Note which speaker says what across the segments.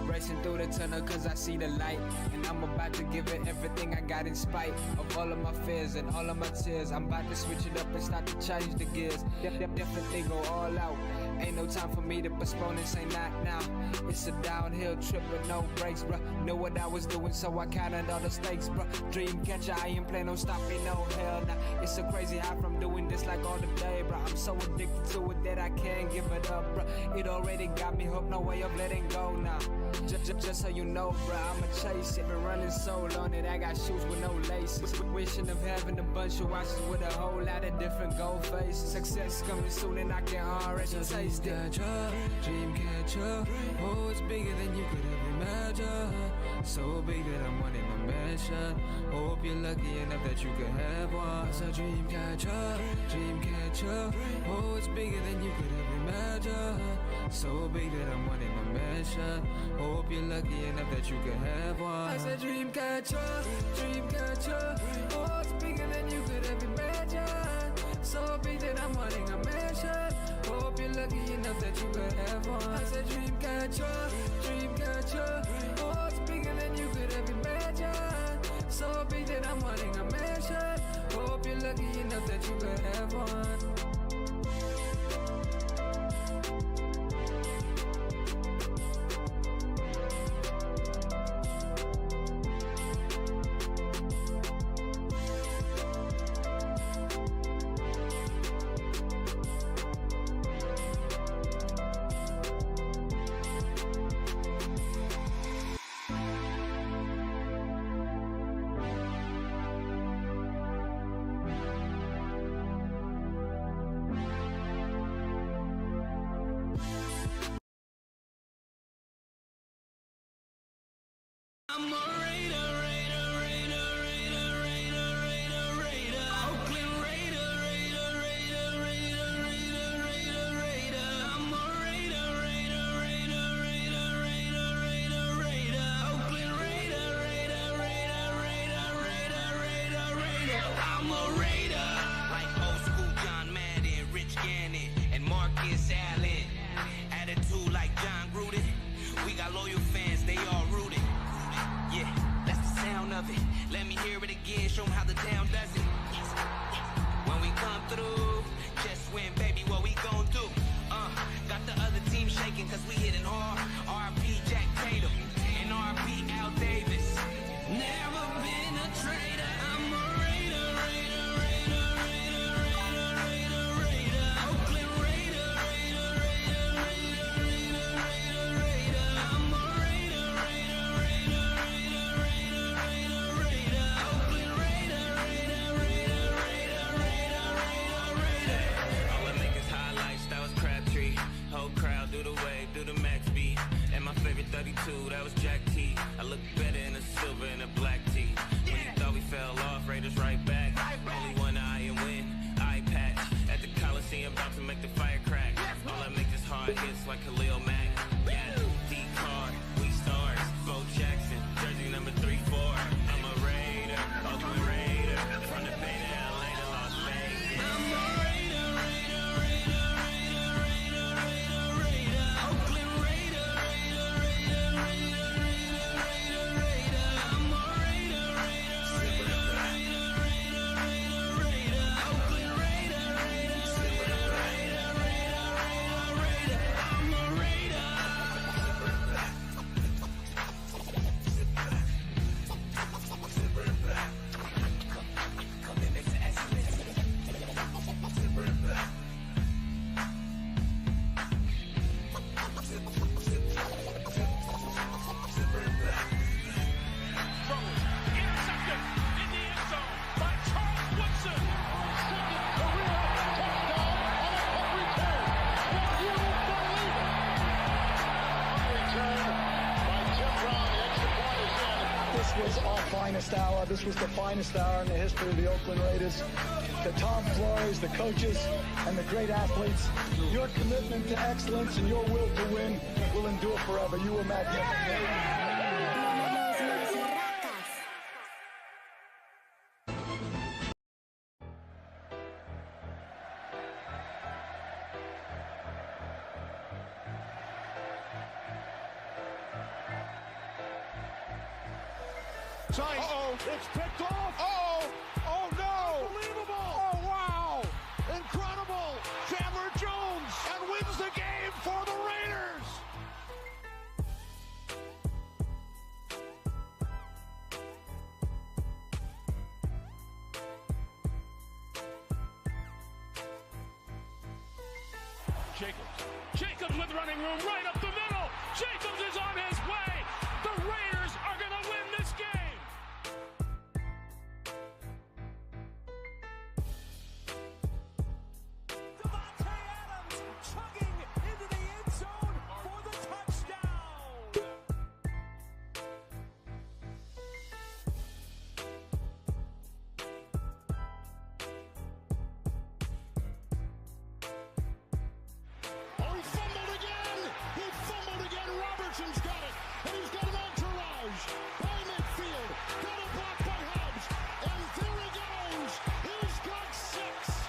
Speaker 1: Racing through the tunnel cause I see the light, and I'm about to give it everything I got in spite of all of my fears and all of my tears. I'm about to switch it up and start to change the gears. Definitely go all out. Ain't no time for me to postpone and say not now. It's a downhill trip with no brakes, bruh. Know what I was doing, so I counted all the stakes, bruh. Dream catcher, I ain't playing no stopping, no hell nah. It's so crazy how from doing this like all the day, bruh. I'm so addicted to it that I can't give it up, bruh. It already got me hooked, no way of letting go now. Just so you know, bruh, I'ma chase it. Been running so long that I got shoes with no laces. Wishing of having a bunch of watches with a whole lot of different gold faces. Success coming soon and I can already taste it. Dream catcher, oh, it's bigger than you could ever imagine. So big that I'm wanting a mansion. Hope you're lucky enough that you could have one. It's a dream catcher, oh, it's bigger than you could ever imagine. So big that I'm wanting a mansion. Hope you're lucky enough that you could have one. I said dream catcher, oh, it's bigger than you could ever imagine. So big that I'm wanting a mansion. Hope you're lucky enough that you could have one. I said dream catcher, oh, it's bigger than you could ever imagine. So big that I'm wanting a mansion. Hope you're lucky enough that you could have one. I'm a Raider, Oakland Raider, I'm a Raider, Oakland Raider, I'm a Raider, like old school John Madden, Rich Gannon, and Marcus Allen. Attitude like John Gruden. We got loyal fans, they all rooted. Yeah, that's the sound of it. Let me hear it again, show 'em how the town does it. When we come through, just win, baby, what we gon' do? Got the other team shaking cause we hitting hard. R.P. Jack Tatum and R.P. Al Davis. Never been a traitor. I'm a Raider, Oakland Raider, I'm a Raider, Oakland Raider, all I make is highlights, that was Crabtree. Whole crowd do the wave, do the max beat. And my favorite 32, that was Jack T. I look better in a silver and a black tee. When you thought we fell off, Raiders right back. Only one eye and win, eye patch. At the Coliseum, about to make the fire crack. All I make is hard hits like Khalil Mack. Yeah, D Carr, we stars. Bo Jackson, jersey number 3-4. I'm a Raider, Oakland Raider. From the Bay to LA to Las Vegas. I'm a Raider, Oakland Raider, I'm a Raider, Oakland Raider, I'm a Raider.
Speaker 2: Intercepted in the end zone by Charles Woodson. Second career touchdown on a punt return. Will you believe it? Punt return by Tim Brown. The extra point is in.
Speaker 3: This was our finest hour. This was the finest hour in the history of the Oakland Raiders. The Tom Flores, the coaches, and the great athletes. Your commitment to excellence and your will to win will endure forever. You were magnificent.
Speaker 2: Uh-oh. It's picked off. Uh-oh. Oh, no. Unbelievable. Oh, wow. Incredible. Chandler Jones and wins the game for the Raiders. Jacobs with running room right up the middle. Jacobs is on his way. The Raiders are going to win this game. Devontae Adams chugging into the end zone for the touchdown. Oh, he fumbled again. He fumbled again. Robertson's got it. And he's got an entourage. By midfield. Got a block by Hobbs. And there he goes. He's got 6.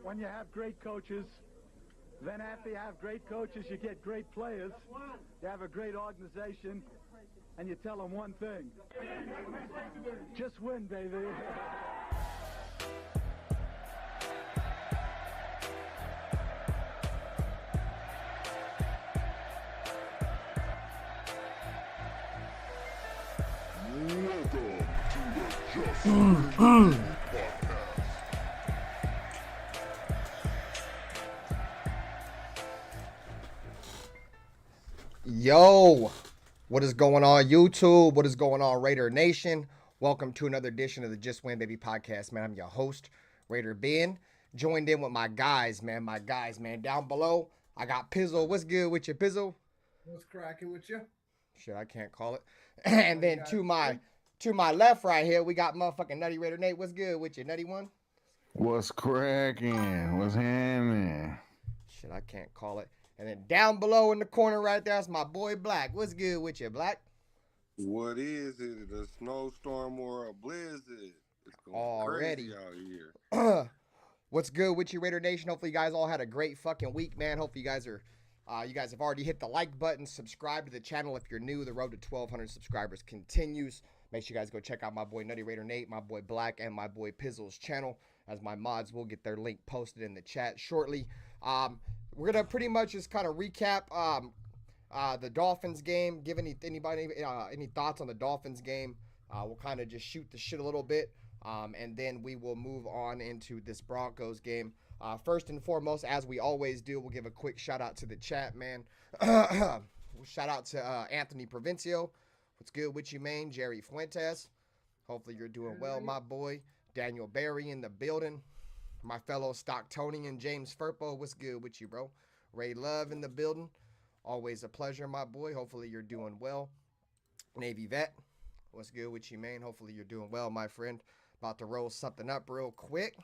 Speaker 3: When you have great coaches, then after you have great coaches, you get great players. You have a great organization, and you tell them one thing. Just win, baby.
Speaker 4: Yo, what is going on YouTube? What is going on Raider Nation? Welcome to another edition of the Just Win Baby podcast, man. I'm your host, RaiderBen. Joined in with my guys, man. Down below, I got Pizzle. What's good with you, Pizzle?
Speaker 5: What's cracking with you?
Speaker 4: Shit, I can't call it. And then to my left right here, we got motherfucking Nutty Raider Nate. What's good with you, Nutty one?
Speaker 6: What's cracking? What's happening?
Speaker 4: Shit, I can't call it. And then down below in the corner right there, that's my boy Black. What's good with you, Black?
Speaker 7: What is it? A snowstorm or a blizzard? It's going
Speaker 4: Already.
Speaker 7: crazy out here.
Speaker 4: What's good with you, Raider Nation? Hopefully you guys all had a great fucking week, man. Hopefully you guys have already hit the like button, subscribe to the channel if you're new. The road to 1,200 subscribers continues. Make sure you guys go check out my boy Nutty Raider Nate, my boy Black, and my boy Pizzle's channel, as my mods will get their link posted in the chat shortly. We're gonna pretty much just kind of recap the Dolphins game. Give anybody any thoughts on the Dolphins game. We'll kind of just shoot the shit a little bit, and then we will move on into this Broncos game. First and foremost, as we always do, we'll give a quick shout out to the chat, man. Shout out to Anthony Provencio. What's good with you, man? Jerry Fuentes. Hopefully you're doing well, my boy. Daniel Barry in the building. My fellow Stocktonian James Furpo, what's good with you, bro? Ray Love in the building. Always a pleasure, my boy. Hopefully you're doing well. Navy Vet, what's good with you, man? Hopefully you're doing well, my friend. About to roll something up real quick.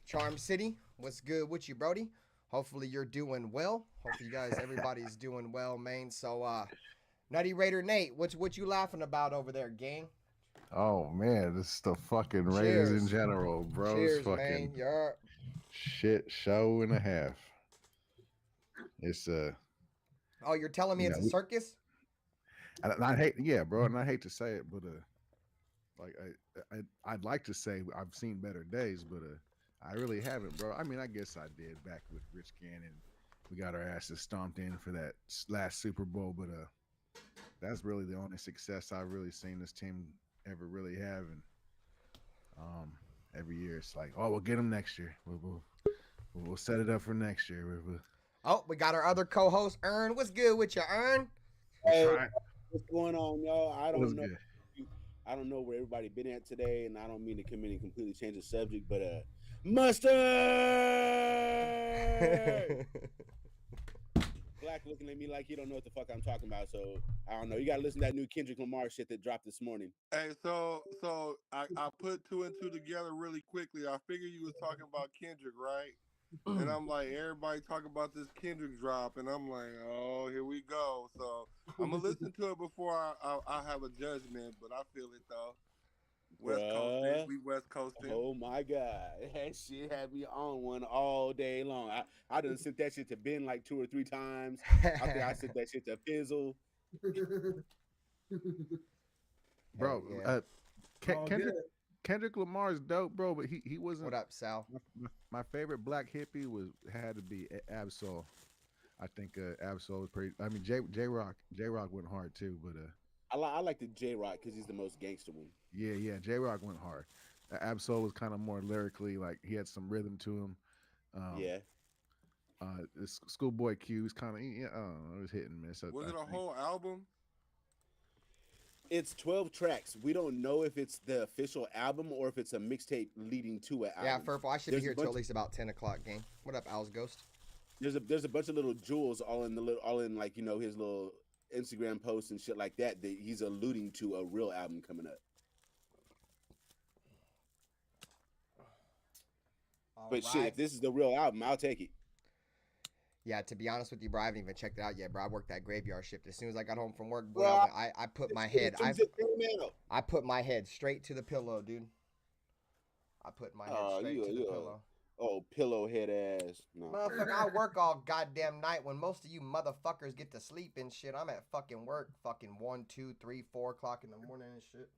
Speaker 4: Charm City, what's good with you, Brody? Hopefully you're doing well. Hopefully you guys, everybody's doing well, man. So, Nutty Raider Nate, what you laughing about over there, gang?
Speaker 6: Oh man, this is the fucking Raiders in general, bro.
Speaker 4: Cheers,
Speaker 6: it's fucking
Speaker 4: man. You're...
Speaker 6: shit show and a half. It's
Speaker 4: Oh, you're telling me it's a circus?
Speaker 6: I hate, yeah, bro, and I hate to say it, but like I'd like to say I've seen better days, but I really haven't, bro. I mean, I guess I did back with Rich Gannon. We got our asses stomped in for that last Super Bowl, but that's really the only success I've really seen this team ever really have. And every year it's like, oh, we'll get them next year. We'll set it up for next year.
Speaker 4: Oh, we got our other co-host, Ern. What's good with you, Ern?
Speaker 8: Hey, what's going on, y'all? I don't know.
Speaker 6: Good?
Speaker 8: I don't know where everybody been at today, and I don't mean to come in and completely change the subject, but Mustard. Black looking at me like he don't know what the fuck I'm talking about. So I don't know. You gotta listen to that new Kendrick Lamar shit that dropped this morning.
Speaker 7: Hey, so I put two and two together really quickly. I figured you was talking about Kendrick, right? And I'm like, everybody talking about this Kendrick drop, and I'm like, oh, here we go. So I'm gonna listen to it before I have a judgment, but I feel it though. West Coasting, we West Coasting.
Speaker 8: Oh my God, that shit had me on one all day long. I done sent that shit to Ben like 2 or 3 times. I think I sent that shit to Fizzle.
Speaker 6: Bro,
Speaker 4: yeah.
Speaker 6: Kendrick Lamar's dope, bro, but he wasn't.
Speaker 4: What up, Sal?
Speaker 6: My favorite black hippie had to be Absol. I think Absol was pretty. I mean, J Rock went hard too, but
Speaker 8: I like the J Rock because he's the most gangster one.
Speaker 6: Yeah, J Rock went hard. Absol was kind of more lyrically, like he had some rhythm to him.
Speaker 8: Yeah.
Speaker 6: This Schoolboy Q was kind of it was hit and miss.
Speaker 7: Was it a whole album?
Speaker 8: It's 12 tracks. We don't know if it's the official album or if it's a mixtape leading to an album.
Speaker 4: Yeah, Furple, I should be here till at least about 10 o'clock, gang. What up, Al's Ghost?
Speaker 8: There's a bunch of little jewels all in like, you know, his little Instagram posts and shit like that he's alluding to a real album coming up. But shit, if this is the real album, I'll take it.
Speaker 4: Yeah, to be honest with you, bro, I haven't even checked it out yet, bro. I worked that graveyard shift. As soon as I got home from work, bro, I put my head. I put my head straight to the pillow, dude. I put my head straight to the pillow.
Speaker 8: Oh, pillow head ass. No.
Speaker 4: Motherfucker, I work all goddamn night when most of you motherfuckers get to sleep and shit. I'm at fucking work fucking 1, 2, 3, 4 o'clock in the morning and shit.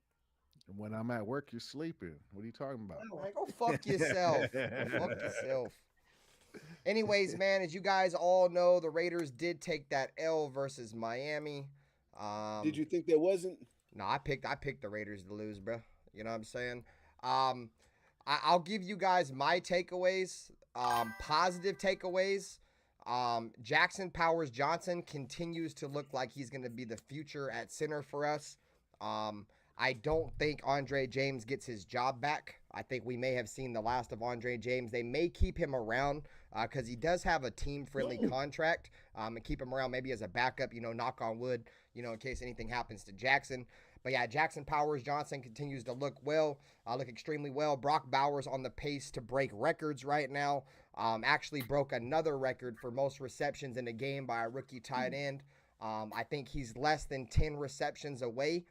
Speaker 6: When I'm at work, you're sleeping. What are you talking about?
Speaker 4: Man, go fuck yourself. Go fuck yourself. Anyways, man, as you guys all know, the Raiders did take that L versus Miami.
Speaker 8: Did you think there wasn't?
Speaker 4: No, I picked the Raiders to lose, bro. You know what I'm saying? I'll give you guys my takeaways, positive takeaways. Jackson Powers Johnson continues to look like he's going to be the future at center for us. I don't think Andre James gets his job back. I think we may have seen the last of Andre James. They may keep him around because he does have a team-friendly contract and keep him around maybe as a backup, you know, knock on wood, you know, in case anything happens to Jackson. But yeah, Jackson Powers Johnson continues to look extremely well. Brock Bowers on the pace to break records right now. Actually broke another record for most receptions in a game by a rookie tight end. I think he's less than 10 receptions away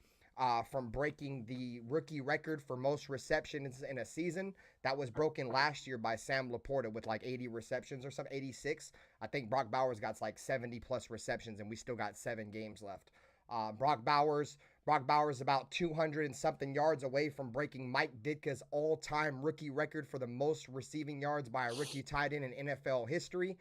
Speaker 4: from breaking the rookie record for most receptions in a season. That was broken last year by Sam Laporta with like 80 receptions or something, 86. I think Brock Bowers got like 70 plus receptions and we still got 7 games left. Brock Bowers about 200 and something yards away from breaking Mike Ditka's all-time rookie record for the most receiving yards by a rookie tight end in NFL history.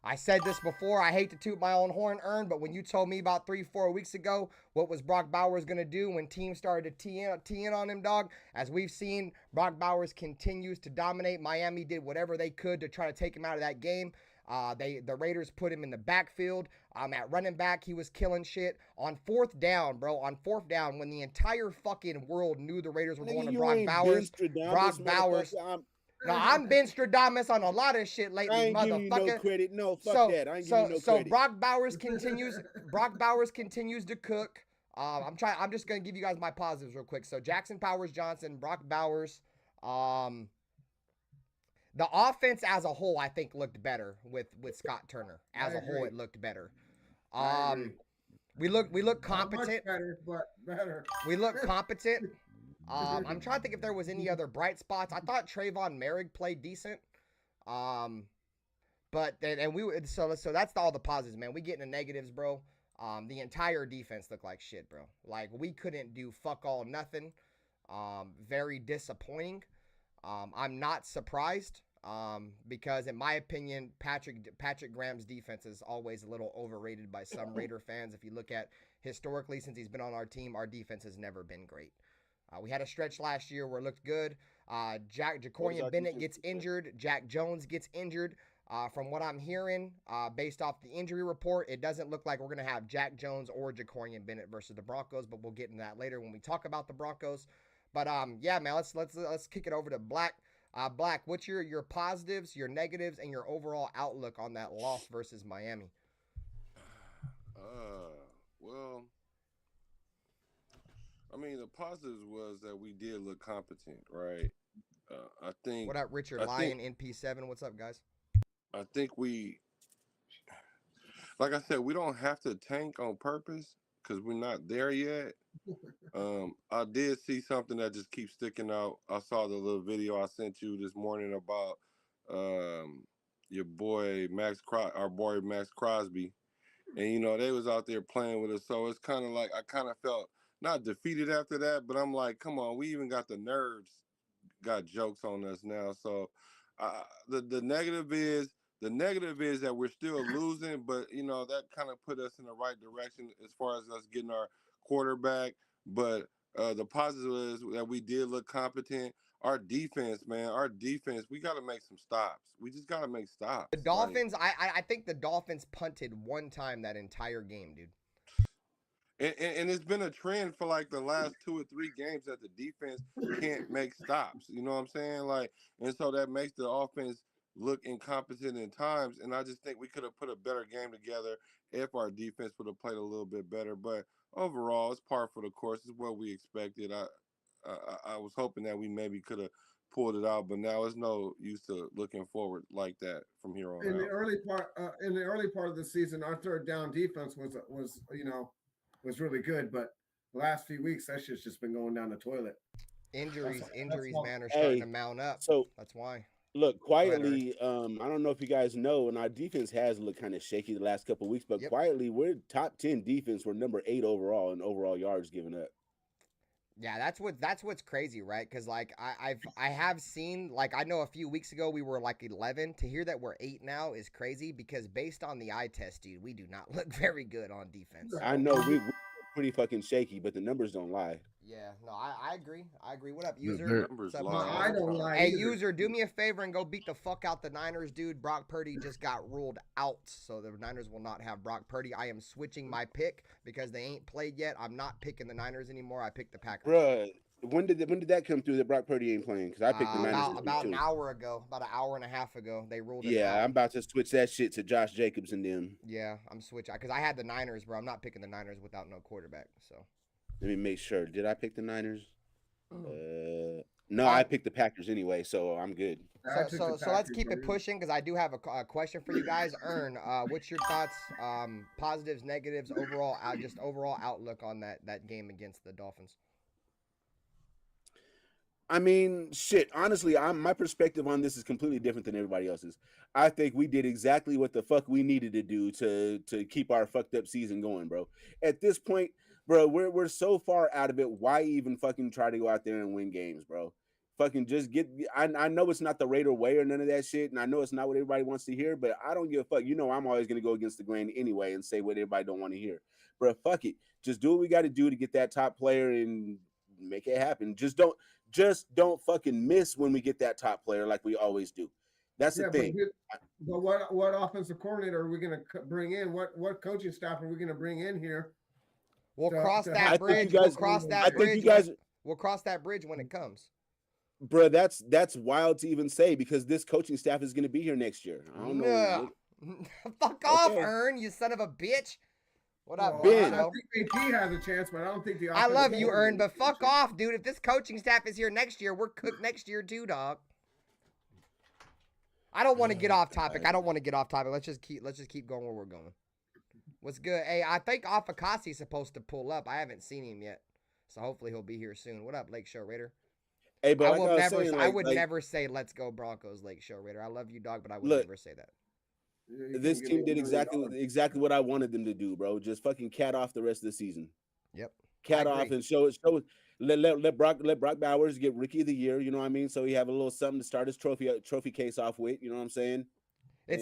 Speaker 4: I said this before, I hate to toot my own horn, but when you told me about 3-4 weeks ago what was Brock Bowers going to do when teams started to tee in on him, dog, as we've seen, Brock Bowers continues to dominate. Miami did whatever they could to try to take him out of that game. The Raiders put him in the backfield. At running back, he was killing shit. On 4th down, bro, when the entire fucking world knew the Raiders were going to Brock Bowers, No, I'm Ben Stradamus on a lot of shit lately,
Speaker 8: I ain't
Speaker 4: motherfucker.
Speaker 8: giving you no credit. No, fuck that. I ain't giving you no credit.
Speaker 4: So Brock Bowers continues to cook. I'm just gonna give you guys my positives real quick. So Jackson Powers Johnson, Brock Bowers. The offense as a whole, I think, looked better with Scott Turner. As a whole, it looked better. We look competent.
Speaker 5: Not much better, but better.
Speaker 4: We look competent. I'm trying to think if there was any other bright spots. I thought Trayvon Merrick played decent. So that's all the positives, man. We getting the negatives, bro. The entire defense looked like shit, bro. Like we couldn't do fuck all nothing. Very disappointing. I'm not surprised. Because in my opinion, Patrick Graham's defense is always a little overrated by some Raider fans. If you look at historically, since he's been on our team, our defense has never been great. We had a stretch last year where it looked good. Jacorian Bennett gets injured. Jack Jones gets injured. From what I'm hearing, based off the injury report, it doesn't look like we're going to have Jack Jones or Jacorian Bennett versus the Broncos, but we'll get into that later when we talk about the Broncos. But yeah, man, let's kick it over to Black. Black, what's your positives, your negatives, and your overall outlook on that loss versus Miami?
Speaker 7: Well, I mean, the positives was that we did look competent, right? I think.
Speaker 4: What up, Richard
Speaker 7: I
Speaker 4: Lyon,
Speaker 7: think.
Speaker 4: NP7? What's up, guys?
Speaker 7: I think we, like I said, we don't have to tank on purpose because we're not there yet. I did see something that just keeps sticking out. I saw the little video I sent you this morning about your boy our boy Max Crosby, and you know they was out there playing with us. So it's kind of like I kind of felt not defeated after that, but I'm like, come on, we even got the nerves, got jokes on us now. So the negative is. The negative is that we're still losing, but you know that kind of put us in the right direction as far as us getting our quarterback. But the positive is that we did look competent. Our defense, man, we got to make some stops. We just got to make stops.
Speaker 4: The Dolphins, I think the Dolphins punted one time that entire game, dude.
Speaker 7: And it's been a trend for like the last 2 or 3 games that the defense can't make stops. You know what I'm saying? Like, and so that makes the offense look incompetent in times. And I just think we could have put a better game together if our defense would have played a little bit better. But overall, it's par for the course. It's what we expected. I was hoping that we maybe could have pulled it out, but now it's no use to looking forward like that from here on out.
Speaker 5: In the early part of the season, our third down defense was really good, but the last few weeks that shit's just been going down the toilet.
Speaker 4: Injuries, man, are starting to mount up.
Speaker 8: So
Speaker 4: that's why.
Speaker 8: Look, quietly, I don't know if you guys know, and our defense has looked kind of shaky the last couple of weeks, but quietly, we're top 10 defense. We're number 8 overall in overall yards given up.
Speaker 4: Yeah, that's what's crazy, right? Because like I have seen, like, I know a few weeks ago we were like 11. To hear that we're 8 now is crazy because based on the eye test, dude, we do not look very good on defense.
Speaker 8: I know we're pretty fucking shaky, but the numbers don't lie.
Speaker 4: Yeah, no, I agree. What up,
Speaker 7: user?
Speaker 4: What's up,
Speaker 5: I don't lie.
Speaker 4: Hey,
Speaker 5: either.
Speaker 4: user, do me a favor and go beat the fuck out the Niners, dude. Brock Purdy just got ruled out, so the Niners will not have Brock Purdy. I am switching my pick because they ain't played yet. I'm not picking the Niners anymore. I picked the Packers.
Speaker 8: Bruh, when did that come through that Brock Purdy ain't playing? Because I picked the Niners
Speaker 4: about an hour ago, about an hour and a half ago. They ruled it out.
Speaker 8: Yeah, I'm about to switch that shit to Josh Jacobs and them.
Speaker 4: Yeah, I'm switching because I had the Niners, bro. I'm not picking the Niners without no quarterback. So
Speaker 8: let me make sure. Did I pick the Niners? No, I picked the Packers anyway, so I'm good.
Speaker 4: So let's keep it pushing because I do have a question for you guys. Ern, what's your thoughts, positives, negatives, overall outlook on that game against the Dolphins?
Speaker 8: I mean, shit, honestly, my perspective on this is completely different than everybody else's. I think we did exactly what the fuck we needed to do to keep our fucked up season going, bro. At this point, bro, we're so far out of it. Why even fucking try to go out there and win games, bro? Fucking just get. I know it's not the Raider way or none of that shit, and I know it's not what everybody wants to hear, but I don't give a fuck. You know, I'm always gonna go against the grain anyway and say what everybody don't want to hear, bro. Fuck it, just do what we got to do to get that top player and make it happen. Just don't fucking miss when we get that top player like we always do. That's the thing.
Speaker 5: But what offensive coordinator are we gonna bring in? What coaching staff are we gonna bring in here?
Speaker 4: We'll cross that bridge. We'll cross that bridge. We'll cross that bridge when it comes.
Speaker 8: Bro, that's wild to even say because this coaching staff is going to be here next year. I don't know.
Speaker 4: Fuck off, Ern, you son of a bitch. What up,
Speaker 8: Ben?
Speaker 5: I think AP has a chance, but I don't think the.
Speaker 4: I love you, Ern, but fuck off, dude. If this coaching staff is here next year, we're cooked next year too, dog. I don't want to get off topic. Let's just keep going where we're going. What's good? Hey, I think Afakasi's supposed to pull up. I haven't seen him yet, so hopefully he'll be here soon. What up, Lake Show Raider?
Speaker 8: Hey, but
Speaker 4: I would never say "Let's go Broncos," Lake Show Raider. I love you, dog, but I would never say that.
Speaker 8: This team did exactly what I wanted them to do, bro. Just fucking cat off the rest of the season.
Speaker 4: Yep.
Speaker 8: Cat off and show. Let Brock Bowers get Rookie of the Year. You know what I mean? So he have a little something to start his trophy case off with. You know what I'm saying?
Speaker 4: It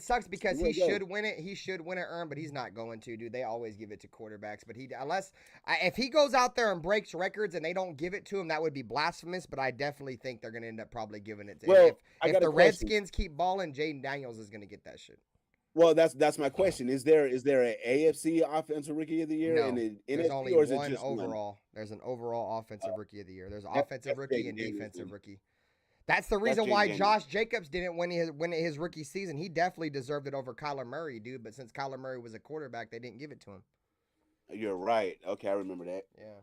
Speaker 4: sucks because he should win it. He should win it, but he's not going to, dude. They always give it to quarterbacks. But if he goes out there and breaks records and they don't give it to him, that would be blasphemous. But I definitely think they're going to end up probably giving it to him. If the Redskins keep balling, Jaden Daniels is going to get that shit.
Speaker 8: Well, that's my question. Is there an AFC Offensive Rookie of the Year?
Speaker 4: No,
Speaker 8: and an
Speaker 4: there's
Speaker 8: NFC,
Speaker 4: only
Speaker 8: or is
Speaker 4: one
Speaker 8: it just
Speaker 4: overall. There's an overall Offensive Rookie of the Year. There's an Offensive Rookie and Defensive Rookie. That's the reason why
Speaker 8: James
Speaker 4: Josh Jacobs didn't win his rookie season. He definitely deserved it over Kyler Murray, dude. But since Kyler Murray was a quarterback, they didn't give it to him.
Speaker 8: You're right. Okay, I remember that.
Speaker 4: Yeah.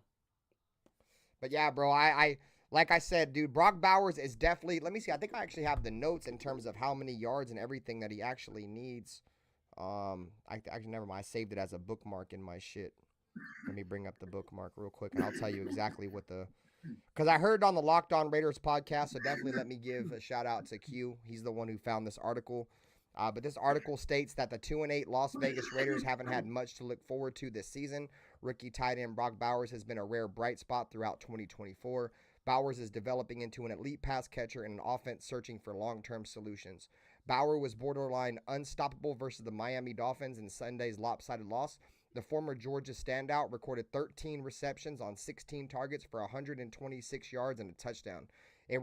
Speaker 4: But yeah, bro, I like I said, dude, Brock Bowers is definitely. Let me see. I think I actually have the notes in terms of how many yards and everything that he actually needs. Actually never mind. I saved it as a bookmark in my shit. Let me bring up the bookmark real quick, and I'll tell you exactly what the. Because I heard on the Locked On Raiders podcast, so definitely let me give a shout out to Q. He's the one who found this article. But this article states that the 2-8 Las Vegas Raiders haven't had much to look forward to this season. Rookie tight end Brock Bowers has been a rare bright spot throughout 2024. Bowers is developing into an elite pass catcher and an offense searching for long-term solutions. Bauer was borderline unstoppable versus the Miami Dolphins in Sunday's lopsided loss. The former Georgia standout recorded 13 receptions on 16 targets for 126 yards and a touchdown. It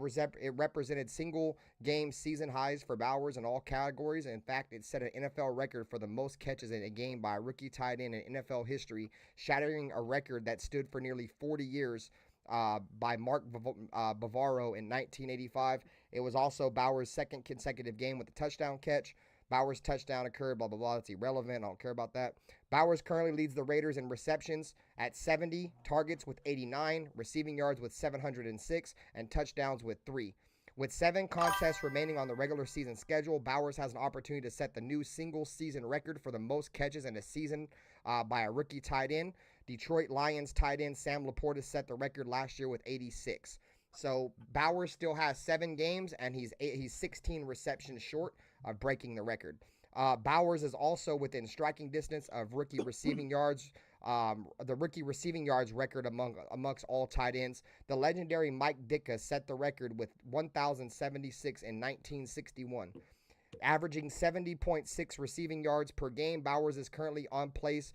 Speaker 4: represented single-game season highs for Bowers in all categories. In fact, it set an NFL record for the most catches in a game by a rookie tight end in NFL history, shattering a record that stood for nearly 40 years by Mark Bavaro in 1985. It was also Bowers' second consecutive game with a touchdown catch. Bowers' touchdown occurred, blah, blah, blah. That's irrelevant. I don't care about that. Bowers currently leads the Raiders in receptions at 70, targets with 89, receiving yards with 706, and touchdowns with 3. With 7 contests remaining on the regular season schedule, Bowers has an opportunity to set the new single-season record for the most catches in a season by a rookie tight end. Detroit Lions tight end Sam Laporta set the record last year with 86. So Bowers still has 7 games, and he's 16 receptions short of breaking the record. Bowers is also within striking distance of rookie receiving yards, the rookie receiving yards record amongst all tight ends. The legendary Mike Ditka set the record with 1,076 in 1961. Averaging 70.6 receiving yards per game, Bowers is currently on pace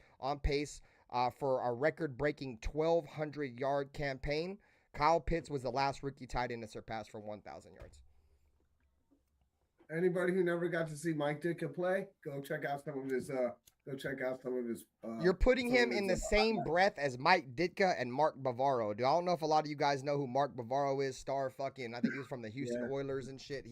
Speaker 4: for a record-breaking 1,200-yard campaign. Kyle Pitts was the last rookie tight end to surpass for 1,000 yards.
Speaker 5: Anybody who never got to see Mike Ditka play, go check out some of his.
Speaker 4: You're putting him in the same breath as Mike Ditka and Mark Bavaro. I don't know if a lot of you guys know who Mark Bavaro is. I think he was from the Houston Oilers and shit.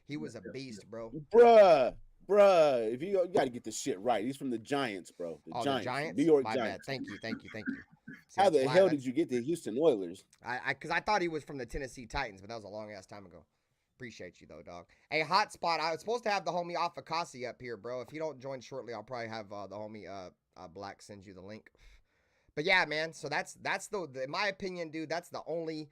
Speaker 4: He was a beast, bro.
Speaker 8: Bruh, if you got to get this shit right. He's from the Giants, bro.
Speaker 4: The Giants?
Speaker 8: New York
Speaker 4: My
Speaker 8: Giants.
Speaker 4: bad. Thank you. See,
Speaker 8: How the hell did you get the Houston Oilers?
Speaker 4: Because I thought he was from the Tennessee Titans, but that was a long ass time ago. Appreciate you though, dog. Hey, hotspot. I was supposed to have the homie Afakasi up here, bro. If you don't join shortly, I'll probably have the homie Black send you the link. But yeah, man. So that's the in my opinion, dude. That's the only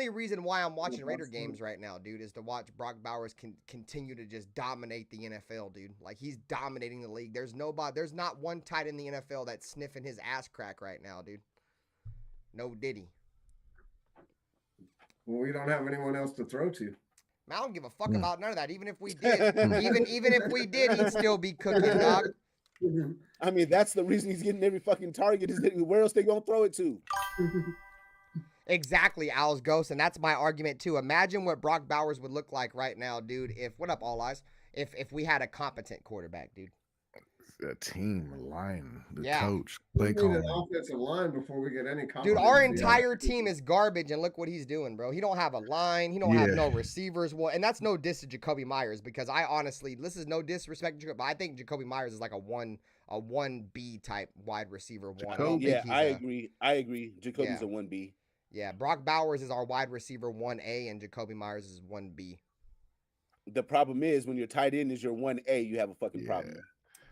Speaker 4: reason why I'm watching Raider games right now, dude, is to watch Brock Bowers continue to just dominate the NFL, dude. Like he's dominating the league. There's not one tight in the NFL that's sniffing his ass crack right now, dude. No diddy.
Speaker 5: Well, we don't have anyone else to throw to.
Speaker 4: I don't give a fuck about none of that. Even if we did, even if we did, he'd still be cooking, dog.
Speaker 8: I mean, that's the reason he's getting every fucking target. Is that where else they gonna throw it to?
Speaker 4: Exactly, Al's Ghost, and that's my argument too. Imagine what Brock Bowers would look like right now, dude. What up, All Eyes? If we had a competent quarterback, dude.
Speaker 6: A team, line, the
Speaker 4: Yeah.
Speaker 6: coach,
Speaker 5: We
Speaker 6: play
Speaker 5: need an
Speaker 6: call.
Speaker 5: offensive line before we get any.
Speaker 4: Dude, our
Speaker 5: confidence.
Speaker 4: entire team is garbage, and look what he's doing, bro. He don't have a line. He don't have no receivers. Well, and that's no diss to Jacoby Myers because I honestly, this is no disrespect to Jacoby, but I think Jacoby Myers is like a 1B type wide receiver one.
Speaker 8: I agree. Jacoby's a 1B.
Speaker 4: Yeah, Brock Bowers is our wide receiver 1A, and Jacoby Myers is 1B.
Speaker 8: The problem is when your tight end is your 1A, you have a fucking problem.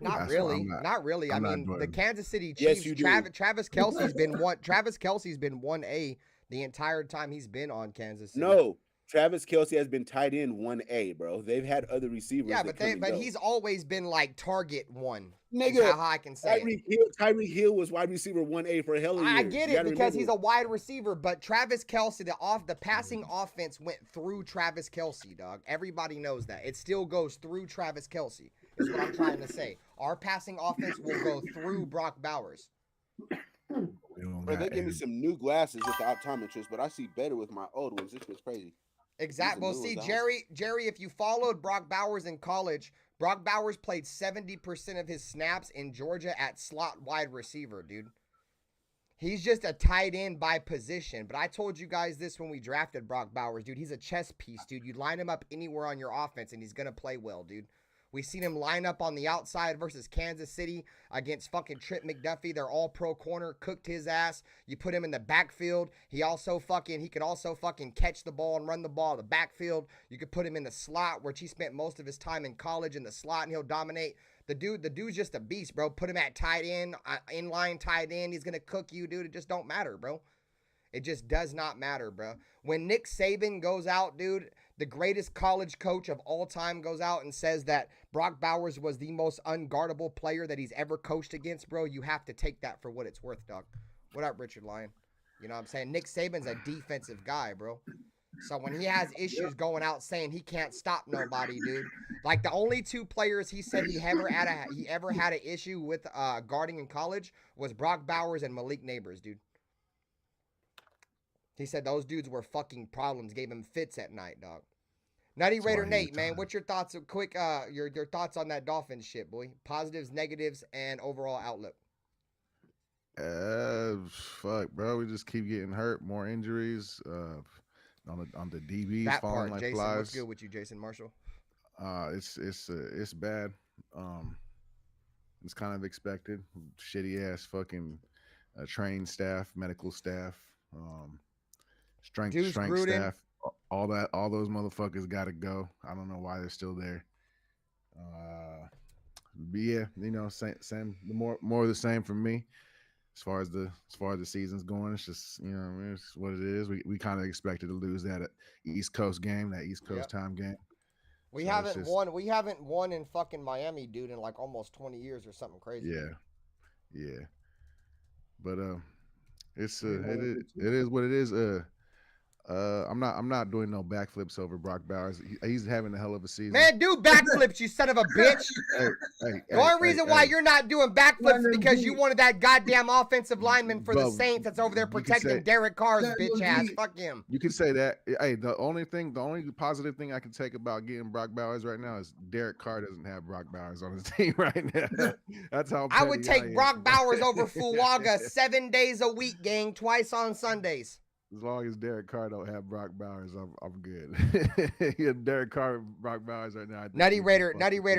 Speaker 4: Not really. I mean, the Kansas City
Speaker 8: Yes,
Speaker 4: Chiefs,
Speaker 8: you do.
Speaker 4: Travis Kelce's been Travis Kelce's been 1A the entire time he's been on Kansas City.
Speaker 8: No, Travis Kelce has been tight end 1A, bro. They've had other receivers.
Speaker 4: Yeah, but he's always been like target 1.
Speaker 8: Nigga,
Speaker 4: how I can say
Speaker 8: Tyreek Hill was wide receiver 1A for a hell of a year.
Speaker 4: I get it because he's a wide receiver, but Travis Kelce, the passing offense went through Travis Kelce, dog. Everybody knows that. It still goes through Travis Kelce, is what I'm trying to say. Our passing offense will go through Brock Bowers.
Speaker 8: Bro, they give me some new glasses with the optometrist, but I see better with my old ones. This was crazy.
Speaker 4: Exactly. Well, see, Jerry, if you followed Brock Bowers in college, Brock Bowers played 70% of his snaps in Georgia at slot wide receiver, dude. He's just a tight end by position. But I told you guys this when we drafted Brock Bowers, dude. He's a chess piece, dude. You line him up anywhere on your offense, and he's going to play well, dude. We seen him line up on the outside versus Kansas City against fucking Trip McDuffie. They're all pro corner, cooked his ass. You put him in the backfield. He could also fucking catch the ball and run the ball in the backfield. You could put him in the slot, which he spent most of his time in college in the slot, and he'll dominate. The dude's just a beast, bro. Put him at tight end, inline tight end. He's gonna cook you, dude. It just don't matter, bro. It just does not matter, bro. When Nick Saban goes out, dude, the greatest college coach of all time goes out and says that Brock Bowers was the most unguardable player that he's ever coached against, bro, you have to take that for what it's worth, dog. What up, Richard Lyon? You know what I'm saying? Nick Saban's a defensive guy, bro. So when he has issues going out saying he can't stop nobody, dude, like the only two players he said he ever had an issue with guarding in college was Brock Bowers and Malik Neighbors, dude. He said those dudes were fucking problems, gave him fits at night, dog. Nutty Raider Nate, man, what's your thoughts? Quick, your thoughts on that Dolphins shit, boy. Positives, negatives, and overall outlook.
Speaker 6: Fuck, bro. We just keep getting hurt, more injuries. On the DBs
Speaker 4: That
Speaker 6: falling
Speaker 4: part,
Speaker 6: like
Speaker 4: Jason,
Speaker 6: flies.
Speaker 4: what's good with you, Jason Marshall?
Speaker 6: It's bad. It's kind of expected. Shitty ass fucking trained staff, medical staff, strength
Speaker 4: Gruden.
Speaker 6: staff. All those motherfuckers got to go. I don't know why they're still there. But yeah, you know, same. More of the same for me. As far as the season's going, it's just, you know, I mean, it's what it is. We kind of expected to lose that East Coast game, that East Coast time game.
Speaker 4: We haven't won in fucking Miami, dude, in like almost 20 years or something crazy.
Speaker 6: Yeah. But it is what it is. I'm not doing no backflips over Brock Bowers. He's having a hell of a season.
Speaker 4: Man, do backflips, you son of a bitch. The only reason why you're not doing backflips is because you wanted that goddamn offensive lineman for the Saints that's over there protecting Derek Carr's bitch ass. Fuck him.
Speaker 6: You can say that. Hey, the only positive thing I can take about getting Brock Bowers right now is Derek Carr doesn't have Brock Bowers on his team right now. That's how
Speaker 4: I would take Brock Bowers over Fuaga 7 days a week, gang, twice on Sundays.
Speaker 6: As long as Derek Carr don't have Brock Bowers, I'm good. Yeah, Derek Carr, Brock Bowers right now.
Speaker 4: Nutty Raider,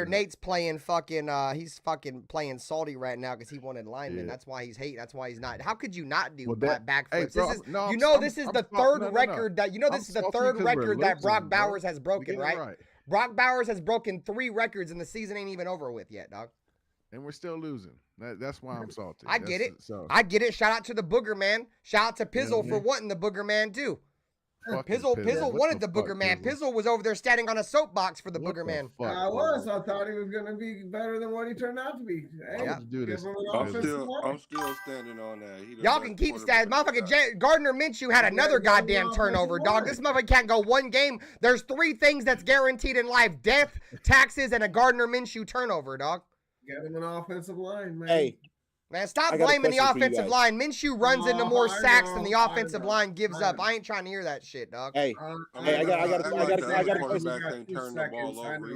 Speaker 4: Nate's playing fucking. He's fucking playing salty right now because he wanted linemen. Yeah. That's why he's hating. That's why he's not. How could you not do backflips? Hey, bro, this is the third record that Brock Bowers has broken, right? Brock Bowers has broken 3 records and the season ain't even over with yet, dog.
Speaker 6: And we're still losing. That's why I'm salty.
Speaker 4: I get it. I get it. Shout out to the Booger Man. Shout out to Pizzle for wanting the Booger Man too. Pizzle wanted the Booger Man. Pizzle was over there standing on a soapbox for the Booger Man.
Speaker 5: I thought he was going to be better than what he turned out to be. Hey,
Speaker 7: I'm still standing on that.
Speaker 4: Y'all can keep standing. Motherfucker, Gardner Minshew had another goddamn turnover, dog. This motherfucker can't go one game. There's 3 things that's guaranteed in life: death, taxes, and a Gardner Minshew turnover, dog.
Speaker 5: Get him an offensive line, man.
Speaker 8: Hey.
Speaker 4: Man, stop blaming the offensive line. Minshew runs into more sacks than the offensive line gives up. I ain't trying to hear that shit, dog.
Speaker 8: Hey, I got a
Speaker 7: question. Turn the ball over.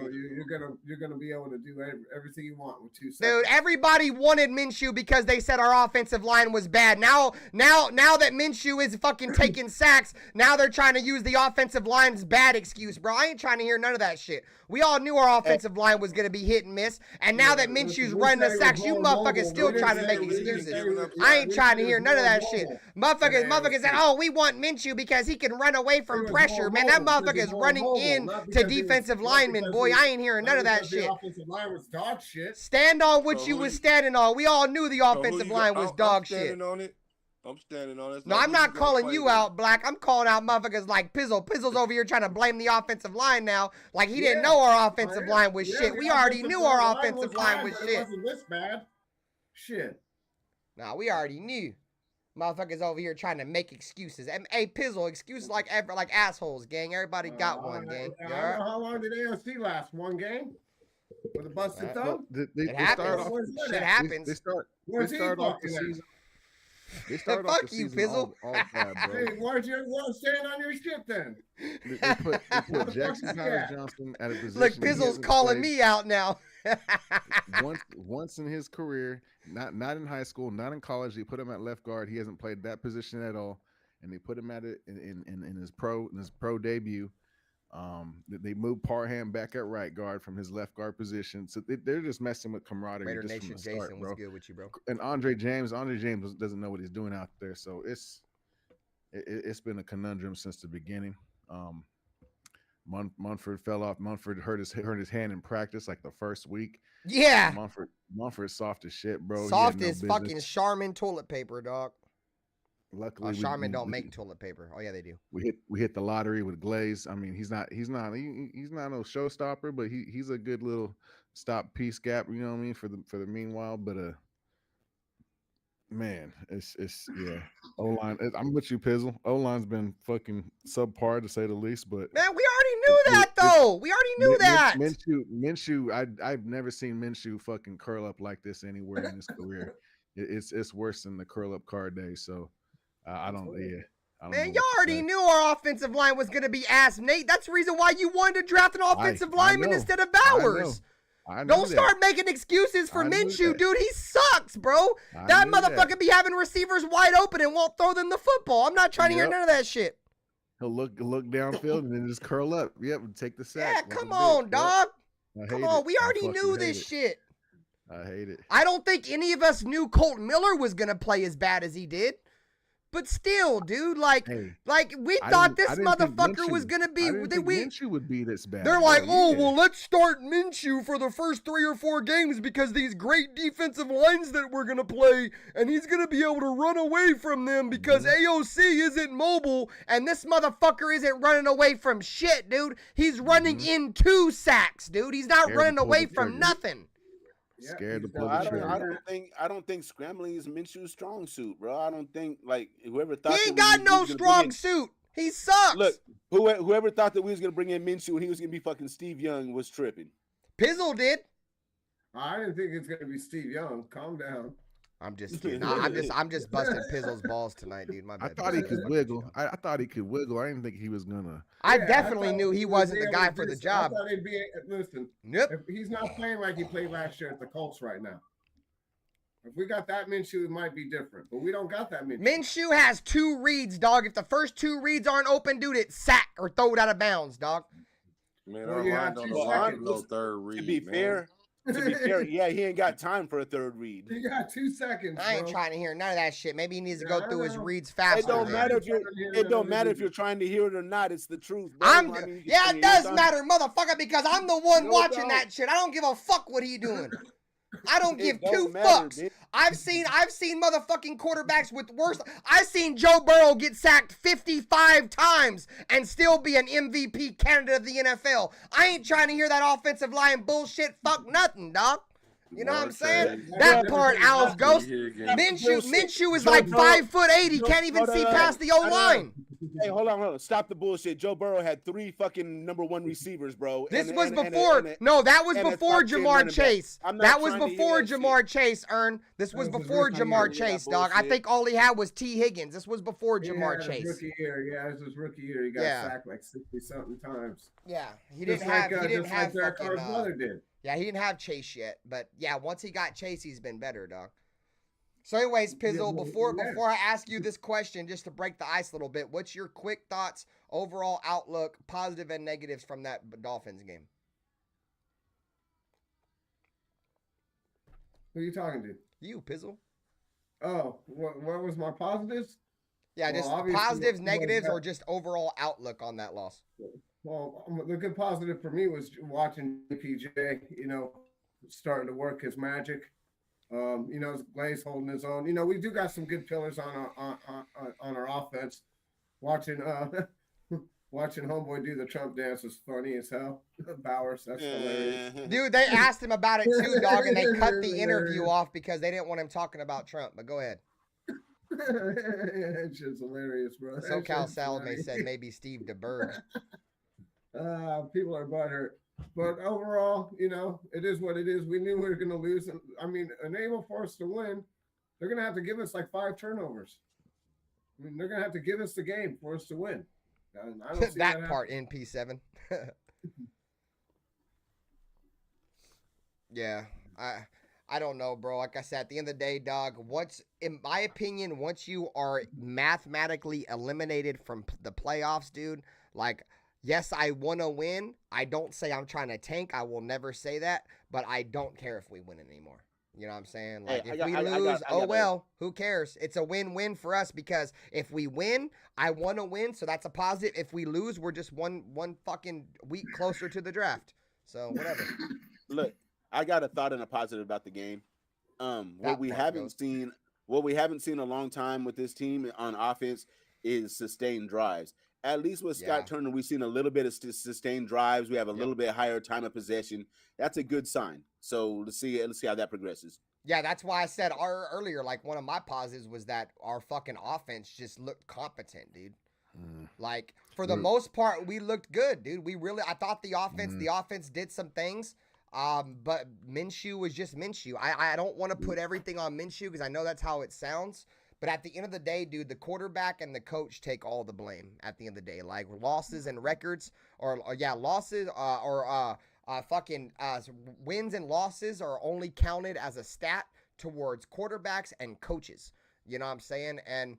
Speaker 5: You're gonna be able to do everything you want with 2 seconds.
Speaker 4: Dude, everybody wanted Minshew because they said our offensive line was bad. Now that Minshew is fucking taking sacks, now they're trying to use the offensive line's bad excuse, bro. I ain't trying to hear none of that shit. We all knew our offensive line was gonna be hit and miss, and now that Minshew's running the sacks, you motherfuckers still trying to make excuses. I ain't trying to hear none of that shit. Motherfuckers said, oh, we want Minshew because he can run away from pressure. Man, that motherfucker is running in to defensive linemen. Boy, I ain't hearing none of that shit. Stand on what you was standing on. We all knew the offensive line was dog shit.
Speaker 7: I'm standing on it.
Speaker 4: No, I'm not calling you out, Black. I'm calling out motherfuckers like Pizzle. Pizzle's over here trying to blame the offensive line now. Like he didn't know our offensive line was shit. We already knew our offensive line was shit.
Speaker 5: It wasn't this bad. Shit.
Speaker 4: Nah, we already knew. Motherfuckers over here trying to make excuses. And hey, Pizzle, excuses like assholes, gang. Everybody got one, gang.
Speaker 5: I don't know how long did AFC last? 1 game? With a busted thumb?
Speaker 4: It happens. Shit happens.
Speaker 6: They start off the season. They started
Speaker 4: off the season
Speaker 6: Pizzle. all bad, bro.
Speaker 5: Hey, why'd you stand on your shit then?
Speaker 6: They put Jackson Powers Johnson at a position.
Speaker 4: Look, Pizzle's calling me out now.
Speaker 6: once in his career, not in high school, not in college, they put him at left guard. He hasn't played that position at all, and they put him at it in his pro debut. They moved Parham back at right guard from his left guard position. So they're just messing with camaraderie.
Speaker 4: Raider
Speaker 6: just
Speaker 4: Nation
Speaker 6: from the start,
Speaker 4: Jason
Speaker 6: bro.
Speaker 4: was good with you, bro.
Speaker 6: And Andre James doesn't know what he's doing out there. So it's been a conundrum since the beginning. Munford fell off. Munford hurt his hand in practice like the first week.
Speaker 4: Yeah.
Speaker 6: Munford's soft as shit, bro.
Speaker 4: Soft as fucking Charmin toilet paper, dog.
Speaker 6: Luckily,
Speaker 4: Charmin don't make toilet paper. Oh yeah, they do.
Speaker 6: We hit the lottery with Glaze. I mean, he's not no showstopper, but he's a good little stop piece gap. You know what I mean for the meanwhile. But man, it's yeah. O-line, I'm with you, Pizzle. O-line's been fucking subpar to say the least. But
Speaker 4: man, we already knew that though. We already knew that.
Speaker 6: Minshew, I've never seen Minshew fucking curl up like this anywhere in his career. It's worse than the curl up card days. So. I don't
Speaker 4: Man, y'all already knew our offensive line was going to be ass, Nate. That's the reason why you wanted to draft an offensive lineman instead of Bowers. Don't start making excuses for Minshew, dude. He sucks, bro. That motherfucker be having receivers wide open and won't throw them the football. I'm not trying to hear none of that shit.
Speaker 6: He'll look downfield and then just curl up. Yep, take the sack.
Speaker 4: Yeah, come on, dog. Come on. We already knew this shit.
Speaker 6: I hate it.
Speaker 4: I don't think any of us knew Colt Miller was going to play as bad as he did. But still, dude, we thought this motherfucker was gonna be.
Speaker 6: Minshew would be this bad.
Speaker 4: They're like, well, let's start Minshew for the first 3 or 4 games because these great defensive lines that we're gonna play, and he's gonna be able to run away from them because AOC isn't mobile, and this motherfucker isn't running away from shit, dude. He's running into sacks, dude. He's not running away from nothing.
Speaker 6: Scared to pull the trigger.
Speaker 8: I don't think scrambling is Minshew's strong suit, bro. I don't think whoever thought
Speaker 4: he ain't got no strong suit. He sucks.
Speaker 8: Look, whoever thought that we was gonna bring in Minshew and he was gonna be fucking Steve Young was tripping.
Speaker 4: Pizzle did.
Speaker 5: I didn't think it's gonna be Steve Young. Calm down.
Speaker 4: I'm just kidding. I'm just busting Pizzle's balls tonight, dude. My bad.
Speaker 6: I thought he could wiggle. I thought he could wiggle. I didn't think he was gonna.
Speaker 4: I definitely knew he wasn't the guy for the job.
Speaker 5: I thought he'd be. Listen.
Speaker 4: Yep.
Speaker 5: He's not playing like he played last year at the Colts right now. If we got that Minshew, it might be different. But we don't got that Minshew.
Speaker 4: Minshew has 2 reads, dog. If the first 2 reads aren't open, dude, it's sack or throw it out of bounds, dog.
Speaker 7: Man, our line don't allow no third read.
Speaker 8: To be fair, yeah, he ain't got time for a third read.
Speaker 5: He got 2 seconds.
Speaker 4: I ain't trying to hear none of that shit. Maybe he needs to go through his reads faster.
Speaker 8: It don't matter if you're trying to hear it or not. It's the truth. Bro.
Speaker 4: It does matter, motherfucker, because I'm the one watching that shit. I don't give a fuck what he doing. I don't give 2 fucks. Man. I've seen motherfucking quarterbacks with worse. I've seen Joe Burrow get sacked 55 times and still be an MVP candidate of the NFL. I ain't trying to hear that offensive line bullshit. Fuck nothing, dog. You know what I'm saying? That part, Al's ghost. Minshew is like 5'8". He can't even see past the O-line.
Speaker 8: Hey, hold on. Stop the bullshit. Joe Burrow had 3 fucking number 1 receivers, bro.
Speaker 4: That was before Jamar Chase. That was before Jamar Chase, Ern. This was before Jamar Chase, dog. I think all he had was T. Higgins. This was before Jamar Chase.
Speaker 5: Rookie year. Yeah, this was rookie year. He got sacked like 60-something times.
Speaker 4: Yeah, he didn't have
Speaker 5: Derek Carr's brother did.
Speaker 4: Yeah, he didn't have Chase yet, but yeah, once he got Chase, he's been better, dog. So anyways, Pizzle, before I ask you this question, just to break the ice a little bit, what's your quick thoughts, overall outlook, positive and negatives from that Dolphins game?
Speaker 5: Who are you talking to?
Speaker 4: You, Pizzle.
Speaker 5: Oh, what was my positives?
Speaker 4: Yeah, just positives, negatives, or just overall outlook on that loss.
Speaker 5: Well, the good positive for me was watching PJ, starting to work his magic. Glaze holding his own. We do got some good pillars on our offense. Watching homeboy do the Trump dance was funny as hell. Bowers, that's hilarious.
Speaker 4: Dude, they asked him about it too, dog, and they cut the interview off because they didn't want him talking about Trump. But go ahead.
Speaker 5: It's just hilarious, bro.
Speaker 4: SoCal Salome said maybe Steve DeBerg.
Speaker 5: People are butthurt. But overall, it is what it is. We knew we were going to lose. I mean, enable for us to win, they're going to have to give us like 5 turnovers. I mean, they're going to have to give us the game for us to win. I don't see that
Speaker 4: part in P7. Yeah, I don't know, bro. Like I said, at the end of the day, dog. In my opinion, once you are mathematically eliminated from the playoffs, dude. Like, yes, I want to win. I don't say I'm trying to tank. I will never say that. But I don't care if we win anymore. You know what I'm saying?
Speaker 8: Hey,
Speaker 4: Like, if we lose, oh well, who cares? It's a win-win for us because if we win, I want to win, so that's a positive. If we lose, we're just one fucking week closer to the draft. So whatever.
Speaker 8: Look, I got a thought and a positive about the game. What we haven't seen in a long time with this team on offense is sustained drives. At least with Scott Turner, we've seen a little bit of sustained drives. We have a little bit higher time of possession. That's a good sign. So let's see how that progresses.
Speaker 4: Yeah, that's why I said earlier, like one of my positives was that our fucking offense just looked competent, dude. Like for the most part, we looked good, dude. I thought the offense did some things. But Minshew was just Minshew. I don't want to put everything on Minshew because I know that's how it sounds. But at the end of the day, dude, the quarterback and the coach take all the blame at the end of the day. Like losses and records wins and losses are only counted as a stat towards quarterbacks and coaches. You know what I'm saying? And,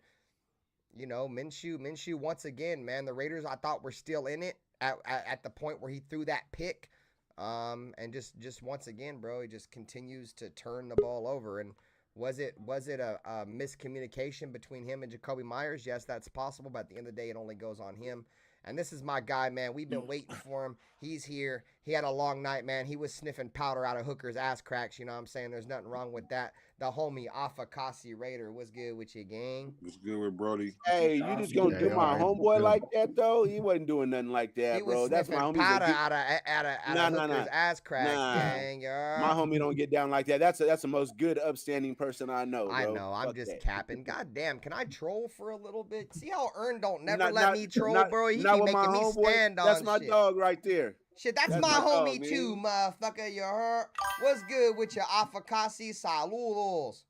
Speaker 4: you know, Minshew once again, man, the Raiders I thought were still in it at the point where he threw that pick. And just once again, bro, he just continues to turn the ball over. And was it a miscommunication between him and Jacoby Myers? Yes, that's possible. But at the end of the day, it only goes on him. And this is my guy, man. We've been waiting for him. He's here. He had a long night, man. He was sniffing powder out of hookers' ass cracks. You know what I'm saying? There's nothing wrong with that. The homie Afakasi Raider. What's good with you, gang?
Speaker 7: What's good with Brody?
Speaker 8: Hey, you just gonna do my homeboy like that though? He wasn't doing nothing like that, bro. That's my homie.
Speaker 4: Powder out of hookers' ass cracks, gang.
Speaker 8: My homie don't get down like that. That's the most good, upstanding person I know. Bro.
Speaker 4: I know. I'm just capping. God damn. Can I troll for a little bit? See how Ern don't never let me troll, bro? He be making me stand on
Speaker 8: That's my dog right there.
Speaker 4: Shit, that's my homie dog, too, motherfucker. You heard? What's good with your Afakasi? Saludos.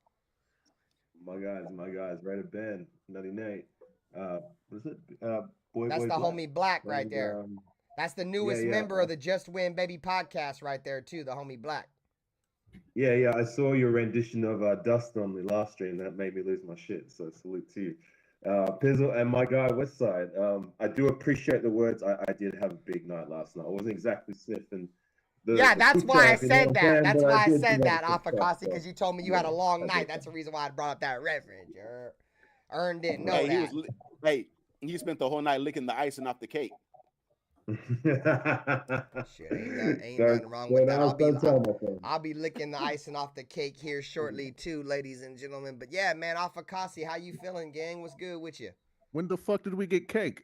Speaker 9: My guys, RaiderBen, Nutty Nate. What is it?
Speaker 4: That's the homie Black right there. That's the newest member of the Just Win Baby podcast right there, too, the homie Black.
Speaker 9: Yeah, I saw your rendition of Dust on the last stream. That made me lose my shit, so salute to you. Pizzle and my guy Westside. I do appreciate the words. I did have a big night last night. I wasn't exactly sniffing.
Speaker 4: That's why I said that. That's why I said that, Afakasi, because you told me you had a long night. That's the reason why I brought up that reference. Ern didn't know that.
Speaker 8: He spent the whole night licking the icing off the cake.
Speaker 4: Shit, ain't nothing wrong with that. I'll be licking the icing off the cake here shortly too, ladies and gentlemen. But yeah, man, Afakasi, how you feeling, gang? What's good with you?
Speaker 6: When the fuck did we get cake?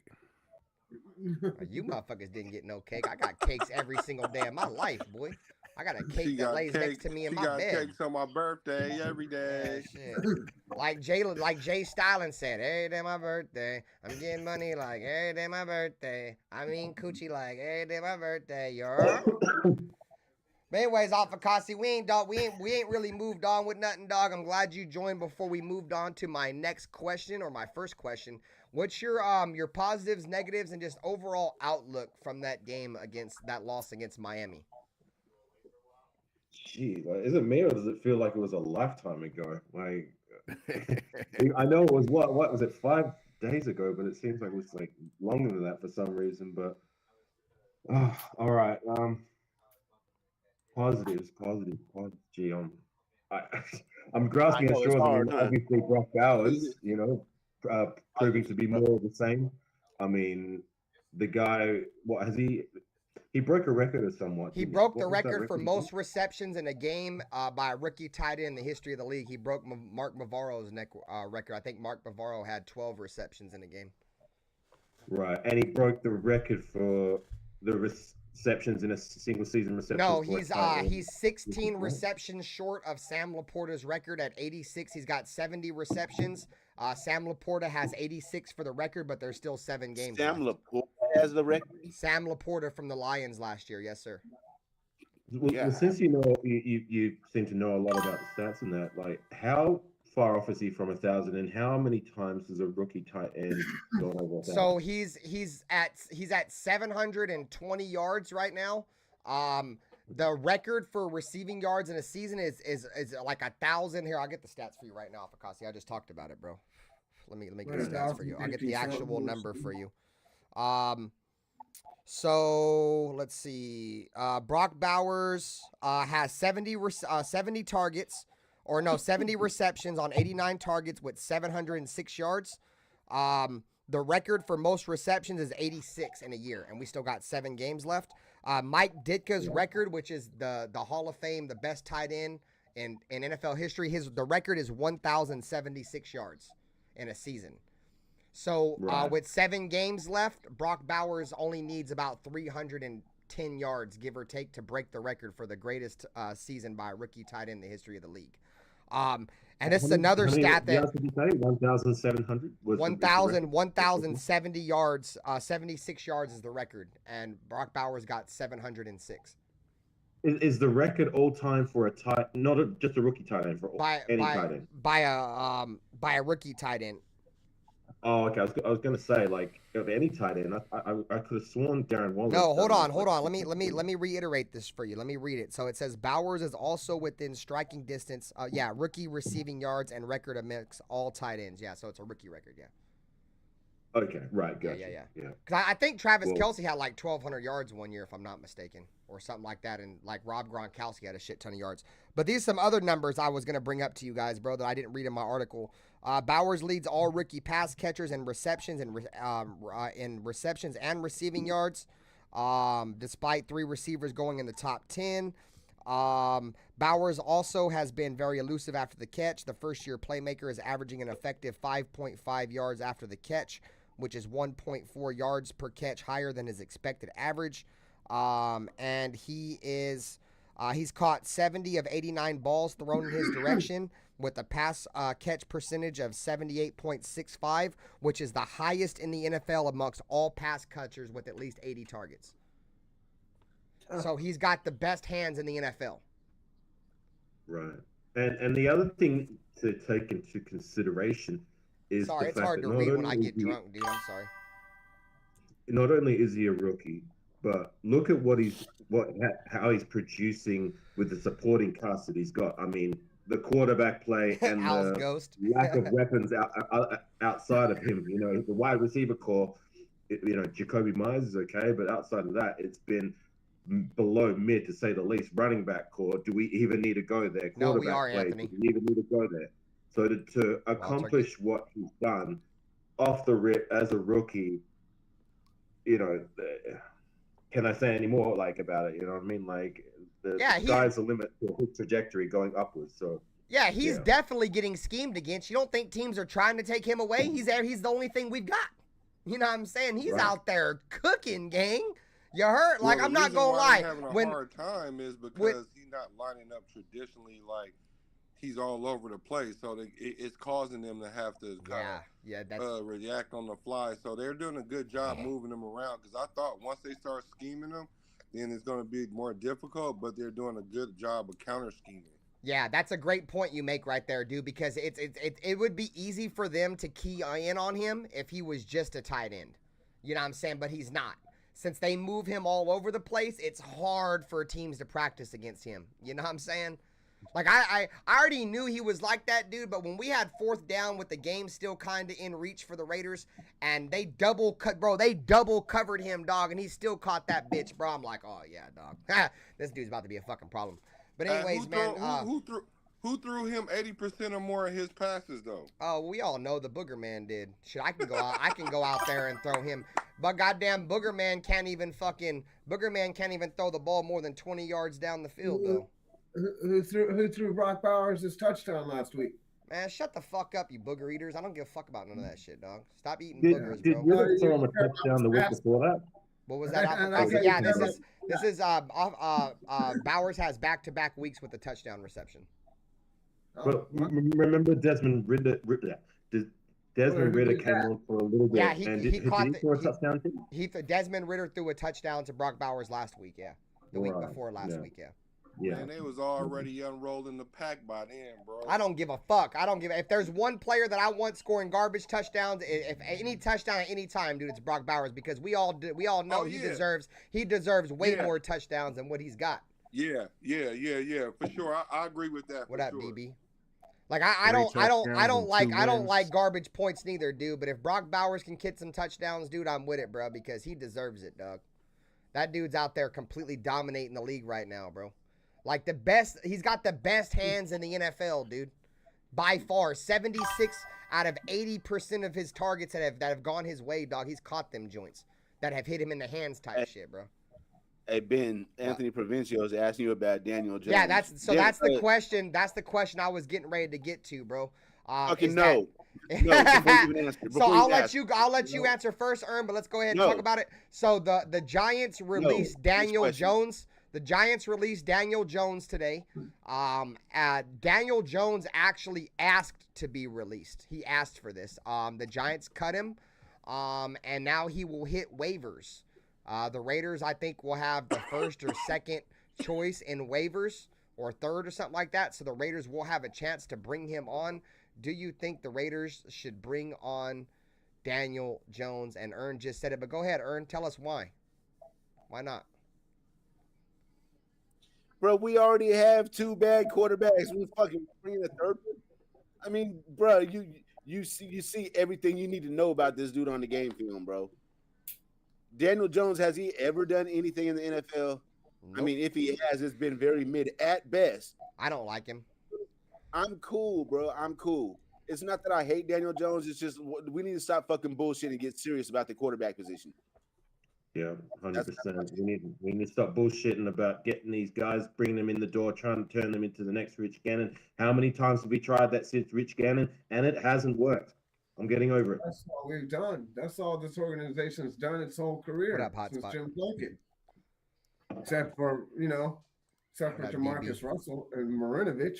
Speaker 4: You motherfuckers didn't get no cake. I got cakes every single day of my life, boy. I got a cake that lays next to me in my bed.
Speaker 7: She got cakes on my birthday every day.
Speaker 4: Yeah, shit. Like Jay Stalin said, every day my birthday. I'm getting money like every day my birthday. I mean coochie like every day my birthday. But anyways, Afakasi, we ain't really moved on with nothing, dog. I'm glad you joined before we moved on to my next question or my first question. What's your positives, negatives, and just overall outlook from that game that loss against Miami?
Speaker 9: Gee, is it me or does it feel like it was a lifetime ago? Like, I know it was what was it 5 days ago, but it seems like it was like longer than that for some reason. But all right, positives. Gee, I'm grasping at straws. Obviously, Brock Bowers, proving to be more of the same. I mean, the guy, what has he? He broke a record or somewhat.
Speaker 4: He broke the record for most receptions in a game by a rookie tight end in the history of the league. He broke Mark Bavaro's record. I think Mark Bavaro had 12 receptions in a game.
Speaker 9: Right, and he broke the record for the receptions in a single season reception.
Speaker 4: No, he's 16 receptions short of Sam Laporta's record at 86. He's got 70 receptions. Sam Laporta has 86 for the record, but there's still 7 games.
Speaker 8: Sam Laporta has the record.
Speaker 4: Sam Laporta from the Lions last year, yes, sir.
Speaker 9: Well, since you seem to know a lot about the stats and that, like, how far off is he from 1,000, and how many times does a rookie tight end go over 1,000?
Speaker 4: So he's at 720 yards right now. The record for receiving yards in a season is like 1,000. Here, I'll get the stats for you right now, Fakasi. I just talked about it, bro. Let me get the stats for you. I'll get the actual number for you. So let's see. Brock Bowers has 70 targets, or no, 70 receptions on 89 targets with 706 yards. The record for most receptions is 86 in a year, and we still got 7 games left. Mike Ditka's record, which is the Hall of Fame, the best tight end in NFL history, the record is 1,076 yards in a season. So with 7 games left, Brock Bowers only needs about 310 yards, give or take, to break the record for the greatest season by a rookie tight end in the history of the league. And this is another stat that
Speaker 9: 1,700 was
Speaker 4: 1,070 yards, 76 yards is the record, and Brock Bowers got 706.
Speaker 9: Is the record all time for a tight, just a rookie tight end, for any tight end?
Speaker 4: By a rookie tight end.
Speaker 9: Oh, okay. I was gonna say, like, of any tight end, I could have sworn Darren Waller.
Speaker 4: No, hold on. Let me reiterate this for you. Let me read it. So it says Bowers is also within striking distance. Rookie receiving yards and record amongst all tight ends. Yeah, so it's a rookie record. Yeah.
Speaker 9: Okay, right. Gotcha.
Speaker 4: Yeah. Because I think Travis Kelce had like 1,200 yards one year, if I'm not mistaken, or something like that. And like Rob Gronkowski had a shit ton of yards. But these are some other numbers I was gonna bring up to you guys, bro, that I didn't read in my article. Bowers leads all rookie pass catchers in receptions and receiving yards, despite 3 receivers going in the top 10. Bowers also has been very elusive after the catch. The first-year playmaker is averaging an effective 5.5 yards after the catch, which is 1.4 yards per catch higher than his expected average. And he's caught 70 of 89 balls thrown in his direction, with a pass catch percentage of 78.65, which is the highest in the NFL amongst all pass catchers with at least 80 targets. So he's got the best hands in the NFL.
Speaker 9: Right. And the other thing to take into consideration is
Speaker 4: sorry, it's hard to read when I get drunk, dude. I'm sorry.
Speaker 9: Not only is he a rookie, but look at how he's producing with the supporting cast that he's got. I mean, the quarterback play and the lack of weapons outside of him. You know, the wide receiver core, Jacoby Myers is okay, but outside of that, it's been below mid, to say the least. Running back core, do we even need to go there?
Speaker 4: No, we are,
Speaker 9: play,
Speaker 4: Anthony.
Speaker 9: do we even need to go there? So to accomplish what he's done off the rip as a rookie, can I say any more about it? You know what I mean? Like, the sky's the limit to his trajectory going upwards. So
Speaker 4: he's definitely getting schemed against. You don't think teams are trying to take him away? He's there. He's the only thing we've got. You know what I'm saying? He's out there cooking, gang. You heard? Like, I'm not gonna lie.
Speaker 7: Having a hard time is because he's not lining up traditionally. Like, he's all over the place, so it's causing them to have to react on the fly. So they're doing a good job moving him around, because I thought once they start scheming him, then it's going to be more difficult, but they're doing a good job of counter scheming.
Speaker 4: Yeah, that's a great point you make right there, dude, because it would be easy for them to key in on him if he was just a tight end. You know what I'm saying? But he's not. Since they move him all over the place, it's hard for teams to practice against him. You know what I'm saying? Like, I already knew he was like that, dude, but when we had 4th down with the game still kind of in reach for the Raiders, and they double covered him, dog, and he still caught that bitch, bro. I'm like, oh, yeah, dog. This dude's about to be a fucking problem. But anyways,
Speaker 7: who threw him 80% or more of his passes, though?
Speaker 4: Oh, we all know the Booger Man did. Shit, I can go out there and throw him. But goddamn, Booger Man can't even throw the ball more than 20 yards down the field, though.
Speaker 5: Who threw Brock Bowers his touchdown last week?
Speaker 4: Man, shut the fuck up, you booger eaters. I don't give a fuck about none of that shit, dog. Stop eating boogers, bro.
Speaker 9: Did you throw him a touchdown the week before that?
Speaker 4: What was that? This is Bowers has back-to-back weeks with a touchdown reception.
Speaker 9: But remember Desmond Ridder? Desmond Ridder came on for a little bit.
Speaker 4: Yeah,
Speaker 9: did he throw a touchdown too?
Speaker 4: Desmond Ridder threw a touchdown to Brock Bowers last week. Yeah, the week before last week. Yeah.
Speaker 9: Yeah.
Speaker 7: And they was already unrolling the pack by then, bro.
Speaker 4: I don't give a fuck. If there's one player that I want scoring garbage touchdowns, if any touchdown at any time, dude, it's Brock Bowers, because we all know he deserves way more touchdowns than what he's got.
Speaker 7: Yeah, for sure. I agree with that.
Speaker 4: What
Speaker 7: for
Speaker 4: up,
Speaker 7: sure.
Speaker 4: BB? Like I don't like garbage points neither, dude. But if Brock Bowers can get some touchdowns, dude, I'm with it, bro, because he deserves it, dog. That dude's out there completely dominating the league right now, bro. Like the best, he's got the best hands in the NFL, dude. By far, 76 out of 80% of his targets that have gone his way, dog. He's caught them joints that have hit him in the hands type shit, bro.
Speaker 8: Hey Ben, Anthony Provencio is asking you about Daniel Jones.
Speaker 4: Yeah, that's the question. That's the question I was getting ready to get to, bro.
Speaker 8: Okay, no. No, before you even answer.
Speaker 4: So I'll let you answer first, Ern, but let's go ahead and talk about it. So the Giants released Daniel Jones. The Giants released Daniel Jones today. Daniel Jones actually asked to be released. He asked for this. The Giants cut him, and now he will hit waivers. The Raiders, I think, will have the first or second choice in waivers, or third or something like that. So the Raiders will have a chance to bring him on. Do you think the Raiders should bring on Daniel Jones? And Ern just said it, but go ahead, Ern. Tell us why. Why not?
Speaker 8: Bro, we already have two bad quarterbacks. We fucking bringing a third one. I mean, bro, you see everything you need to know about this dude on the game film, bro. Daniel Jones, has he ever done anything in the NFL? Nope. I mean, if he has, it's been very mid at best.
Speaker 4: I don't like him.
Speaker 8: I'm cool, bro. I'm cool. It's not that I hate Daniel Jones. It's just we need to stop fucking bullshit and get serious about the quarterback position.
Speaker 9: Yeah, 100%. We need to stop bullshitting about getting these guys, bringing them in the door, trying to turn them into the next Rich Gannon. How many times have we tried that since Rich Gannon, and it hasn't worked? I'm getting over it.
Speaker 5: That's all we've done. That's all this organization's done its whole career since Jim Plunkett. Except for Jamarcus Russell and Marinovich.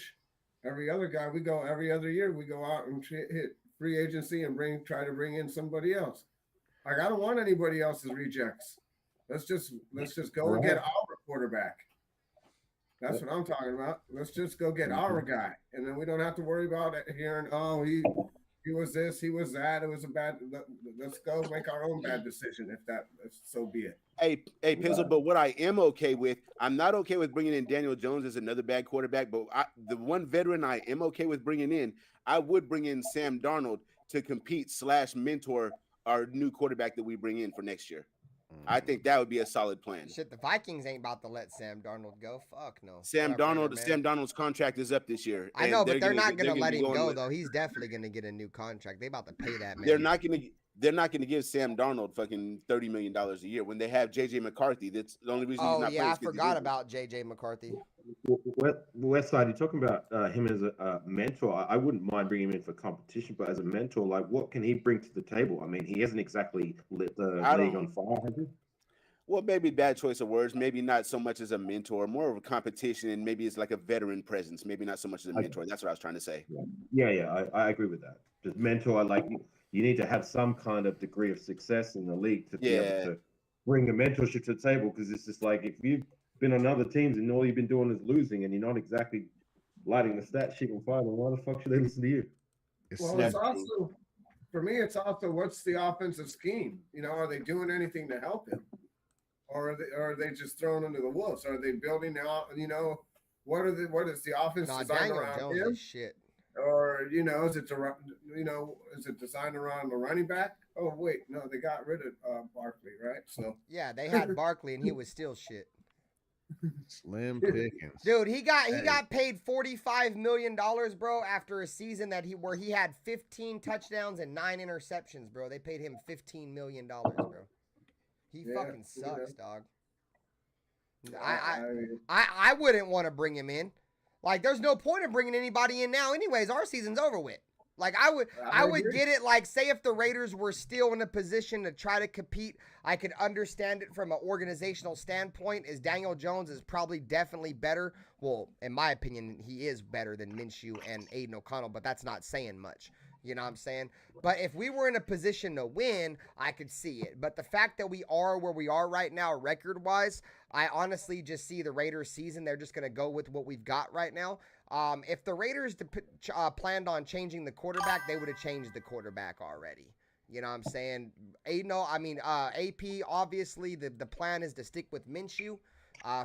Speaker 5: Every other guy, every other year, we go out and hit free agency and try to bring in somebody else. Like, I don't want anybody else's rejects. Let's just go and get our quarterback. That's what I'm talking about. Let's just go get our guy, and then we don't have to worry about it hearing, oh, he was this, he was that. It was a bad. Let's go make our own bad decision. If so be it.
Speaker 8: Hey, Pizzle. But what I am okay with, I'm not okay with bringing in Daniel Jones as another bad quarterback. But the one veteran I am okay with bringing in, I would bring in Sam Darnold to compete / mentor our new quarterback that we bring in for next year. I think that would be a solid plan.
Speaker 4: Shit, the Vikings ain't about to let Sam Darnold go. Fuck no.
Speaker 8: Sam Darnold's contract is up this year.
Speaker 4: I know, but they're not gonna let him go though. He's definitely gonna get a new contract. They about to pay that man.
Speaker 8: They're not gonna give Sam Darnold fucking $30 million a year when they have JJ McCarthy. That's the only reason he's not playing.
Speaker 4: I forgot about JJ McCarthy.
Speaker 9: Westside, you're talking about him as a mentor. I wouldn't mind bringing him in for competition, but as a mentor, like, what can he bring to the table? I mean, he hasn't exactly lit the league on fire, has he?
Speaker 8: Well, maybe bad choice of words. Maybe not so much as a mentor, more of a competition, and maybe it's like a veteran presence. Maybe not so much as a mentor. That's what I was trying to say.
Speaker 9: Yeah, I agree with that. Just mentor, like, you need to have some kind of degree of success in the league to be able to bring a mentorship to the table, because it's just like, if you've been on other teams and all you've been doing is losing and you're not exactly lighting the stat sheet on fire, then why the fuck should they listen to you?
Speaker 5: It's also, for me, it's also, what's the offensive scheme? Are they doing anything to help him? Or are they just thrown under the wolves? Are they building out, what is the offense designed around him?
Speaker 4: Shit.
Speaker 5: Or, is it designed around the running back? Oh, wait, no, they got rid of Barkley, right? So
Speaker 4: yeah, they had Barkley and he was still shit.
Speaker 6: Slim pickings.
Speaker 4: Dude, he got paid $45 million, bro, after a season where he had 15 touchdowns and 9 interceptions, bro. They paid him $15 million, bro. He fucking sucks, dog. I wouldn't want to bring him in. Like, there's no point in bringing anybody in now anyways. Our season's over with. Like, I would get it. Like, say if the Raiders were still in a position to try to compete, I could understand it from an organizational standpoint. Is Daniel Jones is probably definitely better. Well, in my opinion, he is better than Minshew and Aiden O'Connell, but that's not saying much. You know what I'm saying? But if we were in a position to win, I could see it. But the fact that we are where we are right now, record-wise, I honestly just see the Raiders season. They're just going to go with what we've got right now. If the Raiders planned on changing the quarterback, they would have changed the quarterback already. You know what I'm saying? AP, obviously, the plan is to stick with Minshew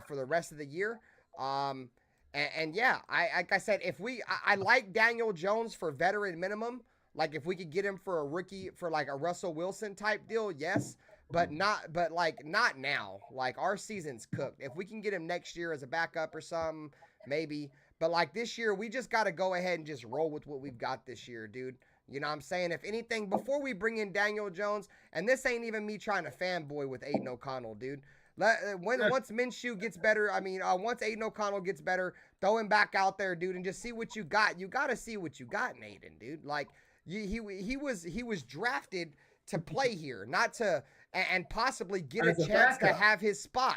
Speaker 4: for the rest of the year. And yeah, like I said, if I like Daniel Jones for veteran minimum. Like if we could get him for a rookie, for like a Russell Wilson type deal, yes. But not now. Like our season's cooked. If we can get him next year as a backup or something, maybe. But like this year, we just got to go ahead and just roll with what we've got this year, dude. You know what I'm saying? If anything, before we bring in Daniel Jones, and this ain't even me trying to fanboy with Aiden O'Connell, dude. Once Minshew gets better, once Aiden O'Connell gets better, throw him back out there, dude, and just see what you got. You got to see what you got in Aiden, dude. Like, he was drafted to play here, not to and possibly get a chance to have his spot.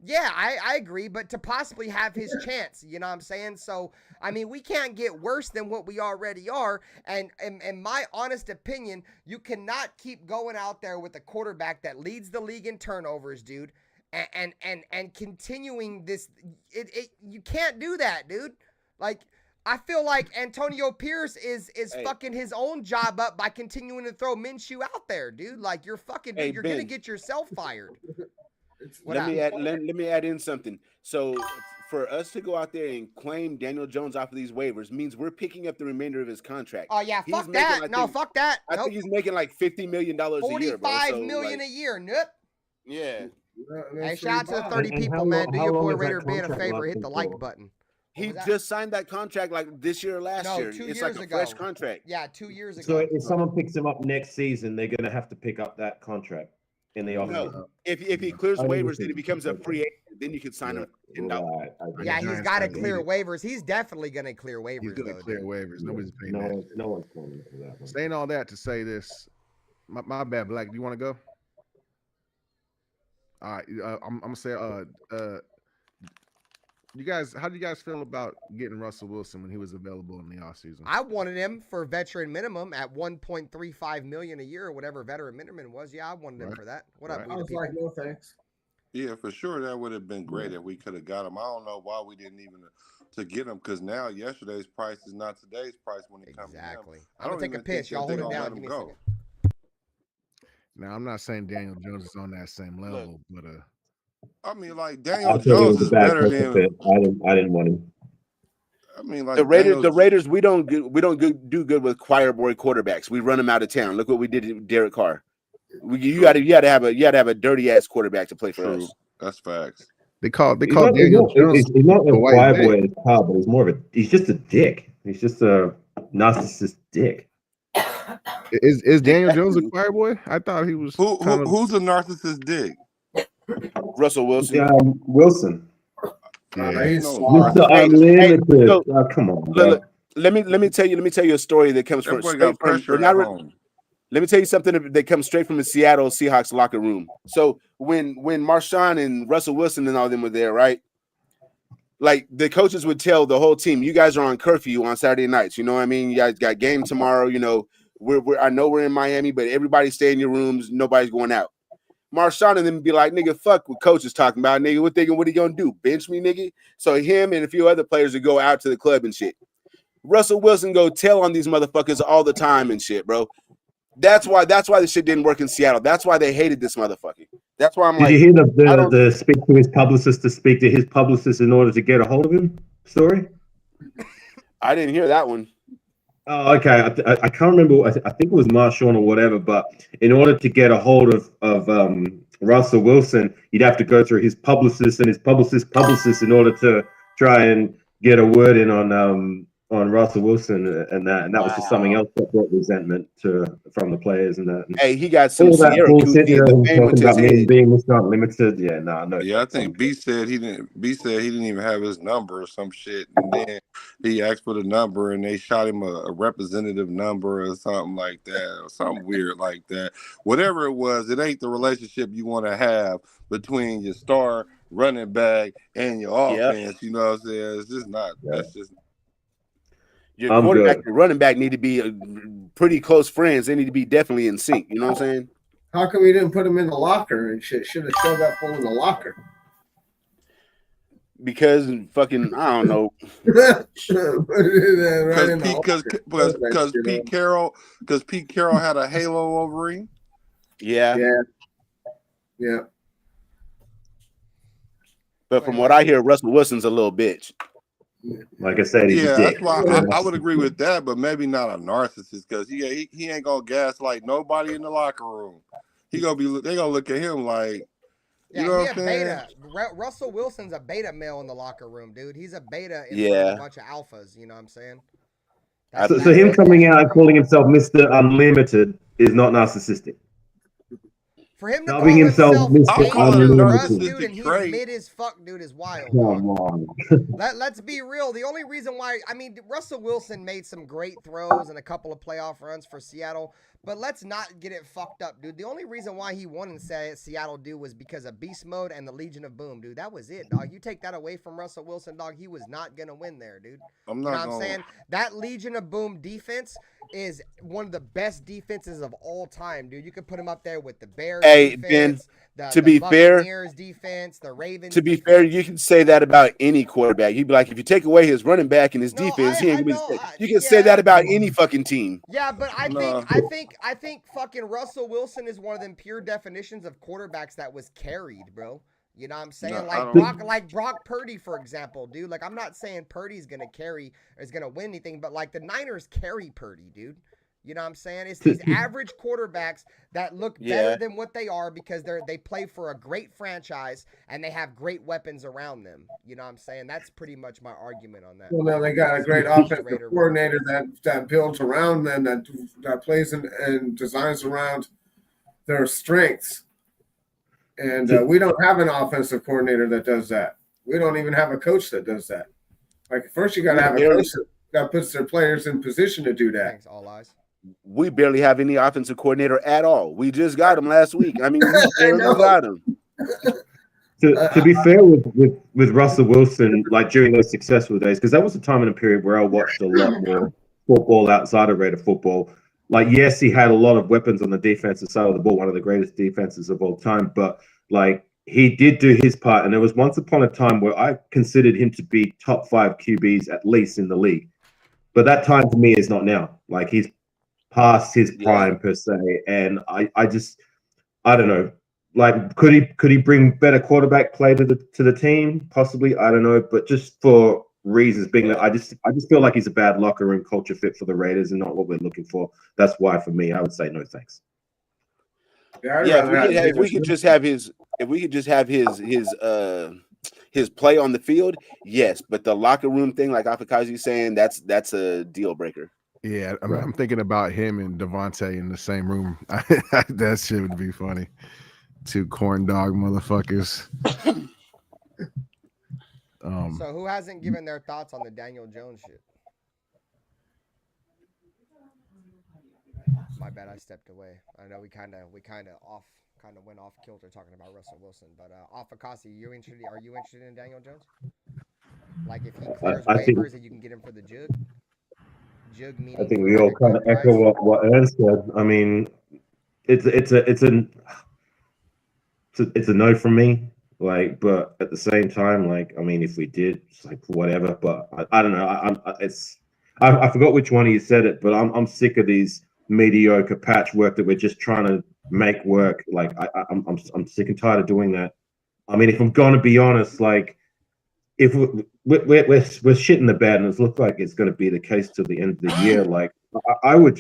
Speaker 4: Yeah, I agree, but to possibly have his chance, you know what I'm saying? So, we can't get worse than what we already are. And in my honest opinion, you cannot keep going out there with a quarterback that leads the league in turnovers, dude, and continuing this. You can't do that, dude. Like, I feel like Antonio Pierce is fucking his own job up by continuing to throw Minshew out there, dude. Like, you're
Speaker 8: Ben,
Speaker 4: gonna get yourself fired.
Speaker 8: Let me add in something. So for us to go out there and claim Daniel Jones off of these waivers means we're picking up the remainder of his contract.
Speaker 4: Oh yeah, fuck that. Fuck that.
Speaker 8: I think he's making like $50 million a year, bro.
Speaker 4: $45 million a year. Nope.
Speaker 8: Yeah.
Speaker 4: Hey, shout out to the 30 people, man. Do your boy RaiderBen a favor. Hit the like button.
Speaker 8: He just signed that contract like this year or last year.
Speaker 4: 2
Speaker 8: it's
Speaker 4: years
Speaker 8: like a
Speaker 4: ago.
Speaker 8: fresh contract.
Speaker 4: Yeah, 2 years ago.
Speaker 9: So if someone picks him up next season, they're going to have to pick up that contract in the offseason.
Speaker 8: No, if he clears waivers, then he becomes a free agent. Then you can sign him.
Speaker 9: Right.
Speaker 4: Yeah, he's got to clear waivers. He's definitely going to clear waivers.
Speaker 6: He's going to clear waivers. Nobody's paying that.
Speaker 9: No one's calling for that one.
Speaker 6: Saying all that to say this, my bad, Black. Do you want to go? All right, I'm gonna say, you guys, how do you guys feel about getting Russell Wilson when he was available in the offseason?
Speaker 4: I wanted him for veteran minimum at $1.35 million a year, or whatever veteran minimum was. Yeah, I wanted him for that. What up?
Speaker 5: I was like, no thanks.
Speaker 7: Yeah, for sure, that would have been great if we could have got him. I don't know why we didn't even to get him, because now yesterday's price is not today's price when he comes.
Speaker 4: Exactly. I'm gonna take a piss. Y'all hold it down. Give me a second.
Speaker 6: Now, I'm not saying Daniel Jones is on that same level, but
Speaker 7: like Daniel Jones is better than.
Speaker 9: I didn't want him.
Speaker 7: Like
Speaker 8: the Raiders, we don't do good with choir boy quarterbacks. We run them out of town. Look what we did to Derek Carr. You got to have a dirty ass quarterback to play for us.
Speaker 7: That's facts.
Speaker 6: They call Daniel Jones.
Speaker 9: He's not a choir boy in his car, but he's just a dick. He's just a narcissist dick.
Speaker 6: Is Daniel Jones a choir boy? I thought he was.
Speaker 7: Who's a narcissist dick?
Speaker 8: Russell Wilson.
Speaker 9: Wilson.
Speaker 6: Yeah.
Speaker 9: He's unlimited. Come on.
Speaker 8: Let me tell you a story that comes from. Let me tell you something that comes straight from the Seattle Seahawks locker room. So when Marshawn and Russell Wilson and all them were there, right? Like the coaches would tell the whole team, "You guys are on curfew on Saturday nights. You know what I mean? You guys got game tomorrow. You know, I know we're in Miami, but everybody stay in your rooms. Nobody's going out." Marshawn and them be like, "Nigga, fuck what coach is talking about, nigga. What are you gonna do? Bench me, nigga?" So him and a few other players would go out to the club and shit. Russell Wilson go tell on these motherfuckers all the time and shit, bro. That's why the shit didn't work in Seattle. That's why they hated this motherfucker. That's why I'm
Speaker 9: Did you hear the speak to his publicist to speak to his publicist in order to get a hold of him story?
Speaker 8: I didn't hear that one.
Speaker 9: Oh, okay. I can't remember. I think it was Marshawn or whatever. But in order to get a hold of Russell Wilson, you'd have to go through his publicist and his publicist in order to try and get a word in on Russell Wilson and that was just something else that brought resentment from the players and that.
Speaker 8: Hey, he got some Sierra
Speaker 9: bullshit, talking about me being Mr. Unlimited. Yeah, no.
Speaker 7: Yeah, I think B said he didn't even have his number or some shit, and then he asked for the number and they shot him a representative number or something like that, or something weird like that. Whatever it was, it ain't the relationship you want to have between your star running back and your offense. You know what I'm saying? It's just not. Yeah. That's just.
Speaker 8: Your quarterback and running back need to be pretty close friends. They need to be definitely in sync. You know what I'm saying?
Speaker 5: How come we didn't put him in the locker and shit? Should have showed that fool in the locker.
Speaker 8: Because fucking, I don't know.
Speaker 7: Because Pete Carroll had a halo over him.
Speaker 8: Yeah. But from what I hear, Russell Wilson's a little bitch.
Speaker 9: Like I said, he's a
Speaker 7: That's
Speaker 9: dick.
Speaker 7: why I would agree with that, but maybe not a narcissist because he ain't gonna gaslight nobody in the locker room. They gonna look at him like, you know what I'm saying?
Speaker 4: Russell Wilson's a beta male in the locker room, dude. He's a beta in front of a bunch of alphas. You know what I'm saying?
Speaker 9: So him coming out and calling himself Mr. Unlimited is not narcissistic.
Speaker 4: For him to
Speaker 9: Not
Speaker 4: call
Speaker 9: being himself
Speaker 4: himself
Speaker 9: Mr.
Speaker 7: call it a
Speaker 4: Russ,
Speaker 9: Unlimited.
Speaker 4: dude, and he's
Speaker 7: trait.
Speaker 4: mid as fuck, dude, is wild.
Speaker 9: Come on.
Speaker 4: Let's be real. The only reason why, I mean, Russell Wilson made some great throws and a couple of playoff runs for Seattle, but let's not get it fucked up, dude. The only reason why he won in Seattle, dude, was because of Beast Mode and the Legion of Boom, dude. That was it, dog. You take that away from Russell Wilson, dog, he was not going to win there, dude.
Speaker 7: I'm
Speaker 4: You know
Speaker 7: not
Speaker 4: what I'm
Speaker 7: gonna.
Speaker 4: saying? That Legion of Boom defense is one of the best defenses of all time, dude. You could put him up there with the Bears defense,
Speaker 8: to be fair,
Speaker 4: Buccaneers defense, the Ravens.
Speaker 8: To be fair, you can say that about any quarterback. You'd be like, if you take away his running back and his defense, he ain't you can say that about any fucking team.
Speaker 4: Yeah, but I think fucking Russell Wilson is one of them pure definitions of quarterbacks that was carried, bro. You know what I'm saying? Like Brock Purdy, for example, dude. Like, I'm not saying Purdy's gonna carry or is gonna win anything, but like the Niners carry Purdy, dude. You know what I'm saying? It's these average quarterbacks that look better than what they are because they play for a great franchise and they have great weapons around them. You know what I'm saying? That's pretty much my argument on that.
Speaker 5: Well, now they got a great offensive coordinator that builds around them, that plays and designs around their strengths. And we don't have an offensive coordinator that does that. We don't even have a coach that does that. Like, first you got to have a coach that puts their players in position to do that.
Speaker 4: Thanks, all eyes.
Speaker 8: We barely have any offensive coordinator at all. We just got him last week. I mean, we barely got him.
Speaker 9: To be fair with Russell Wilson, like during those successful days, because that was a time in a period where I watched a lot more football outside of Raider football. Like, yes, he had a lot of weapons on the defensive side of the ball, one of the greatest defenses of all time, but like he did do his part. And there was once upon a time where I considered him to be top 5 QBs at least in the league. But that time for me is not now. Like, he's past his prime per se, and I don't know. Like, could he bring better quarterback play to the team? Possibly, I don't know. But just for reasons being that I just feel like he's a bad locker room culture fit for the Raiders and not what we're looking for. That's why for me, I would say no thanks.
Speaker 8: If we could just have his play on the field, yes. But the locker room thing, like Afikazi's saying, that's a deal breaker.
Speaker 6: Yeah, I'm thinking about him and Devontae in the same room. That shit would be funny. 2 corn dog motherfuckers.
Speaker 4: So who hasn't given their thoughts on the Daniel Jones shit? My bad, I stepped away. I know we kind of went off kilter talking about Russell Wilson, but Afakasi, are you interested in Daniel Jones? Like, if he clears waivers and you can get him for the jug?
Speaker 9: I think we all kind of echo what Ern said. I mean, it's a no from me. Like, but at the same time, like, I mean, if we did, it's like whatever. But I don't know. I forgot which one he said it, but I'm sick of these mediocre patchwork that we're just trying to make work. Like, I'm sick and tired of doing that. I mean, if I'm gonna be honest, like, if we're shitting the bed, and it looks like it's going to be the case till the end of the year, like I'd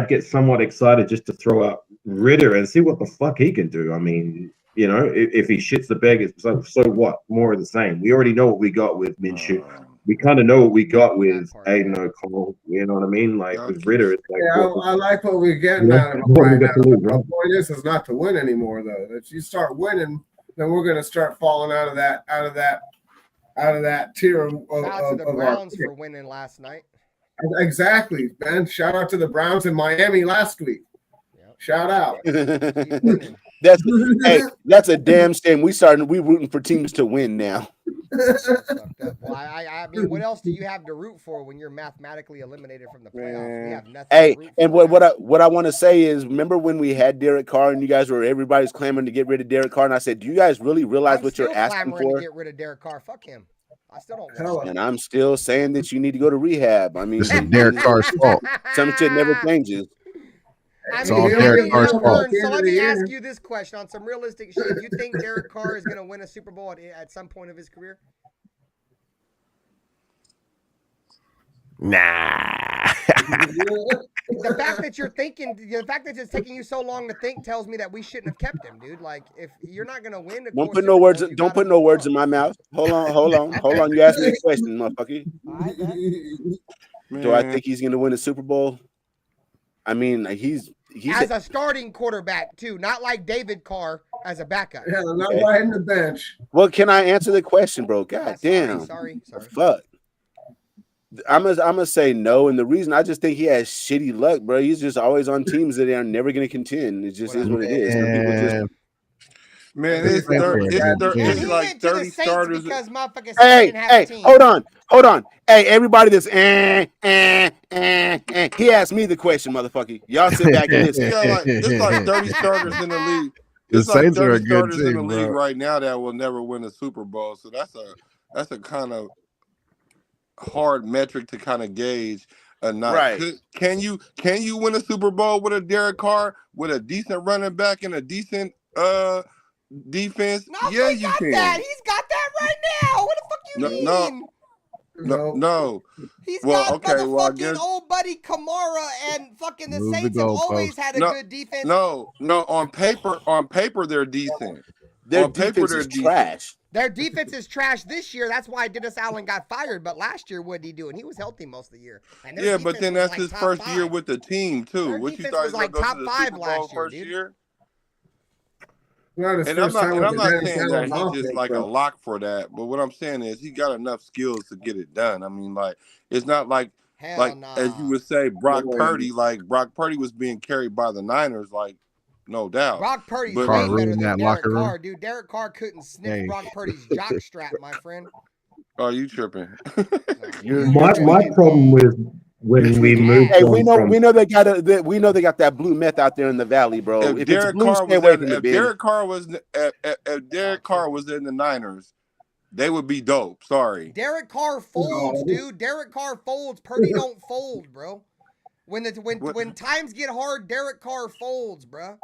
Speaker 9: get somewhat excited just to throw out Ritter and see what the fuck he can do. I mean, you know, if he shits the bed, it's like, so what? More of the same. We already know what we got with Minshew. We kind of know what we got with Aiden O'Connell. You know what I mean? Like, with Ritter, it's like,
Speaker 5: I like what we're getting out of him right now. The point is not to win anymore, though. If you start winning, then we're going to start falling out of that tier of
Speaker 4: Shout out to the Browns for winning last night.
Speaker 5: Exactly, Ben. Shout out to the Browns in Miami last week. Yep. Shout out.
Speaker 8: That's a damn shame. We rooting for teams to win now.
Speaker 4: Well, I mean, what else do you have to root for when you're mathematically eliminated from the playoffs? We have nothing. To root
Speaker 8: and
Speaker 4: for.
Speaker 8: what I want to say is, remember when we had Derek Carr and everybody's clamoring to get rid of Derek Carr, and I said, do you guys really realize what you're asking for?
Speaker 4: To get rid of Derek Carr. Fuck him. I still don't.
Speaker 8: And I'm still saying that you need to go to rehab. I mean,
Speaker 6: this is Derek Carr's fault.
Speaker 8: Some shit never changes.
Speaker 6: It's all Derek Carr's fault.
Speaker 4: So let me ask you this question on some realistic shit. Do you think Derek Carr is going to win a Super Bowl at some point of his career?
Speaker 6: Nah.
Speaker 4: The fact that you're thinking, the fact that it's taking you so long to think tells me that we shouldn't have kept him, dude. Like, if you're not gonna win,
Speaker 8: don't put no words. Don't put no words in my mouth. Hold on. You asked me a question, motherfucker. Do I think he's gonna win a Super Bowl? I mean, he's
Speaker 4: as a starting quarterback too, not like David Carr as a backup.
Speaker 5: Yeah, not riding the bench.
Speaker 8: Well, can I answer the question, bro? God damn.
Speaker 4: Sorry.
Speaker 8: Fuck. I'm gonna say no, and the reason I just think he has shitty luck, bro. He's just always on teams that are never gonna contend. It just is what it is. Some people just
Speaker 7: it's like 30 starters.
Speaker 4: Because motherfuckers
Speaker 8: Hey, hold on. Hey, everybody that's he asked me the question, motherfucker. Y'all sit back and listen.
Speaker 7: It's like 30 starters in the league.
Speaker 6: The Saints are a good
Speaker 7: starters
Speaker 6: team,
Speaker 7: in the league
Speaker 6: bro.
Speaker 7: right now that will never win a Super Bowl. So that's a kind of hard metric to kind of gauge.
Speaker 8: Right.
Speaker 7: Can you win a Super Bowl with a Derek Carr with a decent running back and a decent defense?
Speaker 4: No,
Speaker 7: yeah, you can.
Speaker 4: He's got that right now. What the fuck you mean?
Speaker 7: No.
Speaker 4: He's got
Speaker 7: I guess
Speaker 4: old buddy Kamara, and fucking the
Speaker 6: Move the
Speaker 4: Saints have always
Speaker 6: goalpost.
Speaker 4: had a good defense.
Speaker 7: No. On paper they're decent.
Speaker 8: Their
Speaker 7: On paper,
Speaker 8: defense
Speaker 7: they're
Speaker 8: is
Speaker 7: decent.
Speaker 8: trash.
Speaker 4: Their defense is trash this year. That's why Dennis Allen got fired. But last year, what did he do? And he was healthy most of the year. And
Speaker 7: Yeah, but then that's his first year with the team too.
Speaker 4: Their
Speaker 7: What you
Speaker 4: defense
Speaker 7: thought
Speaker 4: was
Speaker 7: he was
Speaker 4: like
Speaker 7: gonna
Speaker 4: top
Speaker 7: go to the
Speaker 4: 5
Speaker 7: Super Bowl
Speaker 4: last year,
Speaker 7: first
Speaker 4: dude.
Speaker 7: year?
Speaker 5: Not his
Speaker 7: And I'm
Speaker 5: first time
Speaker 7: not
Speaker 5: with the Dennis
Speaker 7: saying
Speaker 5: Allen
Speaker 7: that he's
Speaker 5: offense,
Speaker 7: just like a
Speaker 5: bro.
Speaker 7: lock for that. But what I'm saying is he got enough skills to get it done. I mean, like it's not like as you would say, Brock Purdy. Like Brock Purdy was being carried by the Niners, like no doubt.
Speaker 4: Brock Purdy's
Speaker 7: But-
Speaker 4: way
Speaker 6: Carr
Speaker 4: better
Speaker 6: ruined
Speaker 4: than
Speaker 6: that
Speaker 4: Derek
Speaker 6: locker room.
Speaker 4: Carr, dude. Derek Carr couldn't sniff
Speaker 6: Hey.
Speaker 4: Brock Purdy's jock strap, my friend.
Speaker 7: Oh, you tripping?
Speaker 9: My problem with when we moved
Speaker 8: Hey,
Speaker 9: on
Speaker 8: we know they got that blue meth out there in the valley, bro.
Speaker 7: If
Speaker 8: If
Speaker 7: Derek
Speaker 8: it's blue,
Speaker 7: Carr
Speaker 8: stay
Speaker 7: was
Speaker 8: away
Speaker 7: in,
Speaker 8: from it,
Speaker 7: if
Speaker 8: Ben.
Speaker 7: Derek Carr was in the Niners, they would be dope. Sorry.
Speaker 4: Derek Carr folds, dude. Derek Carr folds. Purdy don't fold, bro. When times get hard, Derek Carr folds, bro.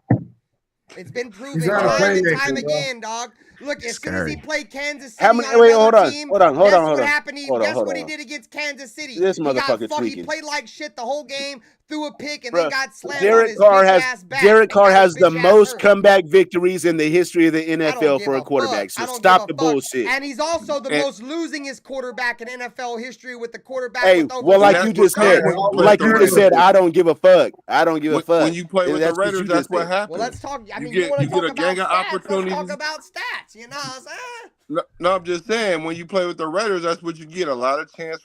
Speaker 4: It's been proven
Speaker 5: not a
Speaker 4: time and
Speaker 5: playmaker,
Speaker 4: time
Speaker 5: bro.
Speaker 4: again, dog. Look, as soon as he
Speaker 6: Scary.
Speaker 4: played Kansas City
Speaker 8: How many?
Speaker 4: on
Speaker 8: Wait,
Speaker 4: another team,
Speaker 8: hold on.
Speaker 4: guess
Speaker 8: Hold
Speaker 4: what
Speaker 8: on.
Speaker 4: happened?
Speaker 8: Hold
Speaker 4: Guess
Speaker 8: on.
Speaker 4: what he did against Kansas City?
Speaker 8: This
Speaker 4: He got
Speaker 8: motherfucker's
Speaker 4: fucked. He
Speaker 8: tweaking.
Speaker 4: played like shit the whole game, threw a pick, and
Speaker 8: Bruh,
Speaker 4: then got slammed on
Speaker 8: Derek
Speaker 4: his
Speaker 8: Carr
Speaker 4: bitch
Speaker 8: has
Speaker 4: ass back.
Speaker 8: Derek
Speaker 4: and
Speaker 8: Carr
Speaker 4: got
Speaker 8: has
Speaker 4: his
Speaker 8: the
Speaker 4: bitch ass
Speaker 8: most
Speaker 4: hurt.
Speaker 8: comeback victories in the history of the
Speaker 4: I don't
Speaker 8: NFL
Speaker 4: give
Speaker 8: for a
Speaker 4: fuck.
Speaker 8: quarterback. So
Speaker 4: I don't
Speaker 8: stop
Speaker 4: give
Speaker 8: the
Speaker 4: a fuck.
Speaker 8: bullshit.
Speaker 4: And he's also the
Speaker 7: And-
Speaker 4: most losingest quarterback in NFL history with the quarterback.
Speaker 8: Hey,
Speaker 4: with over
Speaker 8: well, like
Speaker 7: that's
Speaker 8: you
Speaker 7: what
Speaker 8: just said,
Speaker 7: comes when you
Speaker 8: like
Speaker 7: play
Speaker 8: you
Speaker 7: with
Speaker 8: just
Speaker 7: the
Speaker 8: said,
Speaker 7: Raiders.
Speaker 8: I don't give a fuck. I don't give a fuck.
Speaker 7: When you play with the
Speaker 8: That's what you
Speaker 7: Raiders,
Speaker 8: just
Speaker 7: that's what
Speaker 8: said.
Speaker 7: happens.
Speaker 4: Well, let's talk. I mean,
Speaker 7: you
Speaker 4: you want to
Speaker 7: get a
Speaker 4: talk about
Speaker 7: gang of
Speaker 4: stats? Let's talk
Speaker 7: opportunities.
Speaker 4: about stats. You know what I'm saying?
Speaker 7: No, I'm just saying when you play with the Raiders, that's what you get. A lot of chance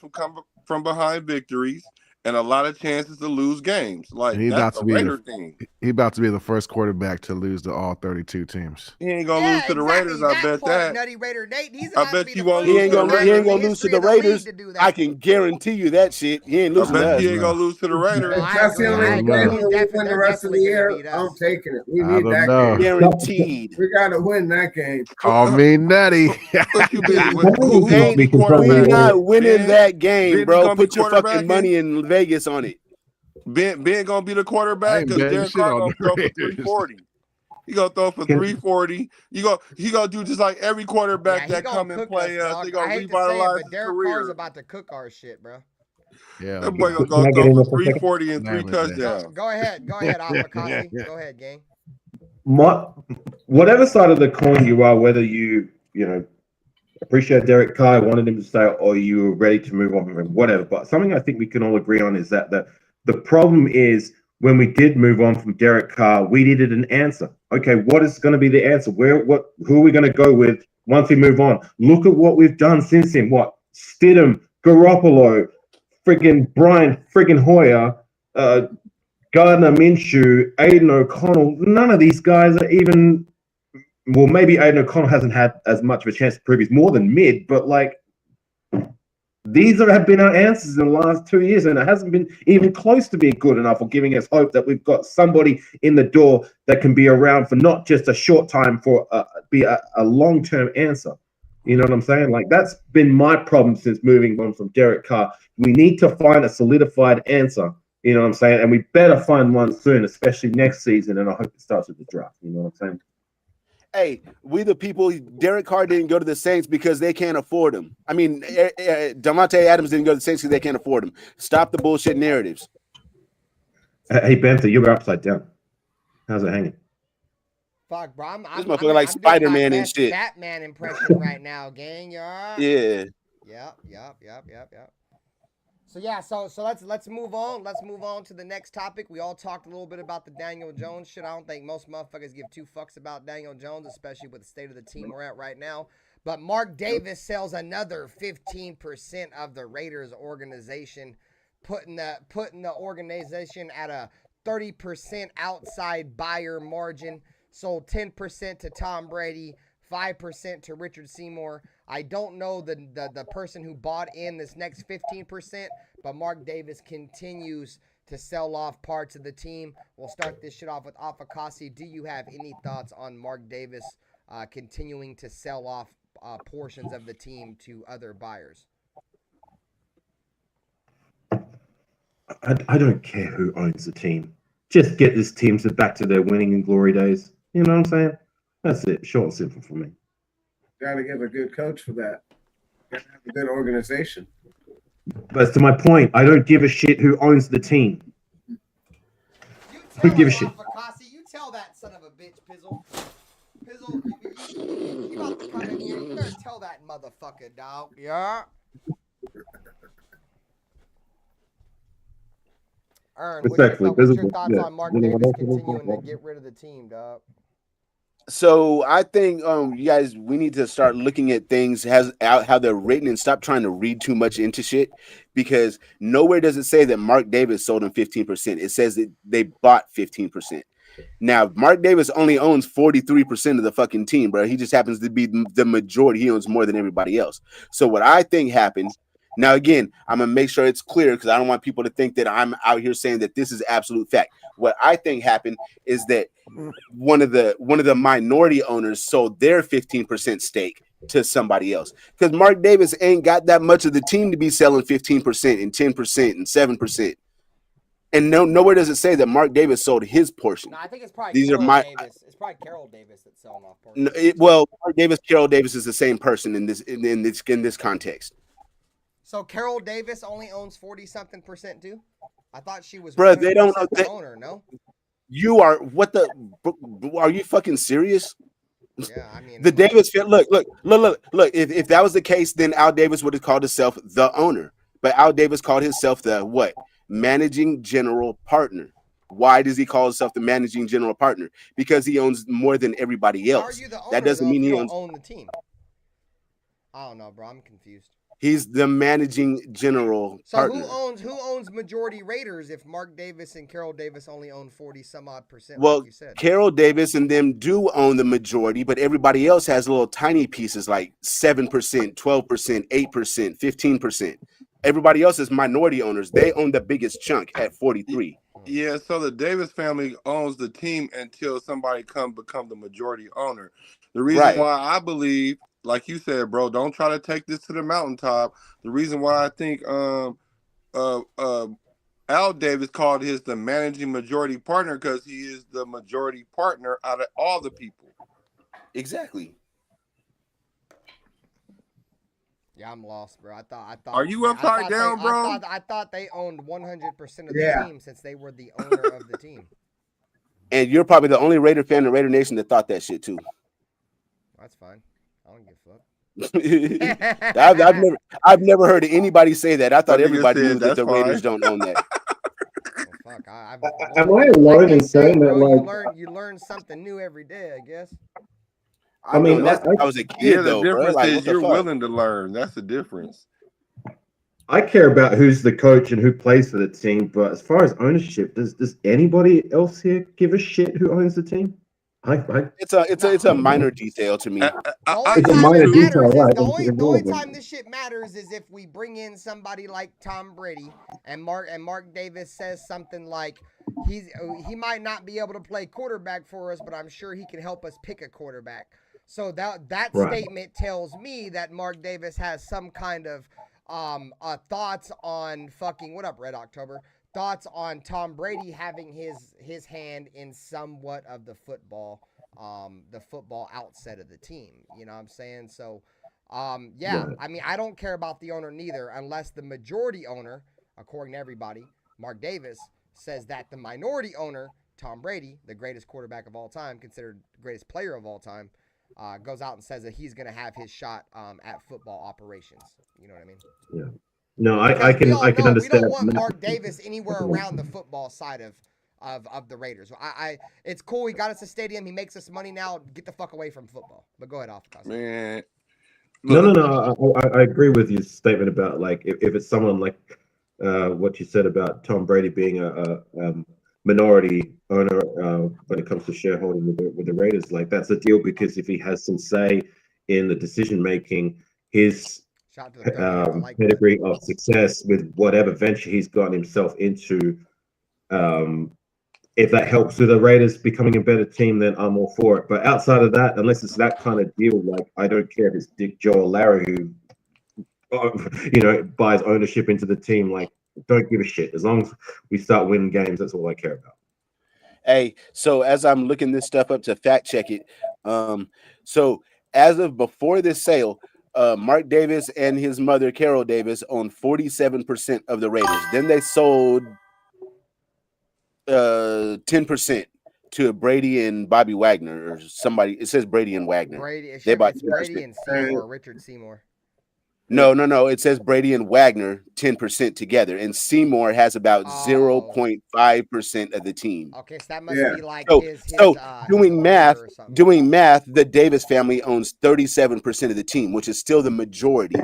Speaker 7: from behind victories and a lot of chances to lose games. Like
Speaker 6: He about
Speaker 7: that's
Speaker 6: to
Speaker 7: the
Speaker 6: be
Speaker 7: Raider thing.
Speaker 6: He about to be the first quarterback to lose to all 32 teams.
Speaker 7: He ain't gonna lose to the Raiders. I bet
Speaker 4: part,
Speaker 7: that.
Speaker 4: Nutty Raider Nate. He's
Speaker 7: I
Speaker 4: about
Speaker 7: bet
Speaker 4: to be
Speaker 7: you
Speaker 4: the
Speaker 7: won't
Speaker 4: first
Speaker 7: lose
Speaker 8: He ain't
Speaker 7: to the
Speaker 8: gonna
Speaker 7: Raiders.
Speaker 8: lose to the
Speaker 4: league
Speaker 8: Raiders.
Speaker 4: to do that.
Speaker 8: I can guarantee you that shit. He ain't
Speaker 7: I
Speaker 8: losing to
Speaker 7: bet
Speaker 8: us.
Speaker 7: he ain't gonna lose to the Raiders.
Speaker 4: No, I
Speaker 5: That's the
Speaker 4: agree.
Speaker 5: only
Speaker 4: I agree.
Speaker 5: game
Speaker 4: He's
Speaker 5: where we
Speaker 4: definitely-
Speaker 5: win the
Speaker 4: they're
Speaker 5: rest of the
Speaker 4: definitely
Speaker 5: year.
Speaker 4: gonna beat us.
Speaker 5: I'm taking it. We
Speaker 6: I
Speaker 5: need
Speaker 6: don't
Speaker 5: that
Speaker 6: know.
Speaker 5: game.
Speaker 8: Guaranteed.
Speaker 5: We got to win that game.
Speaker 6: Call me nutty.
Speaker 7: What you been?
Speaker 9: Who
Speaker 7: Who gonna be
Speaker 8: We
Speaker 7: quarterback?
Speaker 8: not winning that game,
Speaker 7: Ben
Speaker 8: bro.
Speaker 7: gonna be
Speaker 8: Put your fucking
Speaker 7: quarterbacking?
Speaker 8: money in Vegas on it.
Speaker 7: Ben gonna be the
Speaker 6: I
Speaker 7: quarterback
Speaker 6: ain't
Speaker 7: because
Speaker 6: betting
Speaker 7: Derek
Speaker 6: shit
Speaker 7: Carr
Speaker 6: on
Speaker 7: gonna
Speaker 6: the
Speaker 7: throw for
Speaker 6: Raiders.
Speaker 7: 340. He gonna throw for 340. He gonna do just like every quarterback
Speaker 4: he
Speaker 7: that
Speaker 4: gonna
Speaker 7: come and
Speaker 4: cook
Speaker 7: play
Speaker 4: us,
Speaker 7: us.
Speaker 4: dog.
Speaker 7: They gonna
Speaker 4: I hate to say it,
Speaker 7: revitalize
Speaker 4: but
Speaker 7: his
Speaker 4: Derek Carr's
Speaker 7: career.
Speaker 4: about to cook our shit, bro.
Speaker 6: Yeah,
Speaker 7: That boy gonna
Speaker 9: Can I
Speaker 7: go
Speaker 9: get in
Speaker 7: throw
Speaker 9: there
Speaker 7: for
Speaker 9: for a second?
Speaker 7: 340 and 3
Speaker 6: Damn it, man.
Speaker 7: touchdowns.
Speaker 4: Go ahead, Alpha. Go ahead, gang.
Speaker 9: Whatever side of the coin you are, whether you appreciate Derek Carr, wanted him to stay, or you were ready to move on from him, whatever. But something I think we can all agree on is that the problem is when we did move on from Derek Carr, we needed an answer. Okay, what is going to be the answer? Who are we going to go with once we move on? Look at what we've done since him. What? Stidham, Garoppolo, friggin' Brian, friggin' Hoyer, Gardner Minshew, Aiden O'Connell. None of these guys are even. Well, maybe Aiden O'Connell hasn't had as much of a chance to prove he's more than mid, but like these have been our answers in the last 2 years, and it hasn't been even close to being good enough or giving us hope that we've got somebody in the door that can be around for not just a short time, for be a long-term answer. You know what I'm saying? Like that's been my problem since moving on from Derek Carr. We need to find a solidified answer. You know what I'm saying? And we better find one soon, especially next season. And I hope it starts with the draft. You know what I'm saying?
Speaker 8: Hey, we the people. Derek Carr didn't go to the Saints because they can't afford him. I mean, Davante Adams didn't go to the Saints because they can't afford him. Stop the bullshit narratives.
Speaker 9: Hey, Banter, you're upside down. How's it hanging?
Speaker 4: Fuck, bro. I'm
Speaker 8: motherfucker like
Speaker 4: doing
Speaker 8: Spider-Man
Speaker 4: my
Speaker 8: and
Speaker 4: best
Speaker 8: shit.
Speaker 4: Batman impression right now, gang. Yeah.
Speaker 8: Yeah.
Speaker 4: Yep. So yeah, so let's move on. Let's move on to the next topic. We all talked a little bit about the Daniel Jones shit. I don't think most motherfuckers give two fucks about Daniel Jones, especially with the state of the team we're at right now. But Mark Davis sells another 15% of the Raiders organization, putting the organization at a 30% outside buyer margin. Sold 10% to Tom Brady, 5% to Richard Seymour. I don't know the person who bought in this next 15%, but Mark Davis continues to sell off parts of the team. We'll start this shit off with Afakasi. Do you have any thoughts on Mark Davis continuing to sell off portions of the team to other buyers?
Speaker 9: I don't care who owns the team. Just get this team back to their winning and glory days. You know what I'm saying? That's it. Short and simple for me.
Speaker 5: Got to get a good coach for that. Got to have a good organization.
Speaker 9: But to my point, I don't give a shit who owns the team. Who gives a shit?
Speaker 4: Afakasi, you tell that son of a bitch, Pizzle. Pizzle, you about to come in here. You better tell that motherfucker, dog. Yeah. Ern, what's your thoughts on Mark Davis continuing to get rid of the team, dog?
Speaker 8: So I think you guys, we need to start looking at things how they're written and stop trying to read too much into shit, because nowhere does it say that Mark Davis sold them 15%. It says that they bought 15%. Now, Mark Davis only owns 43% of the fucking team, bro. He just happens to be the majority. He owns more than everybody else. So what I think happened. Now, again, I'm going to make sure it's clear because I don't want people to think that I'm out here saying that this is absolute fact. What I think happened is that one of the minority owners sold their 15% stake to somebody else, because Mark Davis ain't got that much of the team to be selling 15% and 10% and 7%. And nowhere does it say that Mark Davis sold his portion.
Speaker 4: No, I think it's probably Davis. It's probably Carroll Davis that's selling off portions.
Speaker 8: Mark Davis, Carroll Davis is the same person in this context.
Speaker 4: So Carroll Davis only owns 40-something% too? I thought she was.
Speaker 8: Bro, they don't know
Speaker 4: the owner. No.
Speaker 8: You are are you fucking serious?
Speaker 4: Yeah, I mean
Speaker 8: the Davis look. If that was the case, then Al Davis would have called himself the owner, but Al Davis called himself the what? Managing general partner. Why does he call himself the managing general partner? Because he owns more than everybody else.
Speaker 4: How are you the owner,
Speaker 8: that doesn't mean he owns
Speaker 4: the team. I don't know, bro. I'm confused.
Speaker 8: He's the managing general partner.
Speaker 4: So who owns majority Raiders if Mark Davis and Carroll Davis only own 40-some-odd%?
Speaker 8: Well,
Speaker 4: like you said?
Speaker 8: Carroll Davis and them do own the majority, but everybody else has little tiny pieces like 7%, 12%, 8%, 15%. Everybody else is minority owners. They own the biggest chunk at 43.
Speaker 7: Yeah, so the Davis family owns the team until somebody become the majority owner. The reason why I believe, like you said, bro, don't try to take this to the mountaintop. The reason why I think Al Davis called his the managing majority partner because he is the majority partner out of all the people.
Speaker 8: Exactly.
Speaker 4: Yeah, I'm lost, bro. I thought.
Speaker 7: Are you upside down, bro?
Speaker 4: I thought they owned 100% of the team since they were the owner of the team.
Speaker 8: And you're probably the only Raider fan in Raider Nation that thought that shit too.
Speaker 4: That's fine. I don't give a fuck.
Speaker 8: I've never heard anybody say that. I thought everybody knew that the
Speaker 7: fine.
Speaker 8: Raiders don't own that.
Speaker 4: Well, fuck.
Speaker 9: Am I alone in saying that? Like,
Speaker 4: you learn something new every day, I guess.
Speaker 8: I mean, I was a kid though.
Speaker 7: The difference
Speaker 8: bro. Like,
Speaker 7: is you're willing to learn. That's the difference.
Speaker 9: I care about who's the coach and who plays for the team, but as far as ownership, does anybody else here give a shit who owns the team?
Speaker 8: It's a minor detail to me.
Speaker 9: It's a minor detail, right?
Speaker 4: The only time this shit matters is if we bring in somebody like Tom Brady and Mark Davis says something like he might not be able to play quarterback for us, but I'm sure he can help us pick a quarterback. So that statement tells me that Mark Davis has some kind of thoughts on fucking what up, Red October? thoughts on Tom Brady having his hand in somewhat of the football outset of the team. You know what I'm saying? So, yeah,
Speaker 9: Right.
Speaker 4: I mean, I don't care about the owner neither, unless the majority owner, according to everybody, Mark Davis, says that the minority owner, Tom Brady, the greatest quarterback of all time, considered the greatest player of all time, goes out and says that he's going to have his shot at football operations. You know what I mean?
Speaker 9: Yeah. No, I
Speaker 4: Because
Speaker 9: can
Speaker 4: we all
Speaker 9: I can
Speaker 4: know
Speaker 9: understand.
Speaker 4: we don't want Mark Davis anywhere around the football side of the Raiders. It's cool. He got us a stadium. He makes us money now. Get the fuck away from football. But go ahead, off.
Speaker 7: Man,
Speaker 9: No,
Speaker 7: look,
Speaker 9: I agree with your statement about like if it's someone like what you said about Tom Brady being a minority owner when it comes to shareholding with the Raiders, like that's a deal because if he has some say in the decision making, his
Speaker 4: Shout out to the 30 years of like
Speaker 9: pedigree of success with whatever venture he's gotten himself into, if that helps with the Raiders becoming a better team, then I'm all for it. But outside of that, unless it's that kind of deal, like I don't care if it's Dick, Joe, or Larry who, buys ownership into the team. Like, don't give a shit. As long as we start winning games, that's all I care about.
Speaker 8: Hey, so as I'm looking this stuff up to fact check it, so as of before this sale, Mark Davis and his mother Carol Davis owned 47% of the Raiders. Then they sold 10% to Brady and Bobby Wagner or somebody. It says Brady and Wagner.
Speaker 4: Brady.
Speaker 8: They bought
Speaker 4: It's Brady and Seymour, Richard Seymour.
Speaker 8: No. It says Brady and Wagner 10% together, and Seymour has about 0.5% of the team.
Speaker 4: Okay, so that must be like
Speaker 8: doing math. The Davis family owns 37% of the team, which is still the majority.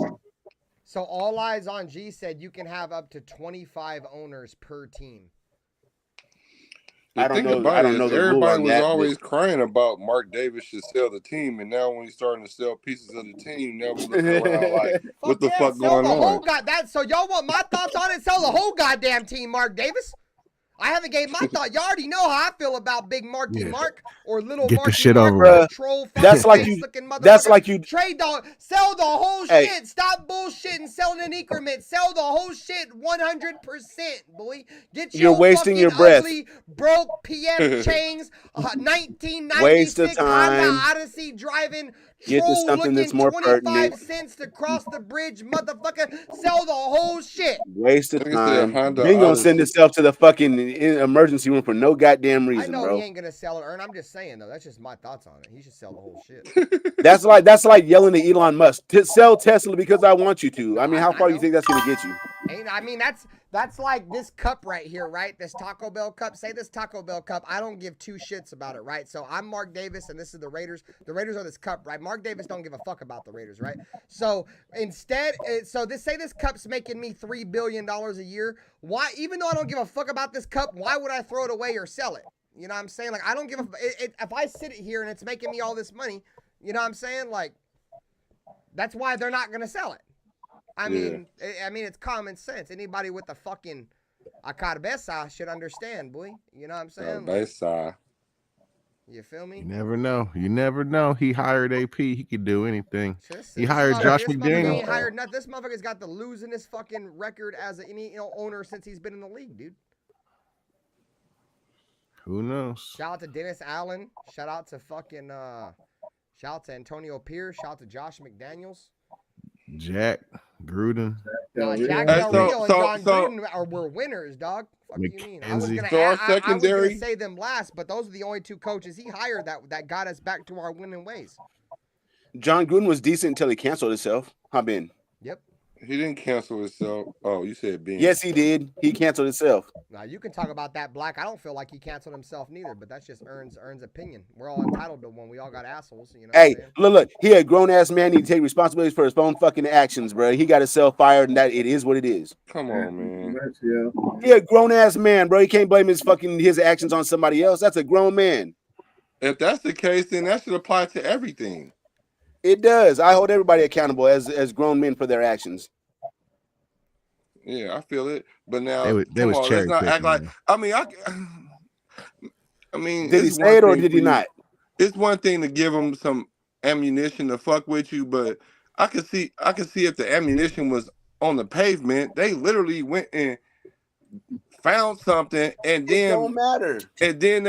Speaker 4: So All Eyes on G said you can have up to 25 owners per team.
Speaker 7: I don't know. Everybody was always crying about Mark Davis should sell the team, and now when he's starting to sell pieces of the team, now we look around like, what the fuck going on?
Speaker 4: So y'all want my thoughts on it? Sell the whole goddamn team, Mark Davis. I haven't gave my thought. Y'all already know how I feel about Big Marky Mark or Little
Speaker 6: Get
Speaker 4: Marky
Speaker 6: the shit
Speaker 4: Mark.
Speaker 6: over with.
Speaker 4: Troll
Speaker 8: That's like you.
Speaker 4: Trade dog. Sell the whole shit. Stop bullshitting. Selling in increments. Sell the whole shit 100%, boy. Get your
Speaker 8: You're wasting your breath.
Speaker 4: Ugly, broke PF chains. 1996
Speaker 8: Waste of time.
Speaker 4: Honda Odyssey driving.
Speaker 8: Get to something that's more
Speaker 4: 25
Speaker 8: pertinent.
Speaker 4: cents to cross the bridge, motherfucker. Sell the whole shit.
Speaker 8: Waste of time. You ain't gonna send yourself to the fucking emergency room for no goddamn reason,
Speaker 4: I know
Speaker 8: bro.
Speaker 4: he ain't gonna sell it, Ern. I'm just saying though. That's just my thoughts on it. He should sell the whole shit.
Speaker 8: That's like yelling to Elon Musk to sell Tesla because I want you to. I mean, how far do you think that's gonna get you?
Speaker 4: I mean, that's like this cup right here, right? This Taco Bell cup. Say this Taco Bell cup. I don't give two shits about it, right? So I'm Mark Davis, and this is the Raiders. The Raiders are this cup, right? Mark Davis don't give a fuck about the Raiders, right? So instead, say this cup's making me $3 billion a year. Why? Even though I don't give a fuck about this cup, why would I throw it away or sell it? You know what I'm saying? Like I don't give a. If I sit it here and it's making me all this money, you know what I'm saying? Like that's why they're not gonna sell it. I mean, it's common sense. Anybody with a fucking cabeza should understand, boy. You know what I'm saying?
Speaker 7: Cabeza.
Speaker 4: You feel me?
Speaker 6: You never know. You never know. He hired AP. He could do anything. He hired Josh McDaniels.
Speaker 4: He hired nothing. This motherfucker's got the losingest fucking record as any owner since he's been in the league, dude.
Speaker 6: Who knows?
Speaker 4: Shout out to Dennis Allen. Shout out to fucking shout out to Antonio Pierce. Shout out to Josh McDaniels.
Speaker 6: Jack Gruden.
Speaker 4: Jack Del Rio and John Gruden were winners, dog. Fuck you mean? I was gonna say them last, but those are the only two coaches he hired that got us back to our winning ways.
Speaker 8: John Gruden was decent until he canceled himself. Huh, Ben?
Speaker 4: Yep.
Speaker 7: He didn't cancel himself. Oh, you said Ben.
Speaker 8: Yes, he did. He canceled himself.
Speaker 4: Now you can talk about that, Black. I don't feel like he canceled himself neither, but that's just Ern's opinion. We're all entitled to one. We all got assholes, you know.
Speaker 8: Hey, look. He a grown ass man. He need to take responsibility for his own fucking actions, bro. He got himself fired, and that it is what it is.
Speaker 7: Come on, man.
Speaker 8: He a grown ass man, bro. He can't blame his actions on somebody else. That's a grown man.
Speaker 7: If that's the case, then that should apply to everything.
Speaker 8: It does. I hold everybody accountable as grown men for their actions.
Speaker 7: Yeah, I feel it. But now,
Speaker 6: let's
Speaker 7: not act like. I mean,
Speaker 8: did he say it or did he not?
Speaker 7: It's one thing to give them some ammunition to fuck with you, but I could see if the ammunition was on the pavement. They literally went and found something, and
Speaker 8: It
Speaker 7: then
Speaker 8: don't matter.
Speaker 7: And then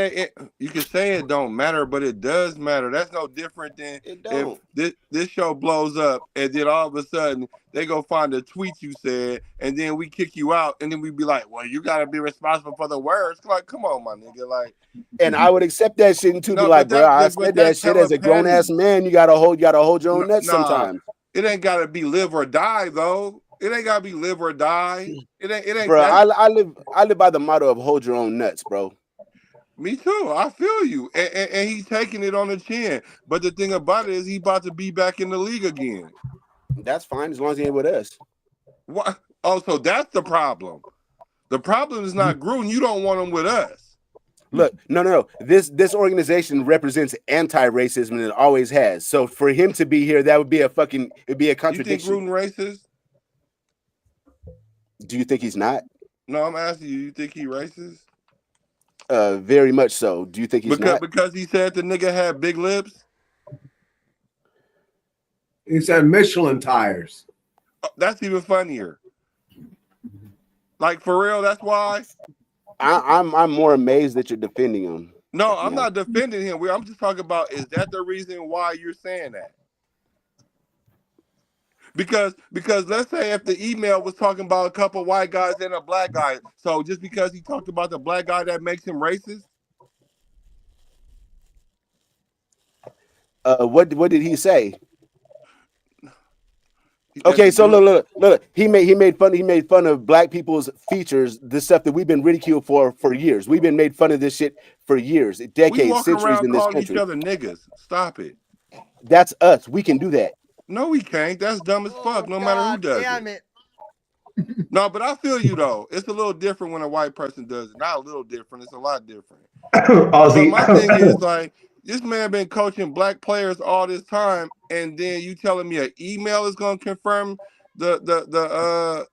Speaker 7: you can say it don't matter, but it does matter. That's no different than
Speaker 8: It
Speaker 7: if
Speaker 8: don't.
Speaker 7: this show blows up and then all of a sudden they go find a tweet you said and then we kick you out and then we be like, well, you got to be responsible for the words. Like, come on, my nigga. Like,
Speaker 8: And I would accept that shit and to be
Speaker 7: no,
Speaker 8: like,
Speaker 7: but
Speaker 8: bro, I
Speaker 7: but
Speaker 8: said that
Speaker 7: that's
Speaker 8: shit as a grown ass
Speaker 7: telepathy.
Speaker 8: man. You gotta hold your own nuts
Speaker 7: Nah,
Speaker 8: sometimes.
Speaker 7: it ain't got to be live or die though. It ain't got to be live or die. It ain't.
Speaker 8: Bro,
Speaker 7: that.
Speaker 8: I live by the motto of hold your own nuts, bro.
Speaker 7: Me too. I feel you. And he's taking it on the chin. But the thing about it is he about to be back in the league again.
Speaker 8: That's fine as long as he ain't with us.
Speaker 7: What? Oh, so that's the problem. The problem is not Gruden. You don't want him with us.
Speaker 8: Look, no. This organization represents anti-racism and it always has. So for him to be here, that would be it'd be a contradiction.
Speaker 7: You think Gruden racist?
Speaker 8: Do you think he's not?
Speaker 7: No, I'm asking you. You think he racist?
Speaker 8: Very much so. Do you think he's not?
Speaker 7: Because he said the nigga had big lips?
Speaker 5: He said Michelin tires.
Speaker 7: Oh, that's even funnier. Like, for real, that's why?
Speaker 8: I'm more amazed that you're defending him.
Speaker 7: No, I'm not defending him. I'm just talking about, is that the reason why you're saying that? Because let's say if the email was talking about a couple white guys and a black guy, so just because he talked about the black guy, that makes him racist?
Speaker 8: What did he say? Okay, so look. He made fun of black people's features, the stuff that we've been ridiculed for years. We've been made fun of this shit for years, decades, centuries in this country.
Speaker 7: Each other niggas. Stop it.
Speaker 8: That's us. We can do that.
Speaker 7: No, we can't. That's dumb as fuck. No matter who does it. No, but I feel you though. It's a little different when a white person does it. Not a little different. It's a lot different.
Speaker 9: Ozzy.
Speaker 7: But my thing is like, this man been coaching black players all this time, and then you telling me an email is gonna confirm the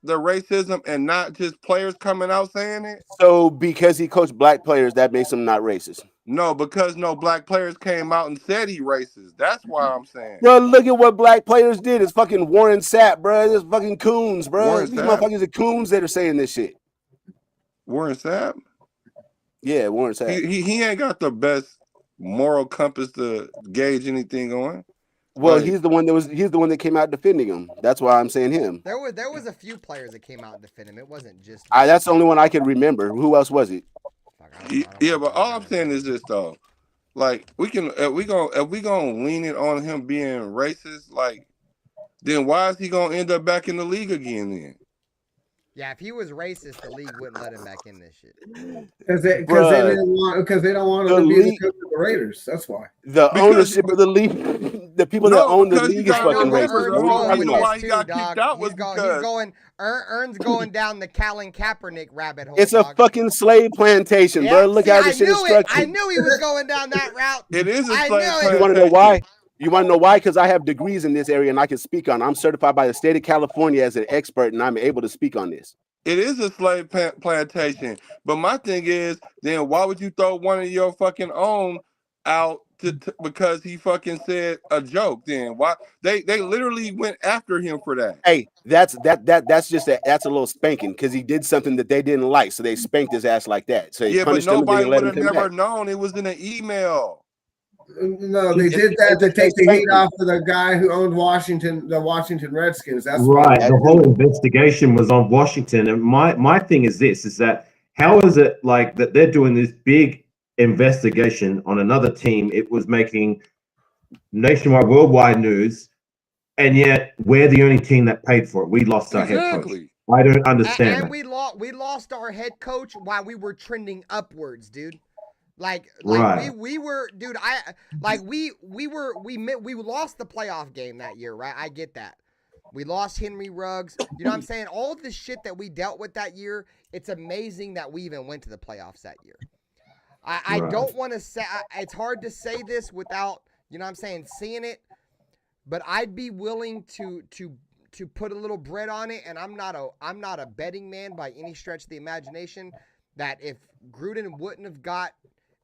Speaker 7: racism and not just players coming out saying it?
Speaker 8: So because he coached black players, that makes him not racist.
Speaker 7: No, because no black players came out and said he racist. That's why I'm saying.
Speaker 8: Bro, look at what black players did. It's fucking Warren Sapp, bro. It's fucking coons, bro. These motherfuckers are coons that are saying this shit.
Speaker 7: Warren Sapp?
Speaker 8: Yeah, Warren Sapp.
Speaker 7: He ain't got the best moral compass to gauge anything on.
Speaker 8: Well, he's the one that came out defending him. That's why I'm saying him.
Speaker 4: There was a few players that came out and defended him. It wasn't just.
Speaker 8: That's the only one I can remember. Who else was it?
Speaker 7: Yeah, but all I'm saying is this though, like if we gonna lean it on him being racist, like then why is he gonna end up back in the league again then?
Speaker 4: Yeah, if he was racist, the league wouldn't let him back in this shit.
Speaker 5: Because they don't want him to be the coach of the Raiders. That's why.
Speaker 8: The ownership of the league, the people that own the league is fucking racist.
Speaker 7: The reason why he got kicked out was
Speaker 4: Ern's going down the Colin Kaepernick rabbit hole.
Speaker 8: It's a fucking slave plantation, bro. Look how this shit is structured.
Speaker 4: I knew he was going down that route.
Speaker 7: It is a slave plantation.
Speaker 8: You want to know why? You want to know why? Because I have degrees in this area and I can speak on. I'm certified by the state of California as an expert, and I'm able to speak on this.
Speaker 7: It is a slave plantation, but my thing is, then why would you throw one of your fucking own out because he fucking said a joke? Then why they literally went after him for that?
Speaker 8: Hey, that's just that's a little spanking because he did something that they didn't like, so they spanked his ass like that. So
Speaker 7: yeah, but nobody would have never known it was in an email.
Speaker 5: No, they did that to take the heat off of the guy who owned the Washington Redskins. That's
Speaker 9: right. The whole investigation was on Washington. And my thing is this, is that how is it like that they're doing this big investigation on another team? It was making nationwide, worldwide news, and yet we're the only team that paid for it. We lost our head coach. I don't understand
Speaker 4: and
Speaker 9: that.
Speaker 4: we lost our head coach while we were trending upwards, dude. Like
Speaker 9: right.
Speaker 4: we were, dude. We lost the playoff game that year, right? I get that. We lost Henry Ruggs. You know what I'm saying? All of the shit that we dealt with that year. It's amazing that we even went to the playoffs that year. I don't want to say. It's hard to say this without, you know what I'm saying, seeing it. But I'd be willing to put a little bread on it. And I'm not a betting man by any stretch of the imagination. That if Gruden wouldn't have got,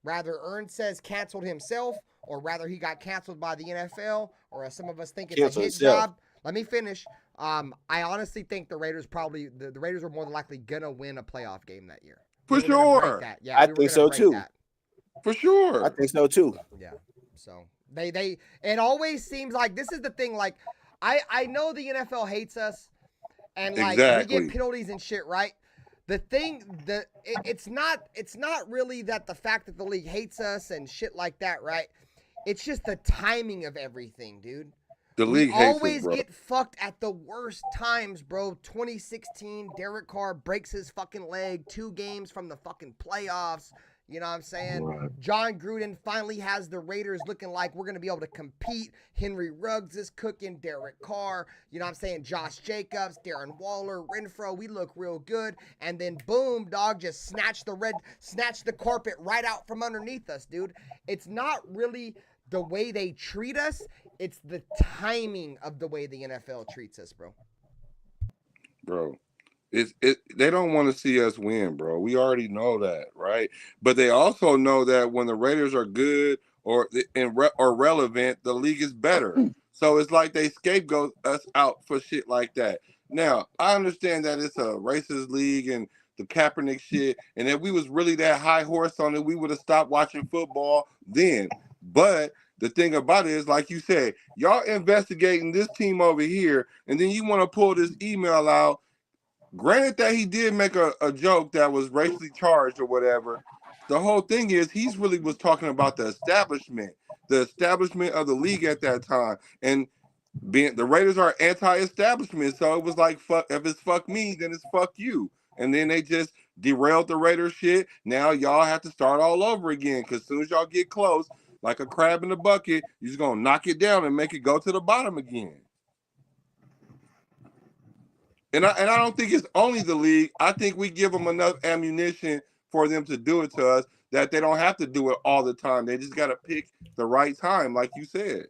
Speaker 4: rather Ern says canceled himself, or rather he got canceled by the NFL, or as some of us think it's a hit job. Let me finish. I honestly think the Raiders the Raiders are more than likely gonna win a playoff game that year.
Speaker 7: For
Speaker 4: We were gonna break
Speaker 7: sure.
Speaker 4: that. Yeah,
Speaker 8: I
Speaker 4: we were
Speaker 8: think
Speaker 4: gonna
Speaker 8: so
Speaker 4: break
Speaker 8: too.
Speaker 4: that.
Speaker 7: For sure.
Speaker 8: I think so too.
Speaker 4: Yeah. So it always seems like this is the thing. Like I know the NFL hates us, and like we
Speaker 7: Exactly.
Speaker 4: get penalties and shit, right? The thing that it's not really that the fact that the league hates us and shit like that, right? It's just the timing of everything, dude.
Speaker 7: The league
Speaker 4: We
Speaker 7: hates
Speaker 4: always
Speaker 7: us, bro.
Speaker 4: get fucked at the worst times, bro. 2016, Derek Carr breaks his fucking leg 2 games from the fucking playoffs. You know what I'm saying?
Speaker 9: Right.
Speaker 4: John Gruden finally has the Raiders looking like we're going to be able to compete. Henry Ruggs is cooking. Derek Carr, you know what I'm saying? Josh Jacobs, Darren Waller, Renfro. We look real good. And then boom, dog, just snatch the carpet right out from underneath us, dude. It's not really the way they treat us. It's the timing of the way the NFL treats us, bro.
Speaker 7: Bro. They don't want to see us win, bro. We already know that, right? But they also know that when the Raiders are good or relevant, the league is better. So it's like they scapegoat us out for shit like that. Now, I understand that it's a racist league and the Kaepernick shit, and if we was really that high horse on it, we would have stopped watching football then. But the thing about it is, like you said, y'all investigating this team over here, and then you want to pull this email out. Granted that he did make a joke that was racially charged or whatever, the whole thing is he's really was talking about the establishment of the league at that time. And the Raiders are anti-establishment, so it was like, fuck, if it's fuck me, then it's fuck you. And then they just derailed the Raiders shit. Now y'all have to start all over again, because as soon as y'all get close, like a crab in the bucket, you're just gonna knock it down and make it go to the bottom again. And I don't think it's only the league. I think we give them enough ammunition for them to do it to us that they don't have to do it all the time. They just got to pick the right time, like you said.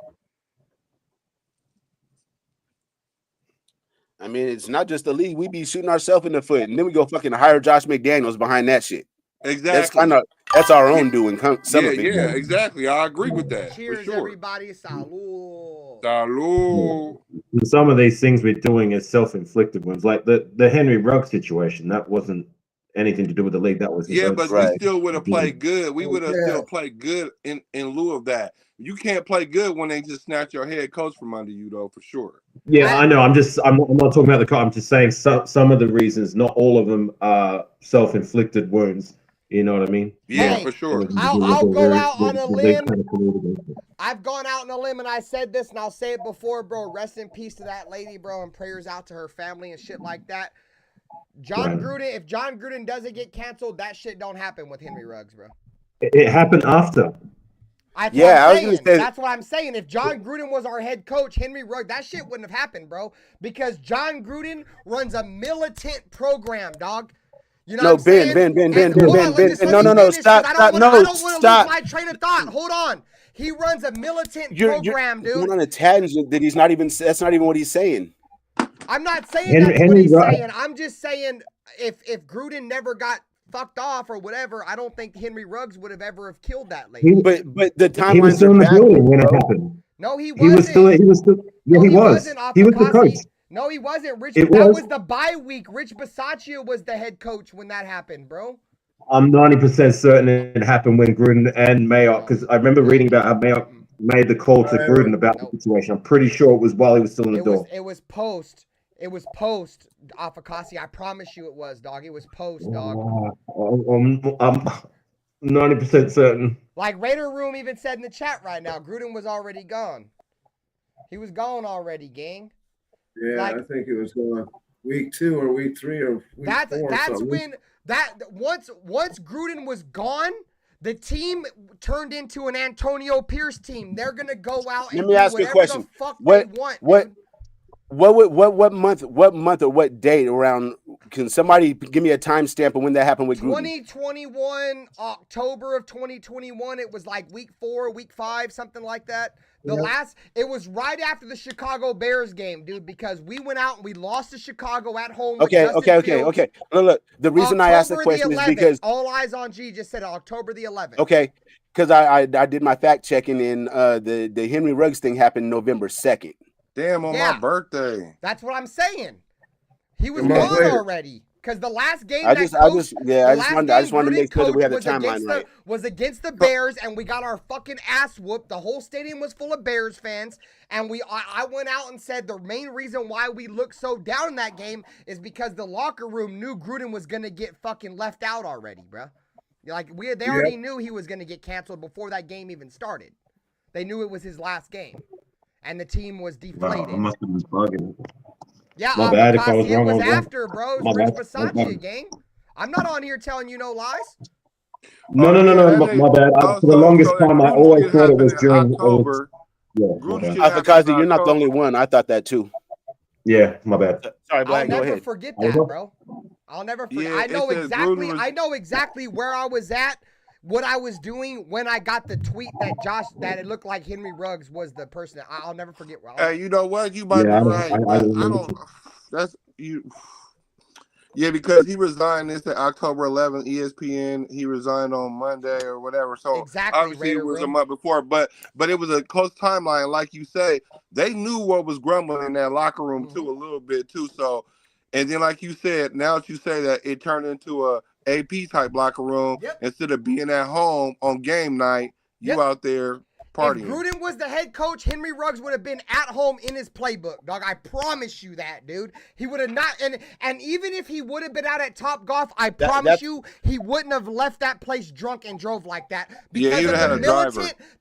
Speaker 8: I mean, it's not just the league. We be shooting ourselves in the foot, and then we go fucking hire Josh McDaniels behind that shit.
Speaker 7: Exactly.
Speaker 8: That's our own doing. Some of it.
Speaker 7: Yeah, exactly. I agree with that.
Speaker 4: Cheers,
Speaker 7: for sure.
Speaker 4: everybody. Salud.
Speaker 7: Salud.
Speaker 9: Some of these things we're doing is self-inflicted ones, like the Henry Ruggs situation. That wasn't anything to do with the league. That was his own
Speaker 7: but
Speaker 9: choice.
Speaker 7: we still would have played good. We would have still played good in lieu of that. You can't play good when they just snatch your head coach from under you, though, for sure.
Speaker 9: Yeah, I know. I'm not talking about the car. I'm just saying some of the reasons, not all of them, are self-inflicted wounds. You know what I mean?
Speaker 7: Yeah,
Speaker 4: Hey,
Speaker 7: for sure.
Speaker 4: I'll go out on a limb.
Speaker 9: Kind of
Speaker 4: I've gone out on a limb and I said this and I'll say it before, bro. Rest in peace to that lady, bro, and prayers out to her family and shit like that. If John Gruden doesn't get canceled, that shit don't happen with Henry Ruggs, bro.
Speaker 9: It happened after.
Speaker 4: That's what I'm saying. If John Gruden was our head coach, Henry Ruggs, that shit wouldn't have happened, bro. Because John Gruden runs a militant program, dog. You know what I'm saying?
Speaker 8: Ben. No, stop.
Speaker 4: I don't want to lose my train of thought. Hold on. He runs a militant program, dude.
Speaker 8: You're on a tangent that that's not even what he's saying.
Speaker 4: I'm not saying that's what he's saying. I'm just saying if Gruden never got fucked off or whatever, I don't think Henry Ruggs would have ever have killed that lady.
Speaker 8: But the timelines
Speaker 9: He was still in the building when it happened.
Speaker 4: No, he wasn't.
Speaker 9: He was the coach.
Speaker 4: No, he wasn't. Was the bye week. Rich Bisaccia was the head coach when that happened, bro.
Speaker 9: I'm 90% certain it happened when Gruden and Mayock, because I remember reading about how Mayock made the call to Gruden about the situation. I'm pretty sure it was while he was still in the door.
Speaker 4: It was post Afakasi. I promise you it was, dog. It was post, dog.
Speaker 9: I'm 90% certain.
Speaker 4: Like Raider Room even said in the chat right now, Gruden was already gone. He was gone already, gang.
Speaker 5: Yeah, I think it was week 2 or week 3 or week 4.
Speaker 4: That's when once Gruden was gone, the team turned into an Antonio Pierce team. They're gonna go out and do whatever the fuck they want.
Speaker 8: What month or what date around? Can somebody give me a timestamp of when that happened with Gruden?
Speaker 4: 2021, October of 2021. It was like week 4, week 5, something like that. It was right after the Chicago Bears game, dude, because we went out and we lost to Chicago at home.
Speaker 8: Okay. Look, the reason I asked the question is because
Speaker 4: All Eyes on G just said October the 11th.
Speaker 8: Okay, because I did my fact checking and the Henry Ruggs thing happened November 2nd.
Speaker 7: Damn, on my birthday.
Speaker 4: That's what I'm saying. He was gone already. Because the last game
Speaker 8: I
Speaker 4: that
Speaker 8: just
Speaker 4: coach,
Speaker 8: wanted to make sure that we have the timeline right.
Speaker 4: Was against the Bears, and we got our fucking ass whooped. The whole stadium was full of Bears fans, and I went out and said the main reason why we looked so down in that game is because the locker room knew Gruden was gonna get fucking left out already, bro. Like they already knew he was gonna get canceled before that game even started. They knew it was his last game, and the team was deflated.
Speaker 9: Wow, I must have been bugging.
Speaker 4: Yeah,
Speaker 9: My bad if I was
Speaker 4: it
Speaker 9: wrong.
Speaker 4: was after, bro. It was Rich
Speaker 9: bad.
Speaker 4: Versace gang. I'm not on here telling you no lies.
Speaker 9: No, my bad. For the longest time, I always thought it was during
Speaker 7: October.
Speaker 8: Afakazi, you're not the only one. I thought that too.
Speaker 9: Yeah, my bad.
Speaker 8: Sorry, Black.
Speaker 4: I'll
Speaker 8: Go
Speaker 4: never
Speaker 8: ahead.
Speaker 4: forget that, bro. I'll never forget.
Speaker 7: Yeah,
Speaker 4: I know
Speaker 7: it says
Speaker 4: exactly.
Speaker 7: Gruden was-
Speaker 4: I know exactly where I was at, what I was doing when I got the tweet that it looked like Henry Ruggs was the person. I'll never forget.
Speaker 7: Hey, you know what? You might be right. I don't. That's you. Yeah, because he resigned this at October 11th, ESPN. He resigned on Monday or whatever. So
Speaker 4: Exactly,
Speaker 7: obviously it was a
Speaker 4: RaiderBen.
Speaker 7: month before, but it was a close timeline, like you say. They knew what was grumbling in that locker room too, a little bit too. So, and then like you said, now that you say that, it turned into a AP type locker room instead of being at home on game night. You out there partying.
Speaker 4: If Gruden was the head coach, Henry Ruggs would have been at home in his playbook, dog. I promise you that, dude. He would have not, and even if he would have been out at Top Golf, I promise you he wouldn't have left that place drunk and drove like that because of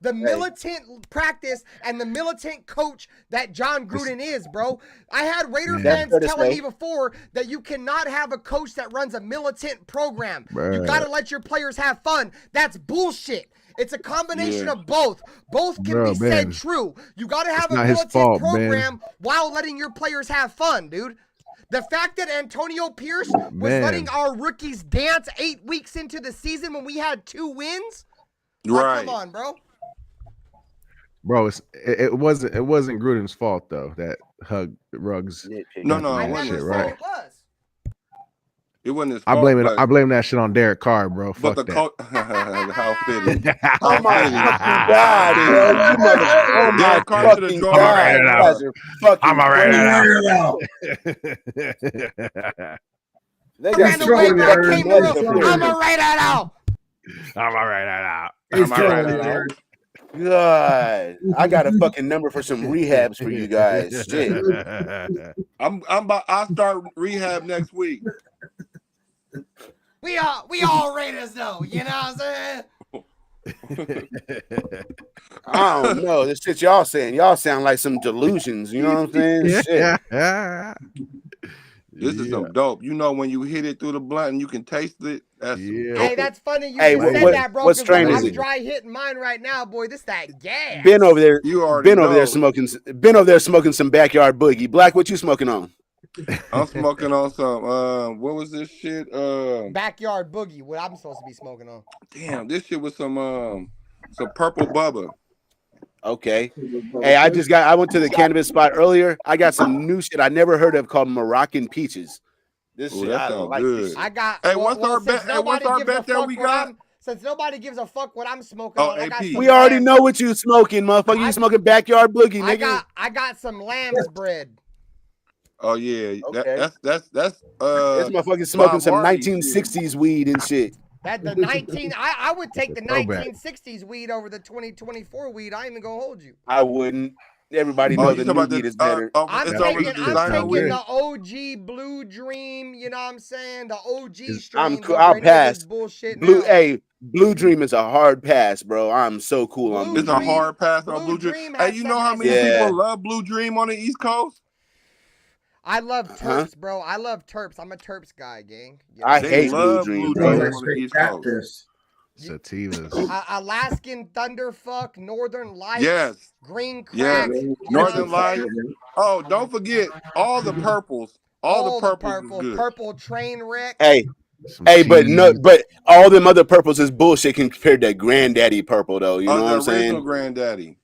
Speaker 4: the militant practice and the militant coach that John Gruden is, bro. I had Raider fans telling me before that you cannot have a coach that runs a militant program. You got to let your players have fun. That's bullshit. It's a combination of both. Both can be said true. You got to have a militant program while letting your players have fun, dude. The fact that Antonio Pierce was letting our rookies dance 8 weeks into the season when we had 2 wins?
Speaker 7: Right.
Speaker 4: Come on, bro.
Speaker 6: Bro, it wasn't Gruden's fault though that Ruggs.
Speaker 7: No,
Speaker 4: I
Speaker 7: it wasn't
Speaker 4: never
Speaker 7: his
Speaker 4: said
Speaker 7: fault.
Speaker 4: it was.
Speaker 7: It wasn't his
Speaker 6: I
Speaker 7: fault.
Speaker 6: blame that shit on Derek Carr, bro.
Speaker 7: But
Speaker 6: Fuck
Speaker 7: the
Speaker 6: that.
Speaker 7: coach, how fitting.
Speaker 8: Oh my fucking God, bro. You mother, oh my
Speaker 7: Derek Carr should have
Speaker 8: fucking
Speaker 7: joined
Speaker 8: God.
Speaker 7: right
Speaker 8: You
Speaker 7: now.
Speaker 8: guys are fucking
Speaker 6: I'm all right.
Speaker 8: They
Speaker 4: I'm
Speaker 8: got
Speaker 4: the way
Speaker 8: some
Speaker 4: back
Speaker 8: fucking
Speaker 4: came
Speaker 8: nuts
Speaker 4: through.
Speaker 8: up here.
Speaker 4: I'm a right out.
Speaker 6: I'm all right.
Speaker 5: He's
Speaker 7: Am I right
Speaker 5: trolling,
Speaker 7: now?
Speaker 5: Jared.
Speaker 8: God, I got a fucking number for some rehabs for you guys. Shit.
Speaker 7: I'll start rehab next week.
Speaker 4: We all Raiders though, you know what I'm saying?
Speaker 8: I don't know. This shit y'all saying. Y'all sound like some delusions. You know what I'm saying? Shit.
Speaker 7: This is some dope. You know when you hit it through the blunt and you can taste it. That's
Speaker 4: Hey, that's funny you
Speaker 8: Hey,
Speaker 4: just said
Speaker 8: what
Speaker 4: that, bro.
Speaker 8: what
Speaker 4: 'cause
Speaker 8: strain
Speaker 4: I'm
Speaker 8: is it?
Speaker 4: dry hitting mine right now, boy. This that gas.
Speaker 8: Been over there.
Speaker 7: You already
Speaker 8: Been over there
Speaker 7: know.
Speaker 8: Been over there smoking some backyard boogie. Black, what you smoking on?
Speaker 7: I'm smoking on some. What was this shit?
Speaker 4: Backyard boogie. What I'm supposed to be smoking on.
Speaker 7: Damn, this shit was some purple bubba.
Speaker 8: Okay. Hey, I went to the cannabis spot earlier. I got some new shit I never heard of called Moroccan peaches. This
Speaker 7: Ooh,
Speaker 8: shit,
Speaker 7: that
Speaker 8: I
Speaker 7: sounds
Speaker 8: like
Speaker 7: good.
Speaker 8: this shit.
Speaker 4: I got.
Speaker 7: Hey, what's our
Speaker 4: since
Speaker 7: bet? Hey, what's
Speaker 4: nobody
Speaker 7: our
Speaker 4: gives a
Speaker 7: bet that
Speaker 4: fuck
Speaker 7: we
Speaker 4: what
Speaker 7: got?
Speaker 4: since nobody gives a fuck what I'm smoking on, I got
Speaker 7: AP.
Speaker 4: some
Speaker 8: We already
Speaker 4: lamb-
Speaker 8: know what you smoking, motherfucker. You smoking backyard boogie, nigga.
Speaker 4: I got some lamb's bread.
Speaker 7: Oh yeah,
Speaker 8: Okay.
Speaker 7: that's
Speaker 8: This motherfucker smoking
Speaker 7: Bob
Speaker 8: some
Speaker 7: Marley
Speaker 8: 1960s weed and shit.
Speaker 4: That the 19. I would take the
Speaker 6: Throwback.
Speaker 4: 1960s weed over the 2024 weed. I ain't even gonna hold you.
Speaker 8: I wouldn't. Everybody
Speaker 7: Oh,
Speaker 8: knows
Speaker 7: you
Speaker 8: the
Speaker 7: talking
Speaker 8: new
Speaker 7: about
Speaker 8: weed
Speaker 7: this?
Speaker 8: is better.
Speaker 4: I'm
Speaker 7: It's over the
Speaker 4: taking
Speaker 7: designer weed.
Speaker 4: the OG Blue Dream. You know what I'm saying? The OG strain.
Speaker 8: I'm cool. I'll pass.
Speaker 4: Bullshit.
Speaker 8: Blue,
Speaker 4: now.
Speaker 8: hey, Blue Dream is a hard pass, bro. I'm so cool on Blue
Speaker 7: It's a
Speaker 8: Dream.
Speaker 7: hard pass on
Speaker 4: Blue
Speaker 7: Blue Dream.
Speaker 4: Dream
Speaker 7: Hey,
Speaker 4: has
Speaker 7: you know how many
Speaker 8: Yeah.
Speaker 7: people love Blue Dream on the East Coast?
Speaker 4: I love Terps, bro. I love Terps. I'm a Terps guy, gang. You know?
Speaker 8: I
Speaker 7: They
Speaker 8: hate Blue
Speaker 7: love
Speaker 8: Dream,
Speaker 7: Blue
Speaker 8: bro.
Speaker 7: Dream
Speaker 5: That's
Speaker 7: on the
Speaker 5: straight
Speaker 7: East Coast.
Speaker 5: cactus.
Speaker 6: Sativas.
Speaker 4: Alaskan Thunderfuck, Northern Lights,
Speaker 7: Yes.
Speaker 4: Green
Speaker 7: Yes.
Speaker 4: Crack, you know
Speaker 7: Northern
Speaker 4: what I'm saying?
Speaker 7: Lights. Oh, don't forget all the purples. All the purples is good.
Speaker 4: Purple train wreck.
Speaker 8: Hey,
Speaker 6: Some
Speaker 8: hey, but
Speaker 6: cheese.
Speaker 8: but all them other purples is bullshit compared to Granddaddy Purple, though. You know what I'm
Speaker 7: the original
Speaker 8: saying?
Speaker 7: Granddaddy.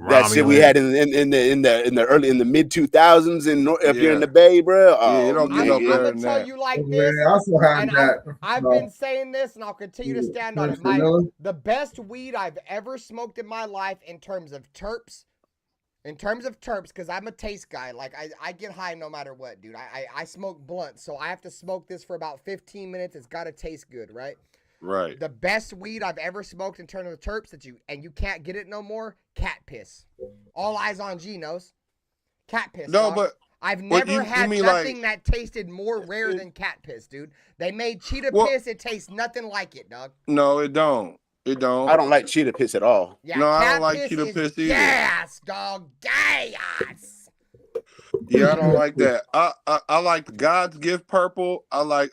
Speaker 8: That shit we
Speaker 6: Romulan.
Speaker 8: had in the mid 2000s up here in the
Speaker 7: Yeah.
Speaker 8: Bay, bro.
Speaker 7: Yeah, it don't get no
Speaker 4: I'm
Speaker 7: better
Speaker 4: gonna
Speaker 7: than
Speaker 4: tell
Speaker 7: that.
Speaker 4: you like
Speaker 5: Man,
Speaker 4: this,
Speaker 5: I also have
Speaker 4: and
Speaker 5: that.
Speaker 4: I've been saying this, and I'll continue to stand on it.
Speaker 5: Vanilla.
Speaker 4: The best weed I've ever smoked in my life in terms of terps In terms of terps, because I'm a taste guy, like I get high no matter what, dude. I smoke blunt, so I have to smoke this for about 15 minutes. It's got to taste good, right?
Speaker 7: Right.
Speaker 4: The best weed I've ever smoked in terms of terps that you can't get it no more, cat piss. All eyes on G knows. Cat piss.
Speaker 7: No,
Speaker 4: dog.
Speaker 7: but
Speaker 4: I've never had
Speaker 7: mean
Speaker 4: nothing
Speaker 7: like,
Speaker 4: that tasted more rare than cat piss, dude. They made cheetah
Speaker 7: Well-
Speaker 4: piss. It tastes nothing like it, dog.
Speaker 7: no, it don't. It don't.
Speaker 8: I don't like cheetah piss at all.
Speaker 4: Yeah,
Speaker 7: No, I
Speaker 4: cat
Speaker 7: don't like
Speaker 4: piss
Speaker 7: cheetah
Speaker 4: is
Speaker 7: piss either.
Speaker 4: gas, dog. Gas.
Speaker 7: Yeah, I don't like that. I like God's Gift Purple. I like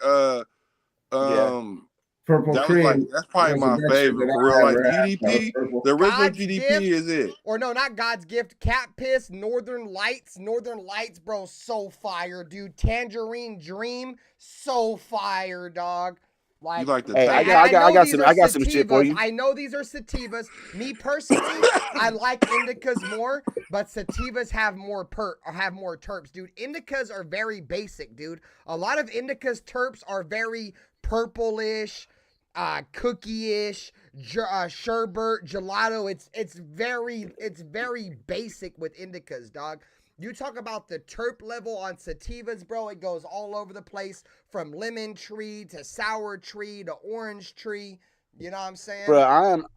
Speaker 5: Purple
Speaker 7: that
Speaker 5: cream.
Speaker 7: was like that's probably
Speaker 5: was
Speaker 7: my
Speaker 5: the best shit
Speaker 7: favorite
Speaker 5: that
Speaker 7: for real.
Speaker 5: I
Speaker 7: Like
Speaker 5: ever had. That was
Speaker 7: GDP,
Speaker 5: purple.
Speaker 7: the original
Speaker 4: God's
Speaker 7: GDP
Speaker 4: Gift?
Speaker 7: is it.
Speaker 4: Or no, not God's Gift. Cat piss, Northern Lights. Northern Lights, bro, so fire, dude. Tangerine Dream, so fire, dog.
Speaker 7: You like the
Speaker 8: Hey, I
Speaker 7: type-
Speaker 8: got
Speaker 4: these
Speaker 8: some
Speaker 4: are
Speaker 8: some shit for
Speaker 4: sativas.
Speaker 8: you.
Speaker 4: I know these are sativas. Me personally, I like indicas more, but sativas have more terps, dude. Indicas are very basic, dude. A lot of indicas terps are very purplish, cookie-ish, sherbet, gelato. It's very basic with indicas, dog. You talk about the terp level on sativas, bro. It goes all over the place, from lemon tree to sour tree to orange tree. You know what I'm saying?
Speaker 8: Bro,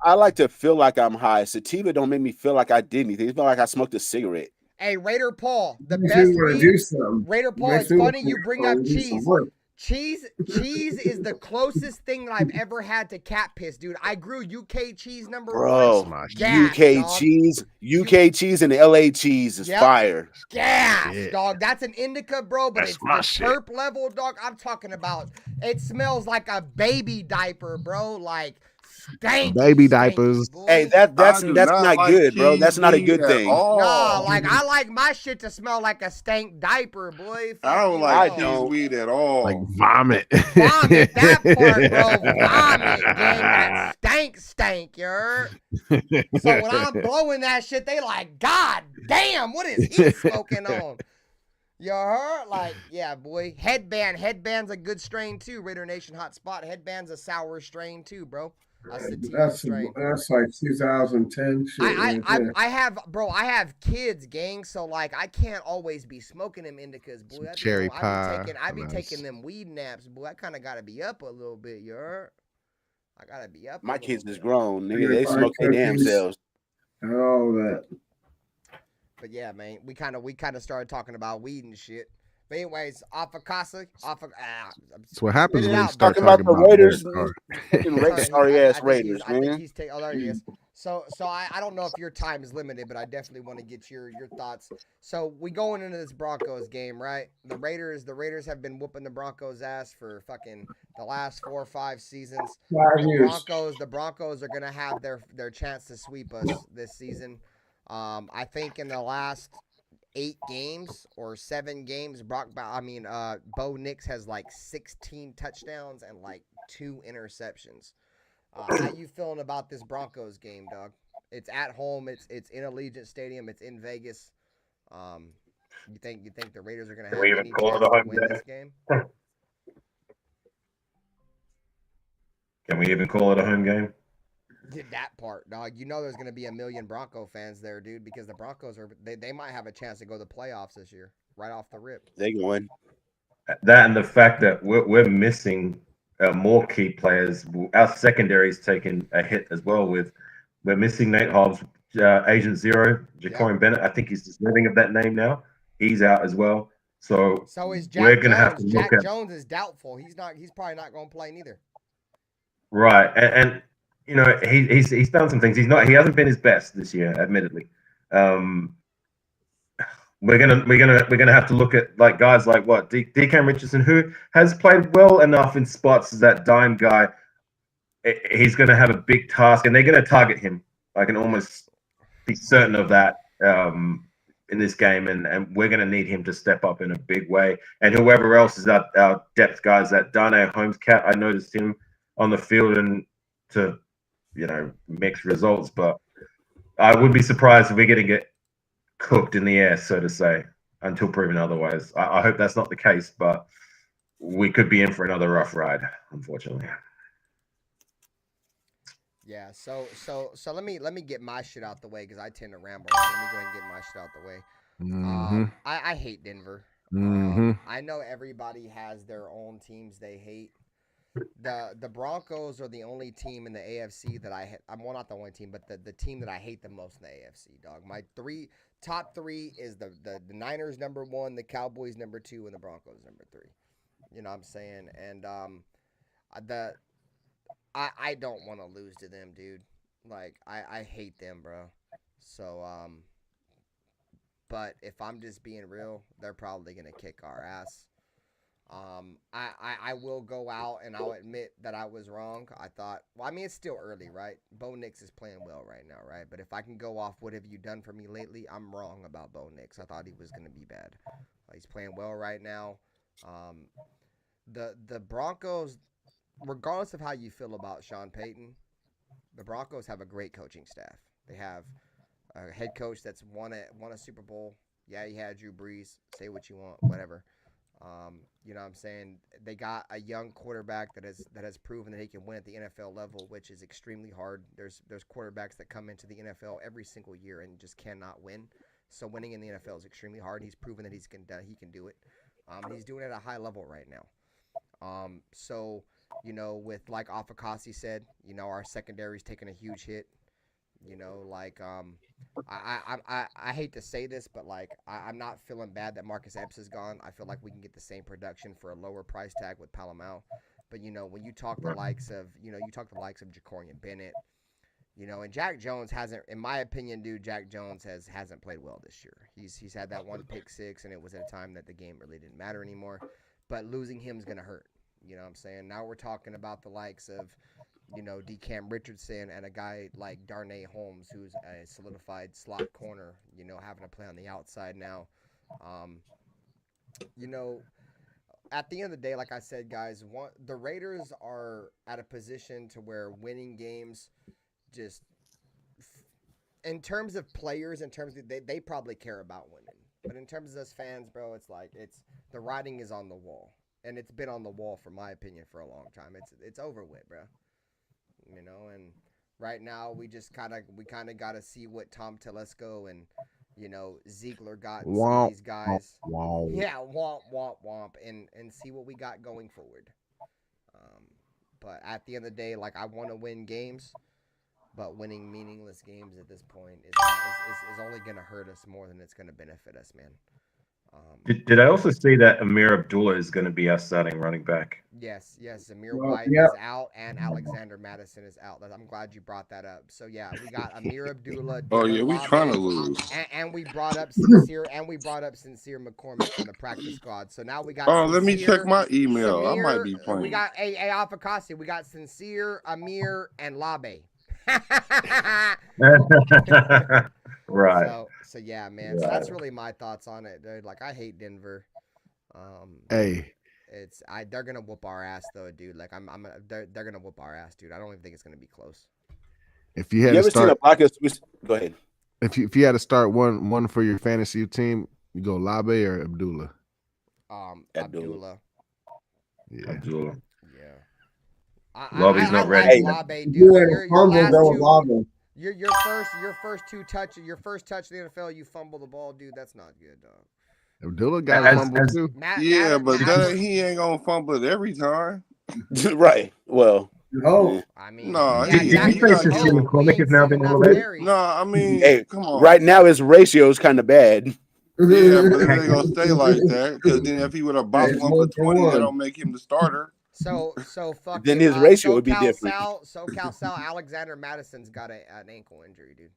Speaker 8: I like to feel like I'm high. Sativa don't make me feel like I did anything. It feel like I smoked a cigarette.
Speaker 4: Hey, Raider Paul, the
Speaker 5: Makes
Speaker 4: best
Speaker 5: me wanna
Speaker 4: weed.
Speaker 5: do something.
Speaker 4: Raider Paul,
Speaker 5: Makes
Speaker 4: it's
Speaker 5: me
Speaker 4: funny
Speaker 5: wanna
Speaker 4: you bring up
Speaker 5: do some
Speaker 4: cheese.
Speaker 5: work.
Speaker 4: Cheese is the closest thing that I've ever had to cat piss, dude. I grew UK cheese number
Speaker 8: Bro,
Speaker 4: one. Gas,
Speaker 8: UK
Speaker 4: dog.
Speaker 8: cheese and the LA cheese is
Speaker 4: Yep.
Speaker 8: fire.
Speaker 4: Gas,
Speaker 6: Yeah.
Speaker 4: dog. That's an indica, bro, but
Speaker 6: That's
Speaker 4: it's
Speaker 6: my
Speaker 4: the
Speaker 6: shit.
Speaker 4: terp level, dog. I'm talking about it smells like a baby diaper, bro. Like stanky,
Speaker 6: Baby
Speaker 4: stanky,
Speaker 6: diapers.
Speaker 4: boy.
Speaker 8: Hey, that's
Speaker 7: I do
Speaker 8: not
Speaker 7: like
Speaker 8: good, bro.
Speaker 7: cheese
Speaker 8: That's not a
Speaker 7: weed
Speaker 8: good
Speaker 7: at
Speaker 8: thing.
Speaker 7: all.
Speaker 4: Nah, like I like my shit to smell like a stank diaper, boy. Fuck
Speaker 7: I don't
Speaker 4: you
Speaker 7: like
Speaker 4: all.
Speaker 7: cheese
Speaker 8: don't.
Speaker 7: weed at all.
Speaker 6: Like vomit.
Speaker 4: Vomit that part, bro. Vomit, gang. That stank, you heard? So when I'm blowing that shit, they like, God damn, what is he smoking on? You heard? Like, yeah, boy. Headband's a good strain too. Raider Nation Hotspot. Headband's a sour strain too, bro. A sativa strain.
Speaker 5: That's like 2010 shit. right there.
Speaker 4: I have kids, gang. So like, I can't always be smoking them indicas, boy. That's,
Speaker 6: Cherry
Speaker 4: I
Speaker 6: pie.
Speaker 4: be
Speaker 6: Nice.
Speaker 4: taking them weed naps, boy. I kind of gotta be up a little bit, you heard? I gotta be up.
Speaker 8: My
Speaker 4: a little
Speaker 8: kids is
Speaker 4: bit.
Speaker 8: grown. Nigga,
Speaker 5: Cherry
Speaker 8: they
Speaker 5: pie
Speaker 8: smoke their damn
Speaker 5: cookies.
Speaker 8: selves.
Speaker 5: All that.
Speaker 4: But yeah, man, we kind of started talking about weed and shit. But anyways, off of Casa.
Speaker 6: That's what happens
Speaker 4: Spit it
Speaker 6: when you
Speaker 4: out,
Speaker 6: start
Speaker 8: Talking
Speaker 6: talking
Speaker 8: about the
Speaker 6: about
Speaker 8: Raiders.
Speaker 6: Derek Carr.
Speaker 8: Sorry ass Raiders,
Speaker 4: I think
Speaker 8: man.
Speaker 4: he's oh, there he is. So I don't know if your time is limited, but I definitely want to get your thoughts. So we going into this Broncos game, right? The Raiders have been whooping the Broncos ass for fucking the last 4 or 5 seasons.
Speaker 5: 5 years.
Speaker 4: The Broncos are gonna have their chance to sweep us this season. I think in the last 8 games or 7 games, Bo Nix has like 16 touchdowns and like 2 interceptions. How you feeling about this Broncos game, dog? It's at home. It's in Allegiant Stadium. It's in Vegas. You think the Raiders are gonna have any chance to win this game?
Speaker 9: Can we even call it a home game?
Speaker 4: That part, dog. You know there's gonna be a million Bronco fans there, dude, because the Broncos they might have a chance to go to the playoffs this year, right off the rip.
Speaker 8: They going.
Speaker 9: That and the fact that we're missing more key players. Our secondary is taking a hit as well. We're missing Nate Hobbs, Agent Zero, Ja'Cory Bennett. I think he's deserving of that name now. He's out as well. So
Speaker 4: is Jack
Speaker 9: we're gonna
Speaker 4: Jones.
Speaker 9: have to look
Speaker 4: Jack
Speaker 9: at
Speaker 4: Jones is doubtful. He's probably not gonna play neither.
Speaker 9: right and you know he's done some things. He hasn't been his best this year, admittedly. We're gonna have to look at like guys like what DK Richardson, who has played well enough in spots as that dime guy. He's gonna have a big task, and they're gonna target him. I can almost be certain of that in this game, and we're gonna need him to step up in a big way. And whoever else is our depth guys, that Darnay Holmes cat, I noticed him on the field and to mixed results, but I would be surprised if we're gonna get cooked in the air, so to say, until proven otherwise. I hope that's not the case, but we could be in for another rough ride, unfortunately.
Speaker 4: Yeah. So let me get my shit out the way because I tend to ramble. Right? Let me go ahead and get my shit out the way. I hate Denver. I know everybody has their own teams they hate. The Broncos are the only team in the AFC that I hate. I'm well, not the only team, but the team that I hate the most in the AFC, dog. My top three is the Niners number 1, the Cowboys number 2, and the Broncos number 3. You know what I'm saying? And I don't want to lose to them, dude. Like I hate them, bro. So but if I'm just being real, they're probably gonna kick our ass. I will go out and I'll admit that I was wrong. I thought, well, I mean, it's still early, right? Bo Nix is playing well right now, right? But if I can go off, what have you done for me lately? I'm wrong about Bo Nix. I thought he was going to be bad. He's playing well right now. The Broncos, regardless of how you feel about Sean Payton, the Broncos have a great coaching staff. They have a head coach that's won a Super Bowl. Yeah, he had Drew Brees. Say what you want, whatever. You know what I'm saying? They got a young quarterback that has proven that he can win at the NFL level, which is extremely hard. There's quarterbacks that come into the NFL every single year and just cannot win. So winning in the NFL is extremely hard. He's proven that he can do it. He's doing it at a high level right now. So, you know, with like Afakasi said, you know, our secondary's taking a huge hit. You know, like I hate to say this, but like I'm not feeling bad that Marcus Epps is gone. I feel like we can get the same production for a lower price tag with Palomau. But you know, when you talk the likes of Jacorian Bennett, you know, and Jack Jones hasn't, in my opinion, dude, Jack Jones hasn't played well this year. He's had that one pick six, and it was at a time that the game really didn't matter anymore. But losing him is gonna hurt. You know what I'm saying? Now we're talking about the likes of, you know, DeCam Richardson and a guy like Darnay Holmes, who's a solidified slot corner, you know, having to play on the outside now. You know, at the end of the day, like I said, guys, the Raiders are at a position to where winning games just, in terms of players, in terms of, they probably care about winning. But in terms of us fans, bro, it's like, the writing is on the wall. And it's been on the wall, for my opinion, for a long time. It's over with, bro. You know, and right now we kind of got to see what Tom Telesco and, you know, Ziegler got and some of these guys. Yeah, womp, and see what we got going forward. But at the end of the day, like, I want to win games, but winning meaningless games at this point is only going to hurt us more than it's going to benefit us, man.
Speaker 10: Did I also see that Amir Abdullah is going to be our starting running back?
Speaker 4: Yes. Amir White is out and Alexander Madison is out. I'm glad you brought that up. So yeah, we got Amir Abdullah.
Speaker 7: Oh yeah, we trying to lose.
Speaker 4: And we brought up Sincere McCormick from the practice squad. So now we got.
Speaker 7: Oh, let me check my email. Samir, I might be playing.
Speaker 4: We got Alpha Kasi. We got Sincere, Amir, and Labe.
Speaker 10: Right.
Speaker 4: So yeah, man. So that's really my thoughts on it, dude. Like, I hate Denver. They're gonna whoop our ass though, dude. Like they're gonna whoop our ass, dude. I don't even think it's gonna be close.
Speaker 8: If you had to start, go ahead.
Speaker 6: If you had to start one for your fantasy team, you go Labe or Abdullah.
Speaker 4: Abdullah.
Speaker 6: Yeah.
Speaker 10: Abdullah.
Speaker 4: Yeah.
Speaker 10: Labe's not ready.
Speaker 4: Labe, dude. Your first touch in the NFL, you fumble the ball, dude. That's not good, dog.
Speaker 6: Abdullah got a fumble too.
Speaker 7: He ain't gonna fumble it every time.
Speaker 8: Right. Well.
Speaker 5: No.
Speaker 4: I mean,
Speaker 7: no.
Speaker 10: Did you say Sincere McCormick has now been elevated?
Speaker 7: No, I mean,
Speaker 8: hey,
Speaker 7: come on.
Speaker 8: Right now his ratio is kind of bad.
Speaker 7: Yeah, but it ain't gonna stay like that. Because then if he would have boxed one for 20, that don't make him the starter.
Speaker 4: So fuck.
Speaker 8: Then his ratio would be different.
Speaker 4: SoCal Sal, Alexander Madison's got an ankle injury, dude.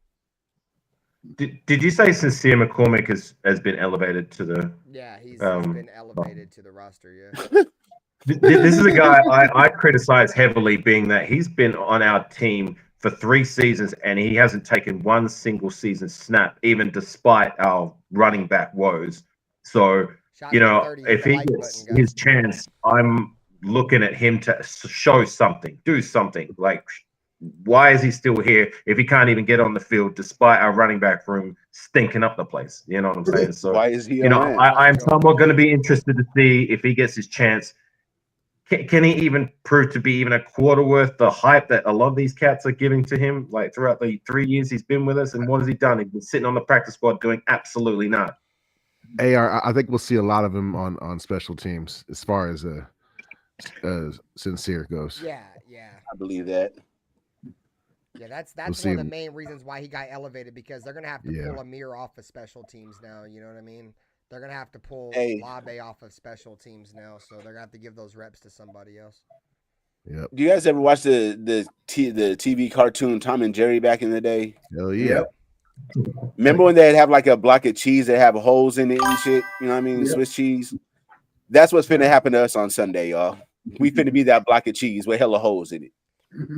Speaker 10: Did you say Sincere McCormick has been elevated to the?
Speaker 4: Yeah, he's been elevated to the roster. Yeah.
Speaker 10: This is a guy I criticize heavily, being that he's been on our team for 3 seasons and he hasn't taken one single season snap, even despite our running back woes. So, you know, if he gets his chance, I'm looking at him to show something, do something. Like, why is he still here if he can't even get on the field despite our running back room stinking up the place? You know what I'm saying? So
Speaker 8: why is he?
Speaker 10: You know, I'm somewhat going to be interested to see if he gets his chance. can he even prove to be even a quarter worth the hype that a lot of these cats are giving to him? Like throughout the 3 years he's been with us, and what has he done? He's been sitting on the practice squad doing absolutely nothing.
Speaker 6: AR, I think we'll see a lot of him on special teams as far as Sincere goes.
Speaker 4: Yeah.
Speaker 8: I believe that.
Speaker 4: Yeah, that's
Speaker 6: We'll
Speaker 4: one
Speaker 6: see
Speaker 4: of the
Speaker 6: him.
Speaker 4: main reasons why he got elevated, because they're gonna have to pull Amir off of special teams now. You know what I mean? They're gonna have to pull Labe off of special teams now, so they're gonna have to give those reps to somebody else.
Speaker 6: Yep.
Speaker 8: Do you guys ever watch the TV cartoon Tom and Jerry back in the day?
Speaker 6: Hell yeah.
Speaker 8: Remember when they'd have like a block of cheese that have holes in it and shit? You know what I mean? Swiss cheese. That's what's finna happen to us on Sunday, y'all. We finna be that block of cheese with hella holes in it.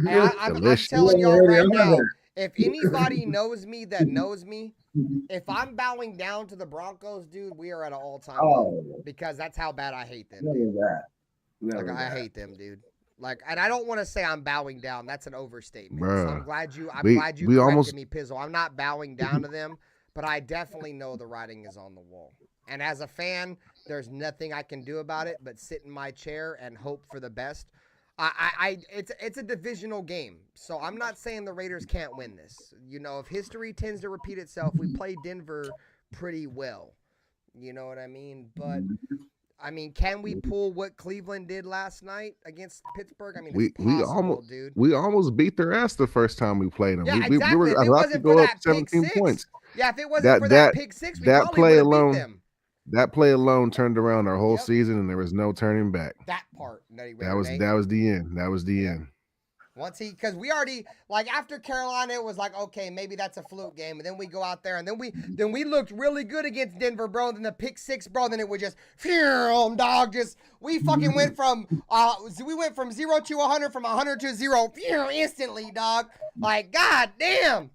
Speaker 4: Hey, I'm telling y'all right now, if anybody knows me that knows me, if I'm bowing down to the Broncos, dude, we are at an all-time low, because that's how bad I hate them. Dude. I hate them, dude. Like, and I don't want to say I'm bowing down. That's an overstatement.
Speaker 6: Bruh.
Speaker 4: So I'm glad you corrected me, Pizzle. I'm not bowing down to them, but I definitely know the writing is on the wall. And as a fan, there's nothing I can do about it but sit in my chair and hope for the best. It's a divisional game, so I'm not saying the Raiders can't win this. You know, if history tends to repeat itself, we play Denver pretty well. You know what I mean? But I mean, can we pull what Cleveland did last night against Pittsburgh? I mean, it's possible, dude.
Speaker 6: We almost beat their ass the first time we played them.
Speaker 4: Yeah,
Speaker 6: we
Speaker 4: exactly.
Speaker 6: were
Speaker 4: If it
Speaker 6: about to
Speaker 4: wasn't
Speaker 6: go
Speaker 4: for
Speaker 6: up
Speaker 4: that pick
Speaker 6: 17
Speaker 4: six,
Speaker 6: points.
Speaker 4: Yeah, if it wasn't for that pick six, we probably would have beat them.
Speaker 6: That play alone turned around our whole season, and there was no turning back.
Speaker 4: That part,
Speaker 6: that was the end. That was the end.
Speaker 4: Once because we already, like, after Carolina, it was like, okay, maybe that's a fluke game, and then we go out there, and then we looked really good against Denver, bro. And then the pick six, bro. Then it was just, dog. We fucking went from 0 to 100, from 100 to 0, instantly, dog. Like, god damn.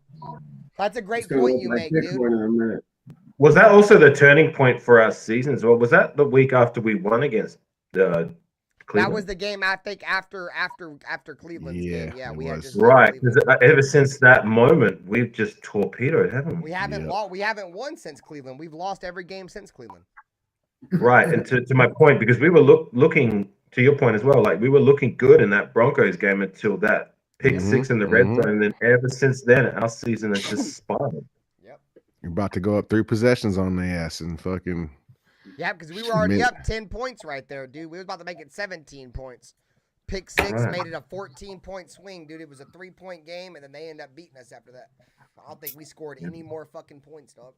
Speaker 4: That's a great point you make, dude.
Speaker 10: Was that also the turning point for our season as well? Was that the week after we won against Cleveland?
Speaker 4: That was the game, I think, after Cleveland's game. Yeah, we had just
Speaker 10: right. Because ever since that moment, we've just torpedoed, haven't we?
Speaker 4: We haven't lost. We haven't won since Cleveland. We've lost every game since Cleveland.
Speaker 10: Right, and to my point, because we were looking to your point as well. Like, we were looking good in that Broncos game until that pick six in the red zone, and then ever since then, our season has just spiraled.
Speaker 6: You're about to go up 3 possessions on their ass and fucking.
Speaker 4: Yeah, because we were already up 10 points right there, dude. We was about to make it 17 points. Pick six made it a 14-point swing, dude. It was a 3-point game, and then they ended up beating us after that. I don't think we scored any more fucking points, dog.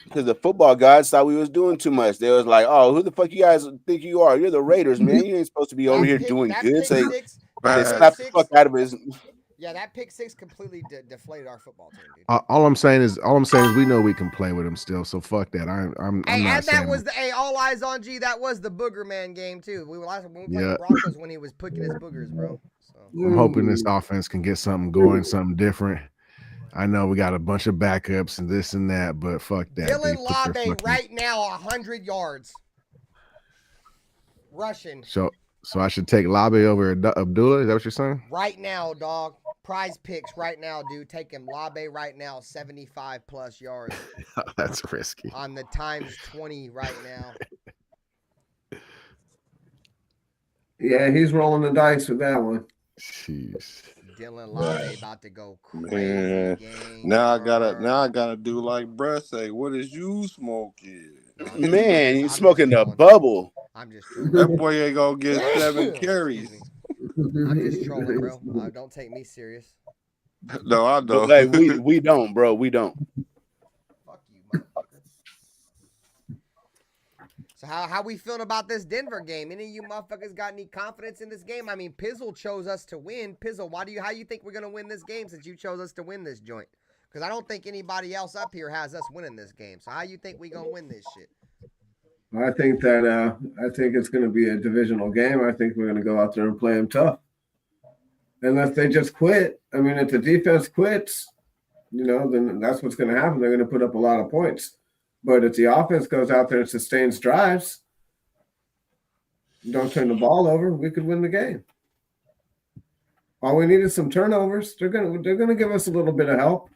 Speaker 8: Because the football guys thought we was doing too much. They was like, "Oh, who the fuck you guys think you are? You're the Raiders, man. You ain't supposed to be over here doing good." So they slapped the fuck out of his.
Speaker 4: Yeah, that pick six completely deflated our football team, dude.
Speaker 6: All I'm saying is we know we can play with him still. So fuck that. I'm
Speaker 4: Hey,
Speaker 6: not
Speaker 4: and that was all eyes on G. That was the Booger Man game too. We played the Broncos when he was picking his boogers, bro. So.
Speaker 6: I'm hoping this offense can get something going, something different. I know we got a bunch of backups and this and that, but fuck that.
Speaker 4: Dylan Labe right now 100 yards rushing.
Speaker 6: So I should take Labe over Abdullah? Is that what you're saying?
Speaker 4: Right now, dog. Prize picks right now, dude. Take him. Labe right now, 75 plus yards.
Speaker 6: That's risky.
Speaker 4: On the times 20 right now.
Speaker 5: Yeah, he's rolling the dice with that one.
Speaker 6: Jeez.
Speaker 4: Dylan Labe about to go crazy.
Speaker 7: Man. Now I gotta do like Brett say. What is you smoking?
Speaker 8: Man, he's smoking a bubble.
Speaker 4: I'm just trolling.
Speaker 7: That boy ain't gonna get 7 carries.
Speaker 4: I'm just trolling, bro. Don't take me serious.
Speaker 7: No, I don't.
Speaker 8: Like, we don't, bro. We don't.
Speaker 4: Fuck you, motherfucker. So how we feeling about this Denver game? Any of you motherfuckers got any confidence in this game? I mean, Pizzle chose us to win. Pizzle, how you think we're gonna win this game since you chose us to win this joint? Because I don't think anybody else up here has us winning this game. So how you think we gonna win this shit?
Speaker 5: I think it's going to be a divisional game. I think we're going to go out there and play them tough. Unless they just quit. I mean, if the defense quits, then that's what's going to happen. They're going to put up a lot of points. But if the offense goes out there and sustains drives, don't turn the ball over, we could win the game. All we need is some turnovers. They're going to give us a little bit of help.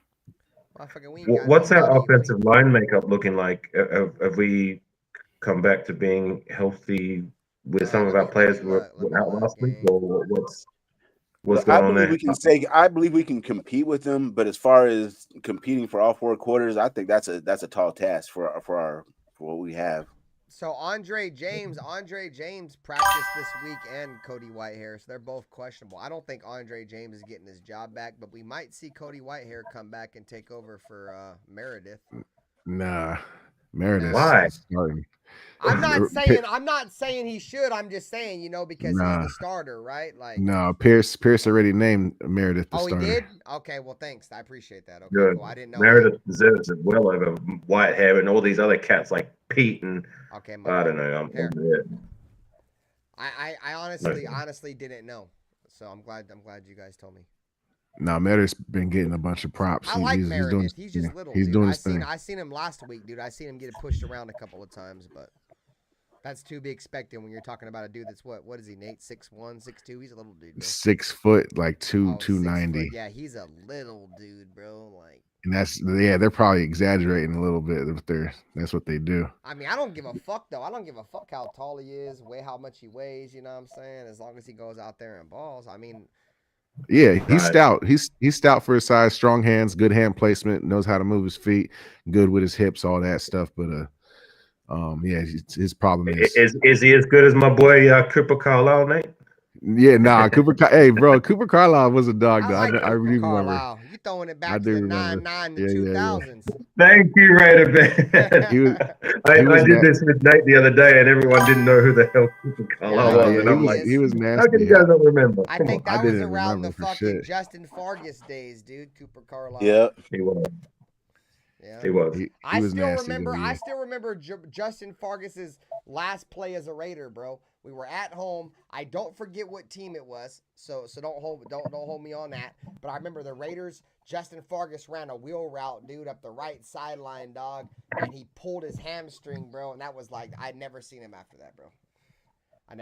Speaker 10: What's our offensive line makeup looking like? Have we come back to being healthy with some of our players were out last week, or what's
Speaker 8: I
Speaker 10: going on
Speaker 8: believe
Speaker 10: there?
Speaker 8: we can say I believe we can compete with them, but as far as competing for all 4 quarters, I think that's a tall task for what we have.
Speaker 4: So Andre James practiced this week, and Cody Whitehair, so they're both questionable. I don't think Andre James is getting his job back, but we might see Cody Whitehair come back and take over for Meredith.
Speaker 6: Nah, Meredith.
Speaker 10: Why?
Speaker 6: Starting.
Speaker 4: I'm not saying he should. I'm just saying, because he's the starter, right? Like,
Speaker 6: no, Pierce already named Meredith the starter.
Speaker 4: He did? Okay, well, thanks. I appreciate that. Okay,
Speaker 10: Good.
Speaker 4: cool. I didn't know.
Speaker 10: Meredith deserves it well over Whitehair and all these other cats like Pete and I don't know.
Speaker 4: I honestly didn't know. So I'm glad you guys told me.
Speaker 6: No, Meredith's been getting a bunch of props.
Speaker 4: I like Meredith. He's just little.
Speaker 6: He's
Speaker 4: dude.
Speaker 6: doing his thing.
Speaker 4: I seen him last week, dude. I seen him get pushed around a couple of times, but that's to be expected when you're talking about a dude that's what is he, Nate? 6'1", 6'2"? He's a little dude, bro.
Speaker 6: 6 foot, like 290.
Speaker 4: Yeah, he's a little dude, bro. Like,
Speaker 6: and they're probably exaggerating a little bit that's what they do.
Speaker 4: I mean, I don't give a fuck though. I don't give a fuck how tall he is, how much he weighs, you know what I'm saying? As long as he goes out there and balls. I mean,
Speaker 6: yeah, he's stout. He's stout for his size, strong hands, good hand placement, knows how to move his feet, good with his hips, all that stuff. But yeah, his problem
Speaker 10: is he as good as my boy Cooper Carlisle, Nate?
Speaker 6: Yeah, nah, hey, bro, Cooper Carlisle was a dog, though.
Speaker 4: I
Speaker 6: really
Speaker 4: remember. You throwing it back to the 99 to 2000s.
Speaker 10: Thank you, RaiderBen. I did this with Nate the other day, and everyone didn't know who the hell Cooper Carlisle was. And I'm like,
Speaker 6: he was nasty.
Speaker 10: How can you guys not remember?
Speaker 4: I think that was around the fucking Justin Fargas days, dude. Cooper Carlisle.
Speaker 8: Yeah,
Speaker 10: he was.
Speaker 4: Yeah.
Speaker 10: He was.
Speaker 4: I still remember Justin Fargas's last play as a Raider, bro. We were at home. I don't forget what team it was, so don't hold me on that. But I remember the Raiders. Justin Fargas ran a wheel route, dude, up the right sideline, dog, and he pulled his hamstring, bro. And that was like I'd never seen him after that, bro.
Speaker 10: He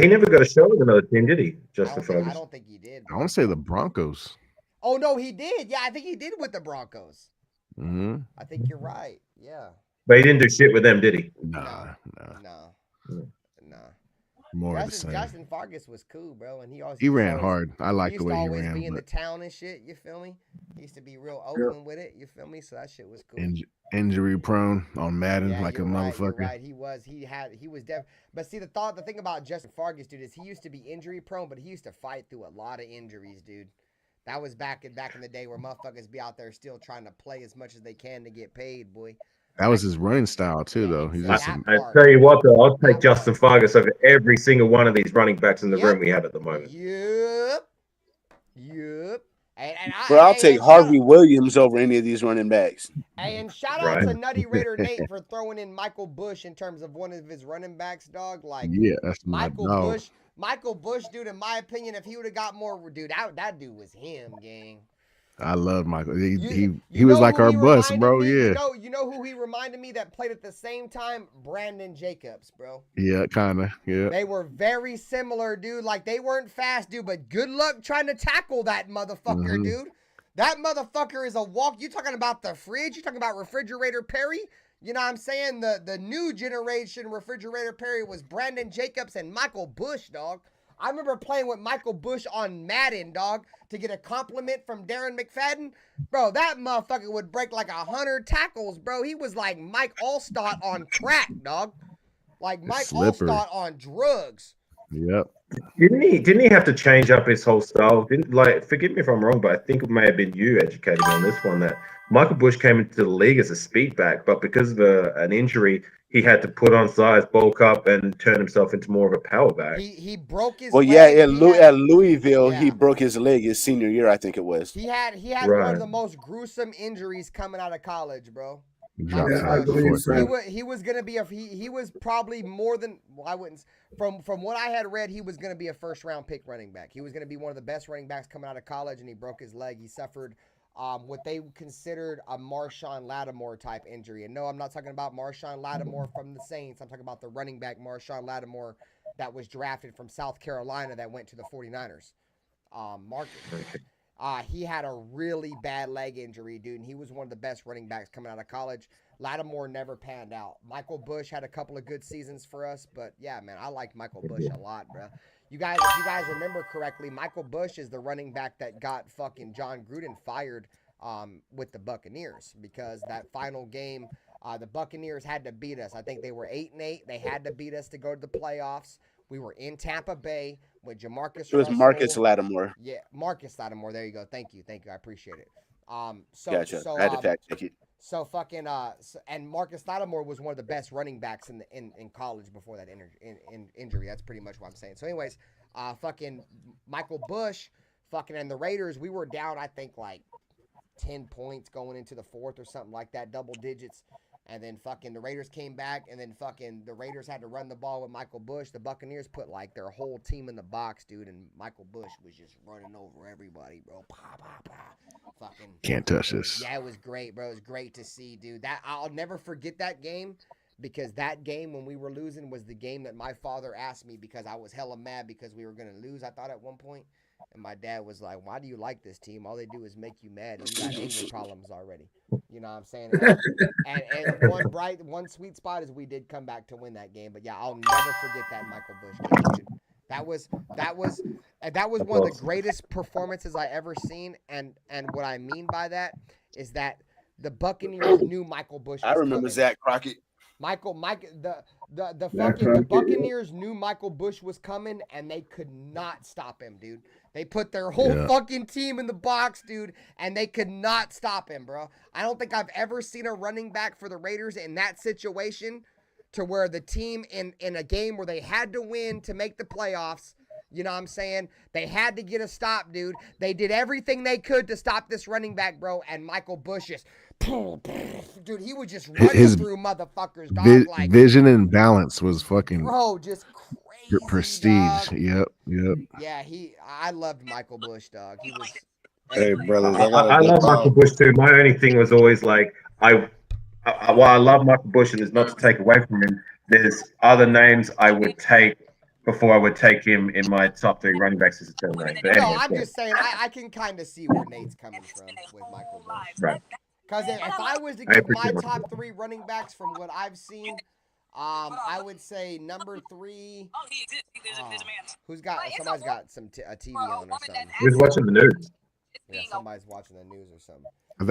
Speaker 10: never got a shot with another team, did he? Justin Fargas.
Speaker 4: I don't think he did.
Speaker 6: Bro. I want to say the Broncos.
Speaker 4: Oh no, he did. Yeah, I think he did with the Broncos.
Speaker 6: Mm-hmm.
Speaker 4: I think you're right. Yeah.
Speaker 10: But he didn't do shit with them, did he?
Speaker 6: Nah. More of the same.
Speaker 4: Justin Fargas was cool, bro, and
Speaker 6: he ran hard. I like the way he ran.
Speaker 4: He used to always be in the town and shit. You feel me? He used to be real open with it. You feel me? So that shit was cool.
Speaker 6: Injury prone on Madden like a motherfucker.
Speaker 4: Right. He was deaf. But see, the thing about Justin Fargas, dude, is he used to be injury prone, but he used to fight through a lot of injuries, dude. That was back in the day where motherfuckers be out there still trying to play as much as they can to get paid, boy.
Speaker 6: That was his running style too, though.
Speaker 10: I tell you what, though, I'll take Justin Fargas over every single one of these running backs in the room we have at the moment.
Speaker 4: Yep.
Speaker 8: I'll take Harvey Williams over any of these running backs.
Speaker 4: Hey, and shout out to Nutty Raider Nate for throwing in Michael Bush in terms of one of his running backs, dog. Like,
Speaker 6: yeah, that's
Speaker 4: Michael Bush. Michael Bush, dude, in my opinion, if he would have got more, dude, that dude was him, gang.
Speaker 6: I love Michael. He was like our bus, bro. Yeah.
Speaker 4: You know who he reminded me that played at the same time? Brandon Jacobs, bro.
Speaker 6: Yeah, kind of. Yeah.
Speaker 4: They were very similar, dude. Like, they weren't fast, dude, but good luck trying to tackle that motherfucker, dude. That motherfucker is a walk. You talking about the fridge? You talking about Refrigerator Perry? You know what I'm saying? The new generation Refrigerator Perry was Brandon Jacobs and Michael Bush, dog. I remember playing with Michael Bush on Madden, dog, to get a compliment from Darren McFadden. Bro, that motherfucker would break like 100 tackles, bro. He was like Mike Allstott on crack, dog. Like Mike Allstott on drugs.
Speaker 6: Yep.
Speaker 10: Didn't he have to change up his whole style? Forgive me if I'm wrong, but I think it may have been you educating me on this one, that Michael Bush came into the league as a speed back, but because of an injury, he had to put on size, bulk up, and turn himself into more of a power back.
Speaker 4: He broke his
Speaker 8: leg. Yeah, at Louisville, he broke his leg his senior year, I think it was.
Speaker 4: He had one of the most gruesome injuries coming out of college, bro.
Speaker 5: I believe so.
Speaker 4: He was gonna be he was probably more than I wouldn't from what I had read, he was gonna be a first round pick running back. He was gonna be one of the best running backs coming out of college, and he broke his leg. He suffered what they considered a Marshawn Lattimore type injury. And no, I'm not talking about Marshawn Lattimore from the Saints. I'm talking about the running back Marshawn Lattimore that was drafted from South Carolina that went to the 49ers. Marcus. He had a really bad leg injury, dude, and he was one of the best running backs coming out of college. Lattimore never panned out. Michael Bush had a couple of good seasons for us, but yeah, man, I like Michael Bush a lot, bro. If you guys remember correctly, Michael Bush is the running back that got fucking John Gruden fired with the Buccaneers, because that final game, the Buccaneers had to beat us. I think they were 8-8. They had to beat us to go to the playoffs. We were in Tampa Bay with Jamarcus.
Speaker 8: It was Marcus Lattimore.
Speaker 4: Yeah, Marcus Lattimore. There you go. Thank you. I appreciate it.
Speaker 8: Gotcha. I had to fact check it.
Speaker 4: So fucking and Marcus Lattimore was one of the best running backs in college before that injury. That's pretty much what I'm saying. So anyways, fucking Michael Bush, fucking, and the Raiders, we were down, I think, like 10 points going into the fourth or something like that, double digits. And then fucking the Raiders came back, and then fucking the Raiders had to run the ball with Michael Bush. The Buccaneers put like their whole team in the box, dude, and Michael Bush was just running over everybody, bro. Fucking
Speaker 6: can't touch this.
Speaker 4: Yeah, it was great, bro. It was great to see, dude. That I'll never forget that game, because that game when we were losing was the game that my father asked me, because I was hella mad because we were gonna lose, I thought, at one point. And my dad was like, "Why do you like this team? All they do is make you mad, and you got anger problems already." You know what I'm saying? And one sweet spot is we did come back to win that game. But yeah, I'll never forget that Michael Bush game, dude. That was one of the greatest performances I ever seen. And what I mean by that is that the Buccaneers knew Michael Bush was
Speaker 8: I remember
Speaker 4: coming.
Speaker 8: Zach Crockett.
Speaker 4: The Buccaneers knew Michael Bush was coming, and they could not stop him, dude. They put their whole fucking team in the box, dude, and they could not stop him, bro. I don't think I've ever seen a running back for the Raiders in that situation, to where the team in a game where they had to win to make the playoffs, you know what I'm saying? They had to get a stop, dude. They did everything they could to stop this running back, bro, and Michael Bush just, dude, he was just running through motherfuckers, dog. Like,
Speaker 6: vision and balance was fucking,
Speaker 4: bro, just crazy,
Speaker 6: prestige.
Speaker 4: dog.
Speaker 6: Yep.
Speaker 4: Yeah, I loved Michael Bush, dog. He was.
Speaker 7: Hey, brothers,
Speaker 10: I love Michael Bush too. My only thing was always like, while I love Michael Bush, and it's not to take away from him, there's other names I would take before I would take him in my top 3 running backs as a turn range. But anyway,
Speaker 4: I'm just saying, I can kind of see where Nate's coming from with Michael Bush.
Speaker 10: Right.
Speaker 4: Because if I was to give my top 3 running backs from what I've seen, I would say number 3. Somebody's got some a TV on or something.
Speaker 10: Who's watching the news?
Speaker 4: Yeah, somebody's watching the news or something.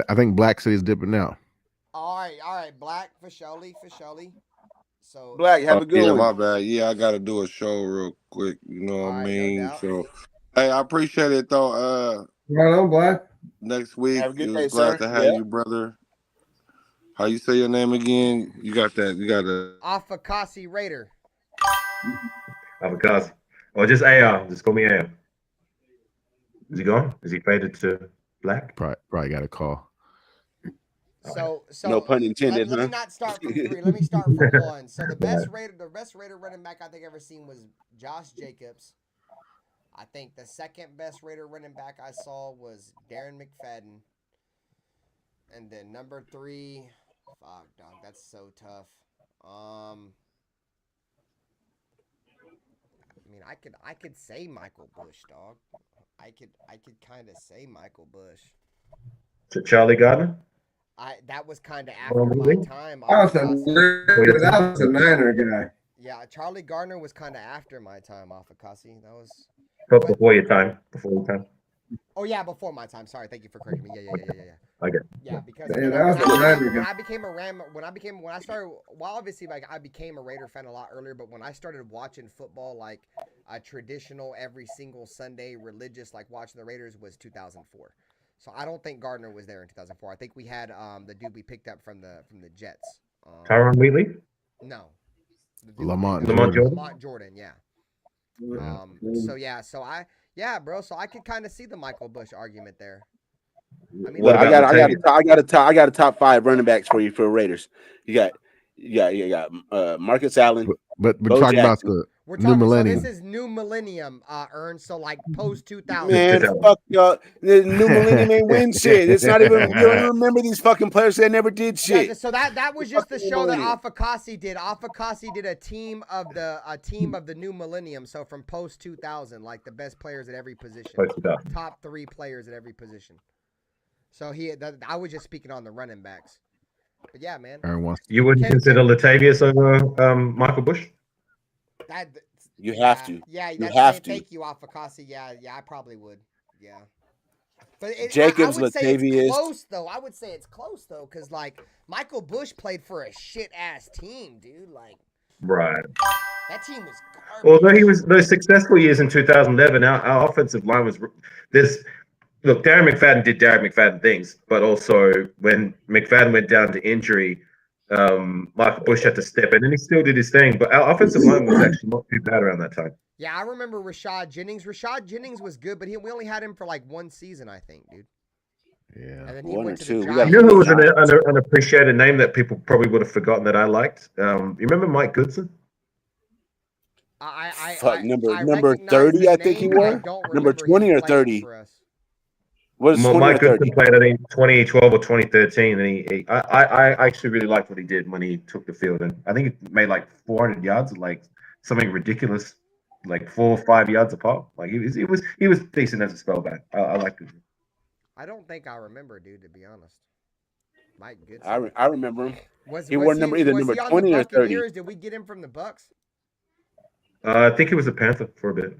Speaker 6: I think Black City's dipping out.
Speaker 4: All right, Black, for surely. So
Speaker 8: Black, have a good one.
Speaker 7: My bad. Yeah, I got to do a show real quick. You know what I mean?
Speaker 4: No
Speaker 7: So, hey, I appreciate it, though.
Speaker 5: Right on, Black.
Speaker 7: Next week,
Speaker 8: Have a good
Speaker 7: it
Speaker 8: day,
Speaker 7: was glad
Speaker 8: sir.
Speaker 7: to have you, brother. How you say your name again? You got that. You got the
Speaker 4: Afakasi Raider.
Speaker 10: Avocado. Or just AR. Just call me AR. Is he gone? Is he faded to Black?
Speaker 6: Probably got a call.
Speaker 4: So
Speaker 8: No pun intended,
Speaker 4: let me
Speaker 8: huh?
Speaker 4: not start from 3. Let me start from 1. So the best Raider running back I think I've ever seen was Josh Jacobs. I think the second best Raider running back I saw was Darren McFadden. And then number 3, fuck, dog, that's so tough. I mean, I could say Michael Bush, dog. I could kind of say Michael Bush.
Speaker 10: To Charlie Gardner?
Speaker 4: That was kind of after my time.
Speaker 5: That was a Niner guy.
Speaker 4: Yeah, Charlie Gardner was kind of after my time off of Cassie. That was
Speaker 10: Before your time.
Speaker 4: Oh yeah, before my time. Sorry, thank you for correcting me. Yeah.
Speaker 10: Okay.
Speaker 4: Yeah, because
Speaker 5: Yeah, that was a Niner guy.
Speaker 4: when I became a Ram, when I started, well, obviously, like, I became a Raider fan a lot earlier, but when I started watching football, like a traditional every single Sunday religious, like watching the Raiders, was 2004. So I don't think Gardner was there in 2004. I think we had the dude we picked up from the Jets.
Speaker 10: Tyron Wheatley?
Speaker 4: No.
Speaker 6: Lamont
Speaker 4: Jordan, yeah.
Speaker 6: Yeah.
Speaker 4: So I could kind of see the Michael Bush argument there. I mean,
Speaker 8: Well, I got a top 5 running backs for you for Raiders. You got Marcus Allen.
Speaker 6: But
Speaker 8: Bo
Speaker 6: talking about
Speaker 8: Jackson.
Speaker 4: We're
Speaker 6: New
Speaker 4: talking. So
Speaker 6: millennium.
Speaker 4: this is new millennium, So like post 2000.
Speaker 8: Man, fuck y'all. The new millennium ain't win shit. It's not even. You don't even remember these fucking players that never did shit.
Speaker 4: Yeah, so that was just the show that Afakasi did. Afakasi did a team of the new millennium. So from post 2000, like the best players at every position, top 3 players at every position. So I was just speaking on the running backs. But yeah, man.
Speaker 10: You wouldn't consider Latavius over Michael Bush?
Speaker 8: You have to.
Speaker 4: Yeah,
Speaker 8: you have to.
Speaker 4: Thank you, Afakasi. Yeah, I probably would. Yeah. But
Speaker 8: Jacobs,
Speaker 4: I would say
Speaker 8: Latavius.
Speaker 4: it's close, though. I would say it's close, though, because, like, Michael Bush played for a shit-ass team, dude. Like,
Speaker 10: right.
Speaker 4: That team was garbage.
Speaker 10: Although he was those successful years in 2011, our offensive line was look, Darren McFadden did Darren McFadden things, but also when McFadden went down to injury, Michael Bush had to step in, and he still did his thing. But our offensive line was actually not too bad around that time.
Speaker 4: Yeah, I remember Rashad Jennings. Rashad Jennings was good, but we only had him for like 1 season, I think, dude.
Speaker 6: Yeah,
Speaker 4: and then he
Speaker 8: 1
Speaker 4: went
Speaker 8: or
Speaker 4: to
Speaker 8: 2.
Speaker 4: the Giants.
Speaker 10: You know who was an unappreciated name that people probably would have forgotten that I liked? You remember Mike Goodson?
Speaker 8: Number 30, I think he was. Number 20 or 30. What is 20
Speaker 10: Mike
Speaker 8: or 30?
Speaker 10: Goodson played, I think, 2012 or 2013, and I actually really liked what he did when he took the field, and I think he made like 400 yards, like something ridiculous, like 4 or 5 yards apart. Like he was decent as a spellback. I liked it.
Speaker 4: I don't think I remember, dude. To be honest, Mike Goodson.
Speaker 8: I remember him.
Speaker 4: He
Speaker 8: wore either number 20 or 30.
Speaker 4: Did we get him from the Bucks?
Speaker 10: I think he was a Panther for a bit,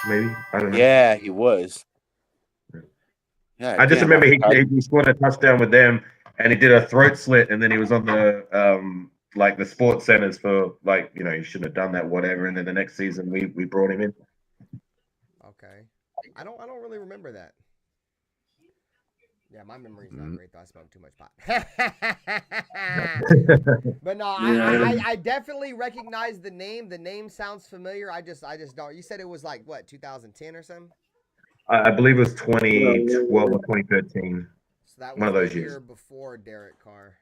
Speaker 10: maybe. I don't know.
Speaker 8: Yeah, he was. Yeah,
Speaker 10: I just remember he scored a touchdown with them, and he did a throat slit, and then he was on the like the sports centers for like, you know, you shouldn't have done that, whatever. And then the next season we brought him in.
Speaker 4: Okay, I don't really remember that. Yeah, my memory's not great though. I smoked too much pot. But no, I definitely recognize the name. The name sounds familiar. I just don't. You said it was like what, 2010 or something?
Speaker 10: I believe it was 2012 or 2013.
Speaker 4: So that was
Speaker 10: one of those
Speaker 4: the
Speaker 10: years.
Speaker 4: year before Derek Carr.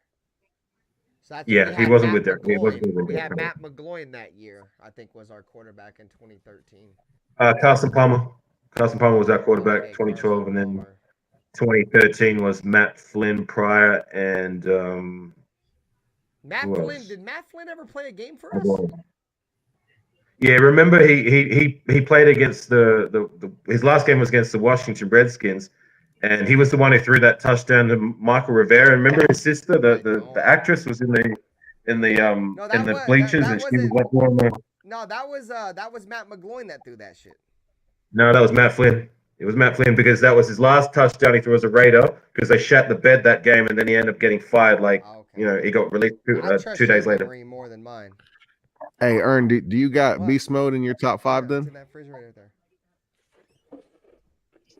Speaker 4: So that's
Speaker 10: Yeah, he wasn't with Derek.
Speaker 4: We had Matt McGloin that year, I think, was our quarterback in 2013.
Speaker 10: Carson Palmer. Carson Palmer was our quarterback 2012, and then 2013 was Matt Flynn Pryor and
Speaker 4: Matt Flynn. Did Matt Flynn ever play a game for us?
Speaker 10: Yeah, remember he played against his last game was against the Washington Redskins, and he was the one who threw that touchdown to Michael Rivera. Remember his sister, the actress, was in the bleachers, and she was like one of the.
Speaker 4: No, that was Matt McGloin that threw that shit.
Speaker 10: No, that was Matt Flynn. It was Matt Flynn because that was his last touchdown he threw as a Raider because they shat the bed that game, and then he ended up getting fired. Like, you know, he got released 2 days later.
Speaker 4: More than mine.
Speaker 6: Hey, Ern, do you got beast mode in your top 5 then?
Speaker 4: In that refrigerator there.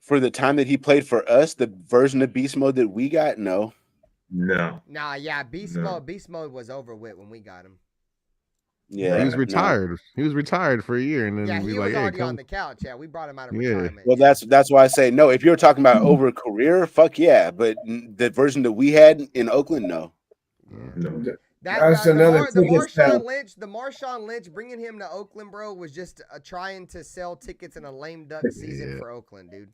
Speaker 8: For the time that he played for us, the version of beast mode that we got, no.
Speaker 10: No.
Speaker 4: Nah, yeah, beast mode was over with when we got him.
Speaker 8: Yeah,
Speaker 6: he was retired. No. He was retired for a year, and then
Speaker 4: he was already on the couch. Yeah, we brought him out of retirement.
Speaker 8: Well, that's why I say no. If you're talking about over a career, fuck yeah. But the version that we had in Oakland, no.
Speaker 10: No.
Speaker 5: That's another
Speaker 4: the Marshawn Lynch, bringing him to Oakland, bro, was just trying to sell tickets in a lame duck season for Oakland, dude.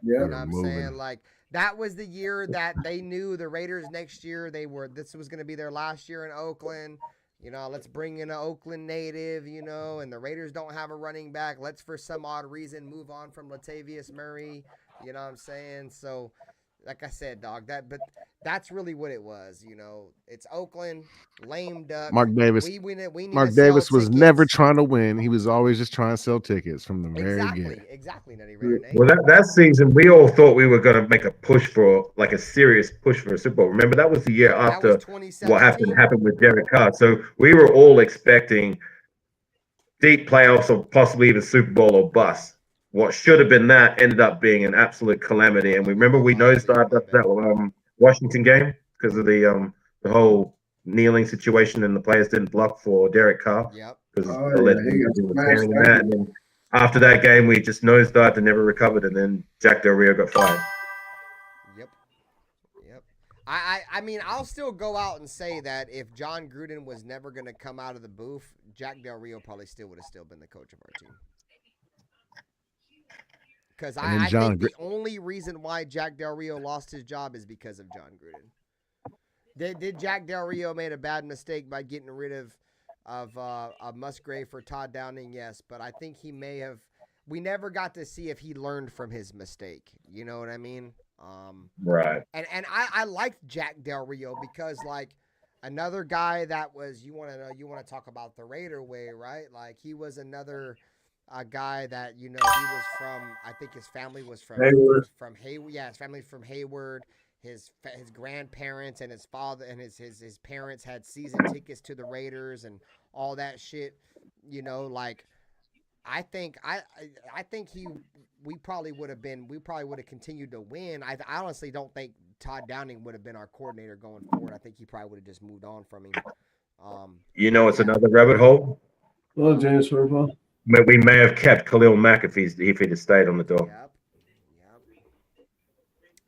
Speaker 5: Yeah,
Speaker 4: you know what I'm saying? Like, that was the year that they knew the Raiders next year this was going to be their last year in Oakland. You know, let's bring in an Oakland native, you know, and the Raiders don't have a running back. Let's, for some odd reason, move on from Latavius Murray. You know what I'm saying? So, like I said, dog, that's really what it was. You know, it's Oakland, lame duck.
Speaker 6: Mark Davis. Mark Davis was never trying to win. He was always just trying to sell tickets from the very beginning.
Speaker 4: Exactly, Nutty Raider.
Speaker 10: Well, that season, we all thought we were going to make a push for, like, a serious push for a Super Bowl. Remember, that was the year after what happened with Derek Carr. So we were all expecting deep playoffs or possibly even Super Bowl or bust. What should have been that ended up being an absolute calamity. And we remember we nosedived after that Washington game because of the whole kneeling situation, and the players didn't block for Derek Carr.
Speaker 4: Yep.
Speaker 10: Because and then after that game, we just nosedived and never recovered. And then Jack Del Rio got fired.
Speaker 4: Yep. I mean, I'll still go out and say that if John Gruden was never going to come out of the booth, Jack Del Rio probably still would have still been the coach of our team. Because I think the only reason why Jack Del Rio lost his job is because of John Gruden. Did Jack Del Rio made a bad mistake by getting rid of Musgrave for Todd Downing? Yes, but I think he may have. We never got to see if he learned from his mistake. You know what I mean?
Speaker 10: Right.
Speaker 4: And I liked Jack Del Rio because like another guy that was you want to talk about the Raider way, right? Like he was another guy that he was from. I think his family was from
Speaker 5: Hayward.
Speaker 4: From Hayward, yeah, his family from Hayward. His grandparents and his father and his parents had season tickets to the Raiders and all that shit. Like I think we probably would have continued to win. I honestly don't think Todd Downing would have been our coordinator going forward. I think he probably would have just moved on from him.
Speaker 10: It's another rabbit hole.
Speaker 5: Well, James Harbaugh.
Speaker 10: We may have kept Khalil Mack if he'd have stayed on the door.
Speaker 4: Yep.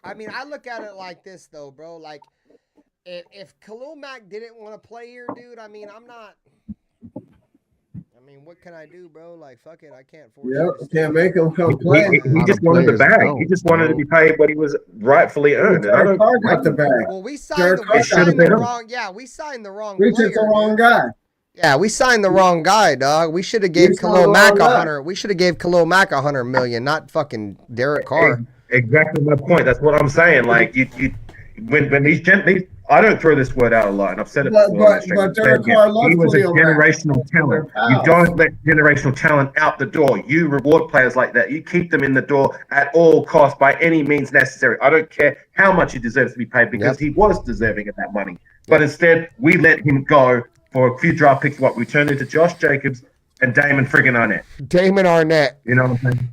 Speaker 4: I mean, I look at it like this though, bro. Like, if Khalil Mack didn't want to play here, dude, I mean, what can I do, bro? Like, fuck it, I can't force it.
Speaker 5: Can't make him come play.
Speaker 10: He just wanted the bag. He just wanted to be paid what he was rightfully earned.
Speaker 5: Carr got the bag.
Speaker 4: Well, we signed the wrong. Yeah, we signed the wrong.
Speaker 5: We took the wrong guy.
Speaker 4: Yeah, we signed the wrong guy, dog. We should have gave Khalil Mack $100. We should have gave Khalil Mack $100 million, not fucking Derek Carr.
Speaker 10: Exactly my point. That's what I'm saying. Like when these I don't throw this word out a lot, and I've said it before.
Speaker 5: But Derek Carr loves
Speaker 10: he was a generational talent. You don't let generational talent out the door. You reward players like that. You keep them in the door at all costs by any means necessary. I don't care how much he deserves to be paid because he was deserving of that money. But instead, we let him go for a few draft picks. We turned into Josh Jacobs and Damon friggin' Arnett.
Speaker 4: Damon Arnett.
Speaker 10: You know what I'm saying?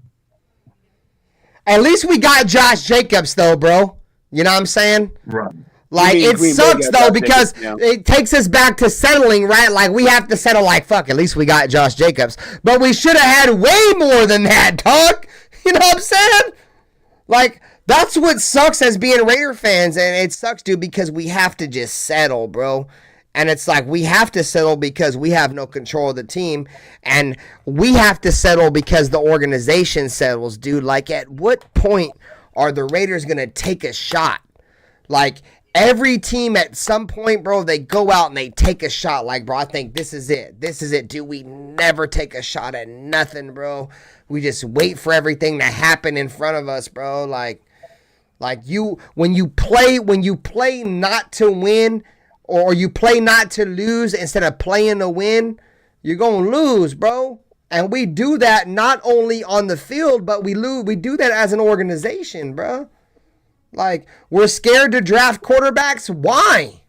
Speaker 4: At least we got Josh Jacobs, though, bro. You know what I'm saying?
Speaker 10: Right.
Speaker 4: Like, it sucks, though, because it takes us back to settling, right? Like, we have to settle, like, fuck, at least we got Josh Jacobs. But we should have had way more than that, dog. You know what I'm saying? Like, that's what sucks as being Raider fans. And it sucks, dude, because we have to just settle, bro. And it's like we have to settle because we have no control of the team. And we have to settle because the organization settles, dude. Like, at what point are the Raiders going to take a shot? Like, every team at some point, bro, they go out and they take a shot. Like, bro, I think this is it. This is it, dude. We never take a shot at nothing, bro. We just wait for everything to happen in front of us, bro. Like when you play not to win, or you play not to lose instead of playing to win, you're going to lose, bro. And we do that not only on the field, but we do that as an organization, bro. Like, we're scared to draft quarterbacks. Why?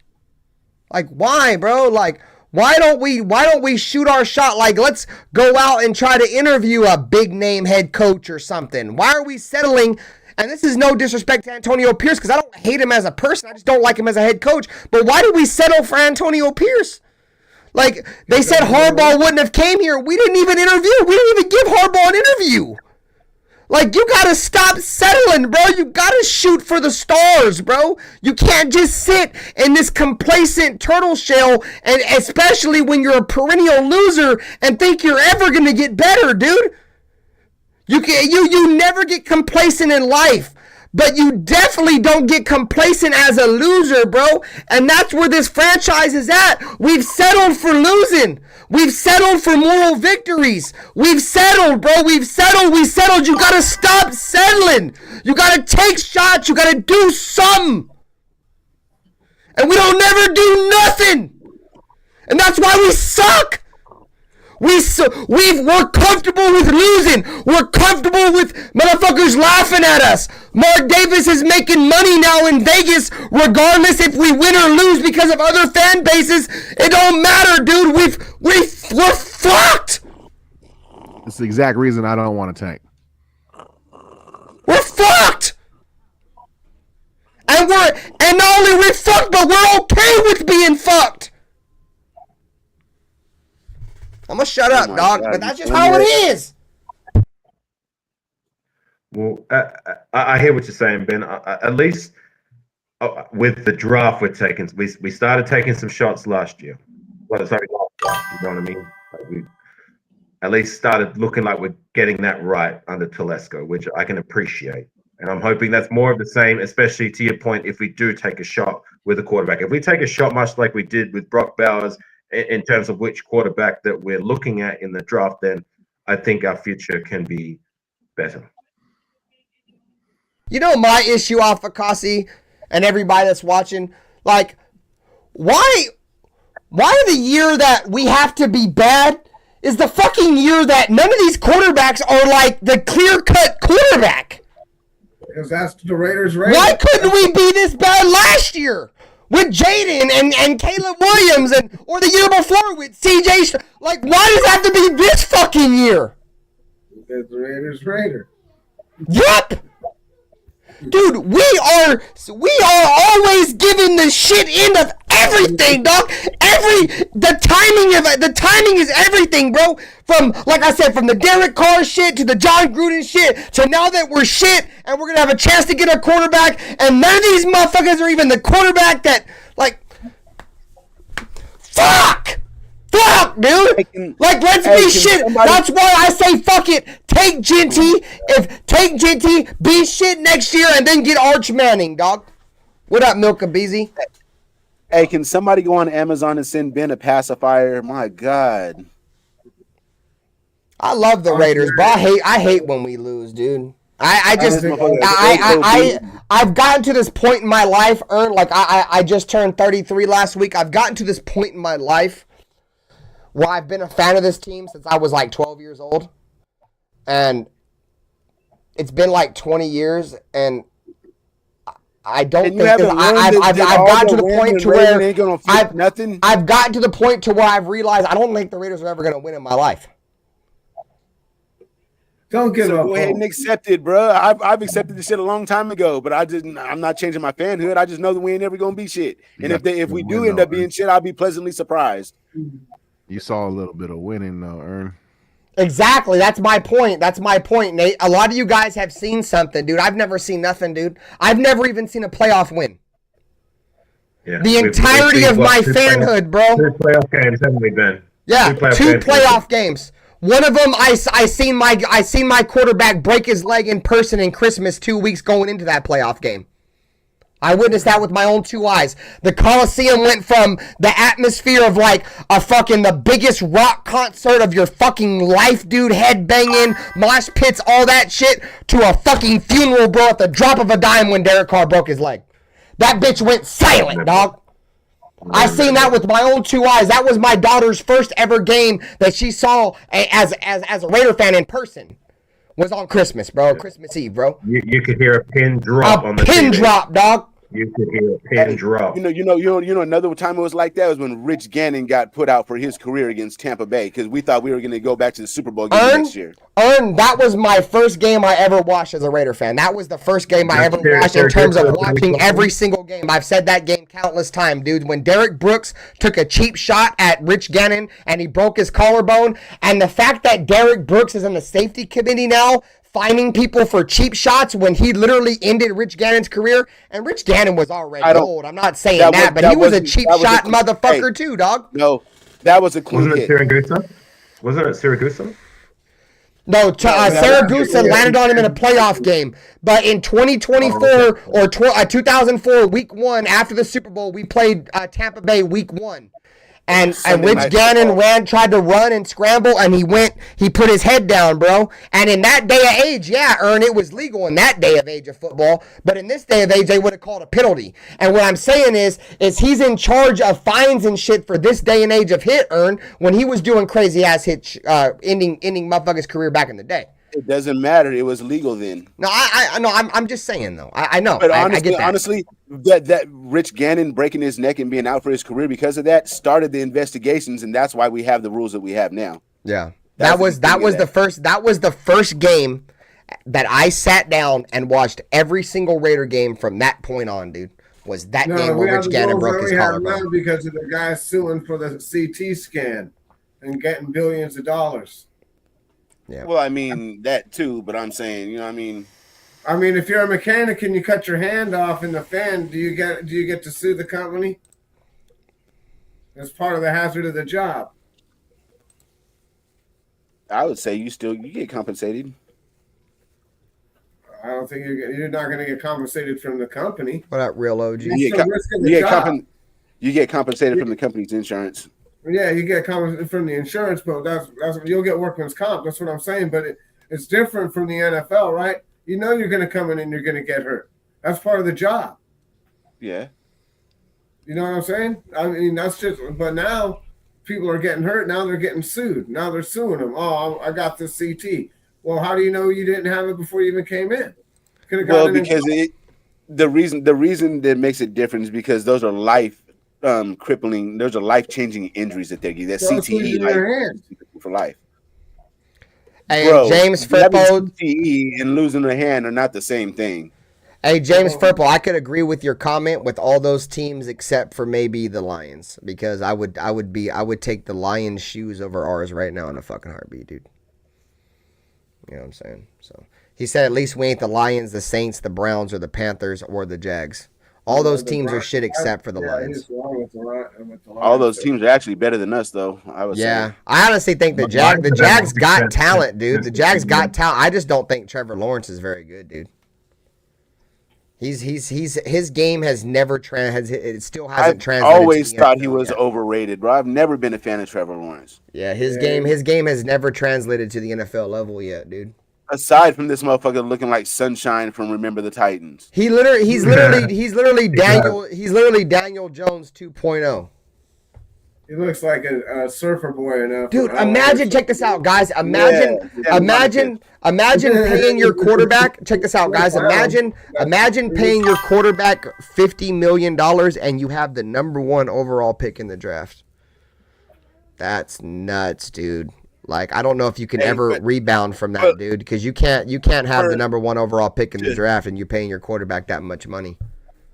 Speaker 4: Like, why, bro? Like, why don't we shoot our shot? Like, let's go out and try to interview a big name head coach or something. Why are we settling? And this is no disrespect to Antonio Pierce, because I don't hate him as a person. I just don't like him as a head coach. But why did we settle for Antonio Pierce? Like, they said Harbaugh wouldn't have came here. We didn't even interview. We didn't even give Harbaugh an interview. Like, you got to stop settling, bro. You got to shoot for the stars, bro. You can't just sit in this complacent turtle shell, and especially when you're a perennial loser and think you're ever going to get better, dude. You never get complacent in life, but you definitely don't get complacent as a loser, bro. And that's where this franchise is at. We've settled for losing. We've settled for moral victories. We've settled, bro. We settled. You got to stop settling. You got to take shots. You got to do something. And we don't never do nothing. And that's why we suck. We're comfortable with losing. We're comfortable with motherfuckers laughing at us. Mark Davis is making money now in Vegas, regardless if we win or lose because of other fan bases. It don't matter, dude. We're fucked.
Speaker 6: It's the exact reason I don't want to tank.
Speaker 4: We're fucked. And not only we're fucked, but we're okay with being fucked. I'm going to shut up, dog, but that's just how it is.
Speaker 10: Well, I hear what you're saying, Ben. At least with the draft we're taking, we started taking some shots last year. Well, sorry, last year, you know what I mean? Like we at least started looking like we're getting that right under Telesco, which I can appreciate. And I'm hoping that's more of the same, especially to your point, if we do take a shot with a quarterback. If we take a shot much like we did with Brock Bowers in terms of which quarterback that we're looking at in the draft, then I think our future can be better.
Speaker 4: You know my issue off of Kasi and everybody that's watching, like, why the year that we have to be bad is the fucking year that none of these quarterbacks are like the clear-cut quarterback.
Speaker 5: Because that's the Raiders.
Speaker 4: Why couldn't we be this bad last year with Jaden and Caleb Williams or the year before with CJ? Like, why does it have to be this fucking year?
Speaker 5: Because the Raiders Raider.
Speaker 4: Yup. Dude, we are always giving the shit end of everything, dog. The timing is everything, bro. From, like I said, from the Derek Carr shit to the John Gruden shit to now that we're shit and we're gonna have a chance to get a quarterback, and none of these motherfuckers are even the quarterback that, like, fuck, dude. Like, let's be shit. That's why I say fuck it. Take Genty. Take Genty, be shit next year, and then get Arch Manning, dog. What up, Milka Beezy?
Speaker 8: Hey, can somebody go on Amazon and send Ben a pacifier? My God.
Speaker 4: I love the Raiders, but I hate when we lose, dude. I've gotten to this point in my life, like I just turned 33 last week. I've gotten to this point in my life where I've been a fan of this team since I was like 12 years old. And it's been like 20 years, and I don't think I've gotten to the point to where I've gotten to the point to where I've realized I don't think the Raiders are ever going to win in my life.
Speaker 5: Don't give up.
Speaker 8: Go ahead and accept it, bro. I've accepted this shit a long time ago, but I'm not changing my fanhood. I just know that we ain't ever gonna be shit. And if we do end up being shit, I'll be pleasantly surprised.
Speaker 6: You saw a little bit of winning though, Ern.
Speaker 4: Exactly. That's my point. Nate. A lot of you guys have seen something, dude. I've never seen nothing, dude. I've never even seen a playoff win.
Speaker 10: Yeah.
Speaker 4: The entirety of my fanhood, bro.
Speaker 10: 2 playoff games, haven't we, Ben?
Speaker 4: Yeah, 2 playoff games. One of them, I seen my quarterback break his leg in person in Christmas 2 weeks going into that playoff game. I witnessed that with my own 2 eyes. The Coliseum went from the atmosphere of like a fucking the biggest rock concert of your fucking life, dude, head banging, mosh pits, all that shit, to a fucking funeral, bro, at the drop of a dime when Derek Carr broke his leg. That bitch went silent, dog. I seen that with my own 2 eyes. That was my daughter's first ever game that she saw as a Raider fan in person. Was on Christmas, bro. Christmas Eve, bro.
Speaker 10: You could hear a pin drop on the
Speaker 4: pin
Speaker 10: TV.
Speaker 4: Drop, dog.
Speaker 10: You could hear a pin drop.
Speaker 8: You know, another time it was like that was when Rich Gannon got put out for his career against Tampa Bay because we thought we were going to go back to the Super Bowl game next year.
Speaker 4: That was my first game I ever watched as a Raider fan. That was the first game I ever watched in terms of watching every single game. I've said that game countless times, dude. When Derek Brooks took a cheap shot at Rich Gannon and he broke his collarbone, and the fact that Derek Brooks is in the safety committee now, finding people for cheap shots when he literally ended Rich Gannon's career. And Rich Gannon was already old. I'm not saying that, but he was a cheap shot motherfucker too, dog.
Speaker 8: No, that was a clean
Speaker 10: hit. Wasn't it Siragusa?
Speaker 4: No, Siragusa landed on him in a playoff game. But in 2024 or 2004, week 1, after the Super Bowl, we played Tampa Bay week 1. And Rich Gannon tried to run and scramble, and he put his head down, bro. And in that day of age, it was legal in that day of age of football. But in this day of age, they would have called a penalty. And what I'm saying is he's in charge of fines and shit for this day and age of hit, when he was doing crazy ass hit, ending motherfucker's career back in the day.
Speaker 8: It doesn't matter. It was legal then.
Speaker 4: No, I know. I'm just saying though. I know.
Speaker 8: But honestly,
Speaker 4: I get that.
Speaker 8: Honestly, that Rich Gannon breaking his neck and being out for his career because of that started the investigations, and that's why we have the rules that we have now.
Speaker 4: Yeah, that was the first game that I sat down and watched every single Raider game from that point on, dude. Was that game where Rich Gannon broke his collarbone?
Speaker 5: Because of the guy suing for the CT scan and getting billions of dollars.
Speaker 4: Yeah.
Speaker 8: Well, I mean that too, but I'm saying,
Speaker 5: I mean, if you're a mechanic and you cut your hand off in the fan, do you get to sue the company? That's part of the hazard of the job.
Speaker 8: I would say you get compensated.
Speaker 5: I don't think you're not going to get compensated from the company.
Speaker 4: What up, real OG?
Speaker 8: You get compensated from the company's insurance.
Speaker 5: Yeah, you get compensated from the insurance, but that's you'll get workman's comp. That's what I'm saying. But it's different from the NFL, right? You know you're going to come in and you're going to get hurt. That's part of the job.
Speaker 8: Yeah.
Speaker 5: You know what I'm saying? I mean, that's just. But now people are getting hurt. Now they're getting sued. Now they're suing them. Oh, I got this CT. Well, how do you know you didn't have it before you even came in?
Speaker 8: Well, because the reason that makes it different is because those are life crippling. Those are life changing injuries that they get. That CTE for life.
Speaker 4: Hey,
Speaker 8: bro,
Speaker 4: James Firpo,
Speaker 8: CTE and losing a hand are not the same thing.
Speaker 4: Hey, James Firpo, I could agree with your comment with all those teams except for maybe the Lions, because I would take the Lions' shoes over ours right now in a fucking heartbeat, dude. You know what I'm saying? So he said at least we ain't the Lions, the Saints, the Browns, or the Panthers, or the Jags. All those teams are shit except for the Lions.
Speaker 8: All those teams are actually better than us, though. I would say.
Speaker 4: Yeah, I honestly think the Jags got talent, dude. The Jags got talent. I just don't think Trevor Lawrence is very good, dude. His game has never it still hasn't translated.
Speaker 8: I always thought he was overrated, bro. I've never been a fan of Trevor Lawrence.
Speaker 4: Yeah, his game has never translated to the NFL level yet, dude.
Speaker 8: Aside from this motherfucker looking like Sunshine from Remember the Titans.
Speaker 4: He's literally Daniel Jones 2.0.
Speaker 5: He looks like a surfer boy enough.
Speaker 4: Dude, imagine, check this out, guys. Imagine paying your quarterback. Check this out, guys. Imagine paying your quarterback $50 million and you have the number 1 overall pick in the draft. That's nuts, dude. Like, I don't know if you can ever rebound from that, dude, because you can't have the number 1 overall pick in the draft and you're paying your quarterback that much money.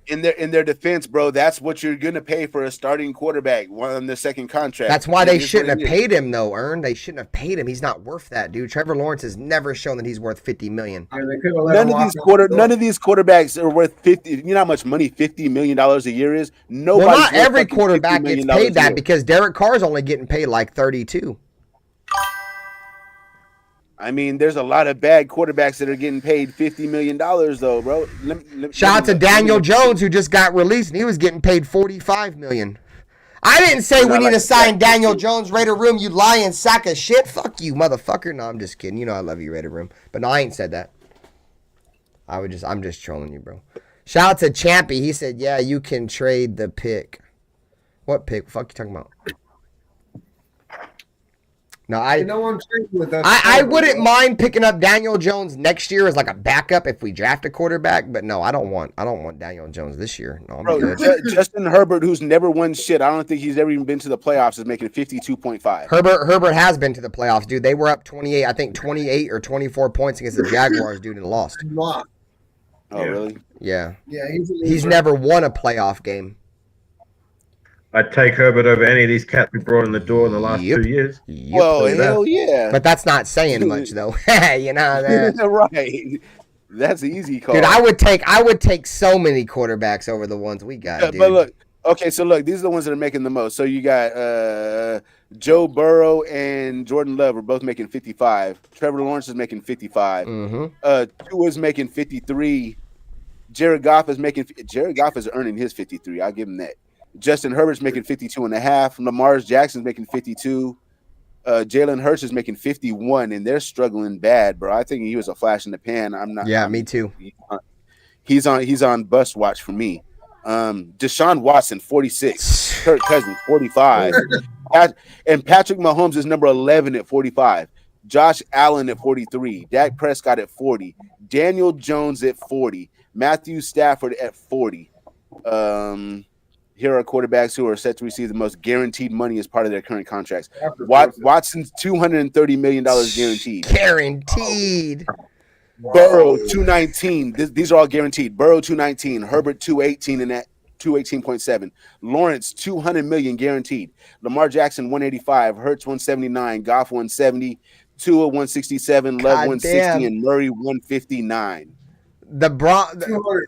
Speaker 8: In their defense, bro, that's what you're gonna pay for a starting quarterback on the second contract.
Speaker 4: That's why they shouldn't have paid him, though, Ern. They shouldn't have paid him. He's not worth that, dude. Trevor Lawrence has never shown that he's worth $50 million.
Speaker 5: Yeah,
Speaker 8: none of these quarterbacks are worth 50. You know how much money $50 million a year is? Nobody.
Speaker 4: Well, not every quarterback gets paid that, because Derek Carr's only getting paid like 32.
Speaker 8: I mean, there's a lot of bad quarterbacks that are getting paid $50 million, though, bro.
Speaker 4: Shout out to Daniel Jones, who just got released, and he was getting paid $45 million. I didn't say we need to sign Daniel Jones, Raider Room, you lying sack of shit. Fuck you, motherfucker. No, I'm just kidding. You know I love you, Raider Room. But no, I ain't said that. I'm just trolling you, bro. Shout out to Champy. He said, yeah, you can trade the pick. What pick? Fuck you talking about? No,
Speaker 5: no one trades with us.
Speaker 4: I wouldn't mind picking up Daniel Jones next year as like a backup if we draft a quarterback, but no, I don't want Daniel Jones this year. No, I'm good.
Speaker 8: Justin Herbert, who's never won shit, I don't think he's ever even been to the playoffs, is making 52.5.
Speaker 4: Herbert has been to the playoffs, dude. They were up 28 or 24 points against the Jaguars, dude, and lost.
Speaker 8: Oh, really?
Speaker 4: Yeah.
Speaker 5: Yeah,
Speaker 4: he's never won a playoff game.
Speaker 10: I'd take Herbert over any of these cats we brought in the door in the last 2 years.
Speaker 8: Well, hell yeah.
Speaker 4: But that's not saying much, though. You know that.
Speaker 8: Right. That's an easy call.
Speaker 4: Dude, I would take so many quarterbacks over the ones we got, dude.
Speaker 8: But look, these are the ones that are making the most. So you got Joe Burrow and Jordan Love are both making 55. Trevor Lawrence is making 55. Tua's making 53. Jared Goff is earning his 53. I'll give him that. Justin Herbert's making 52.5. Lamar Jackson's making 52. Jalen Hurts is making 51, and they're struggling bad, bro. I think he was a flash in the pan.
Speaker 4: Me too.
Speaker 8: He's on bus watch for me. Deshaun Watson, 46. Kirk Cousins, 45. And Patrick Mahomes is number 11 at 45. Josh Allen at 43. Dak Prescott at 40. Daniel Jones at 40. Matthew Stafford at 40. Here are quarterbacks who are set to receive the most guaranteed money as part of their current contracts. Watson's $230 million guaranteed.
Speaker 4: Guaranteed.
Speaker 8: Burrow, $219. These are all guaranteed. Burrow, $219. Herbert, $218 and that $218.7. Lawrence, $200 million guaranteed. Lamar Jackson, $185. Hurts, $179. Goff, $170. Tua, $167. Love, $160. And Murray, $159.
Speaker 4: The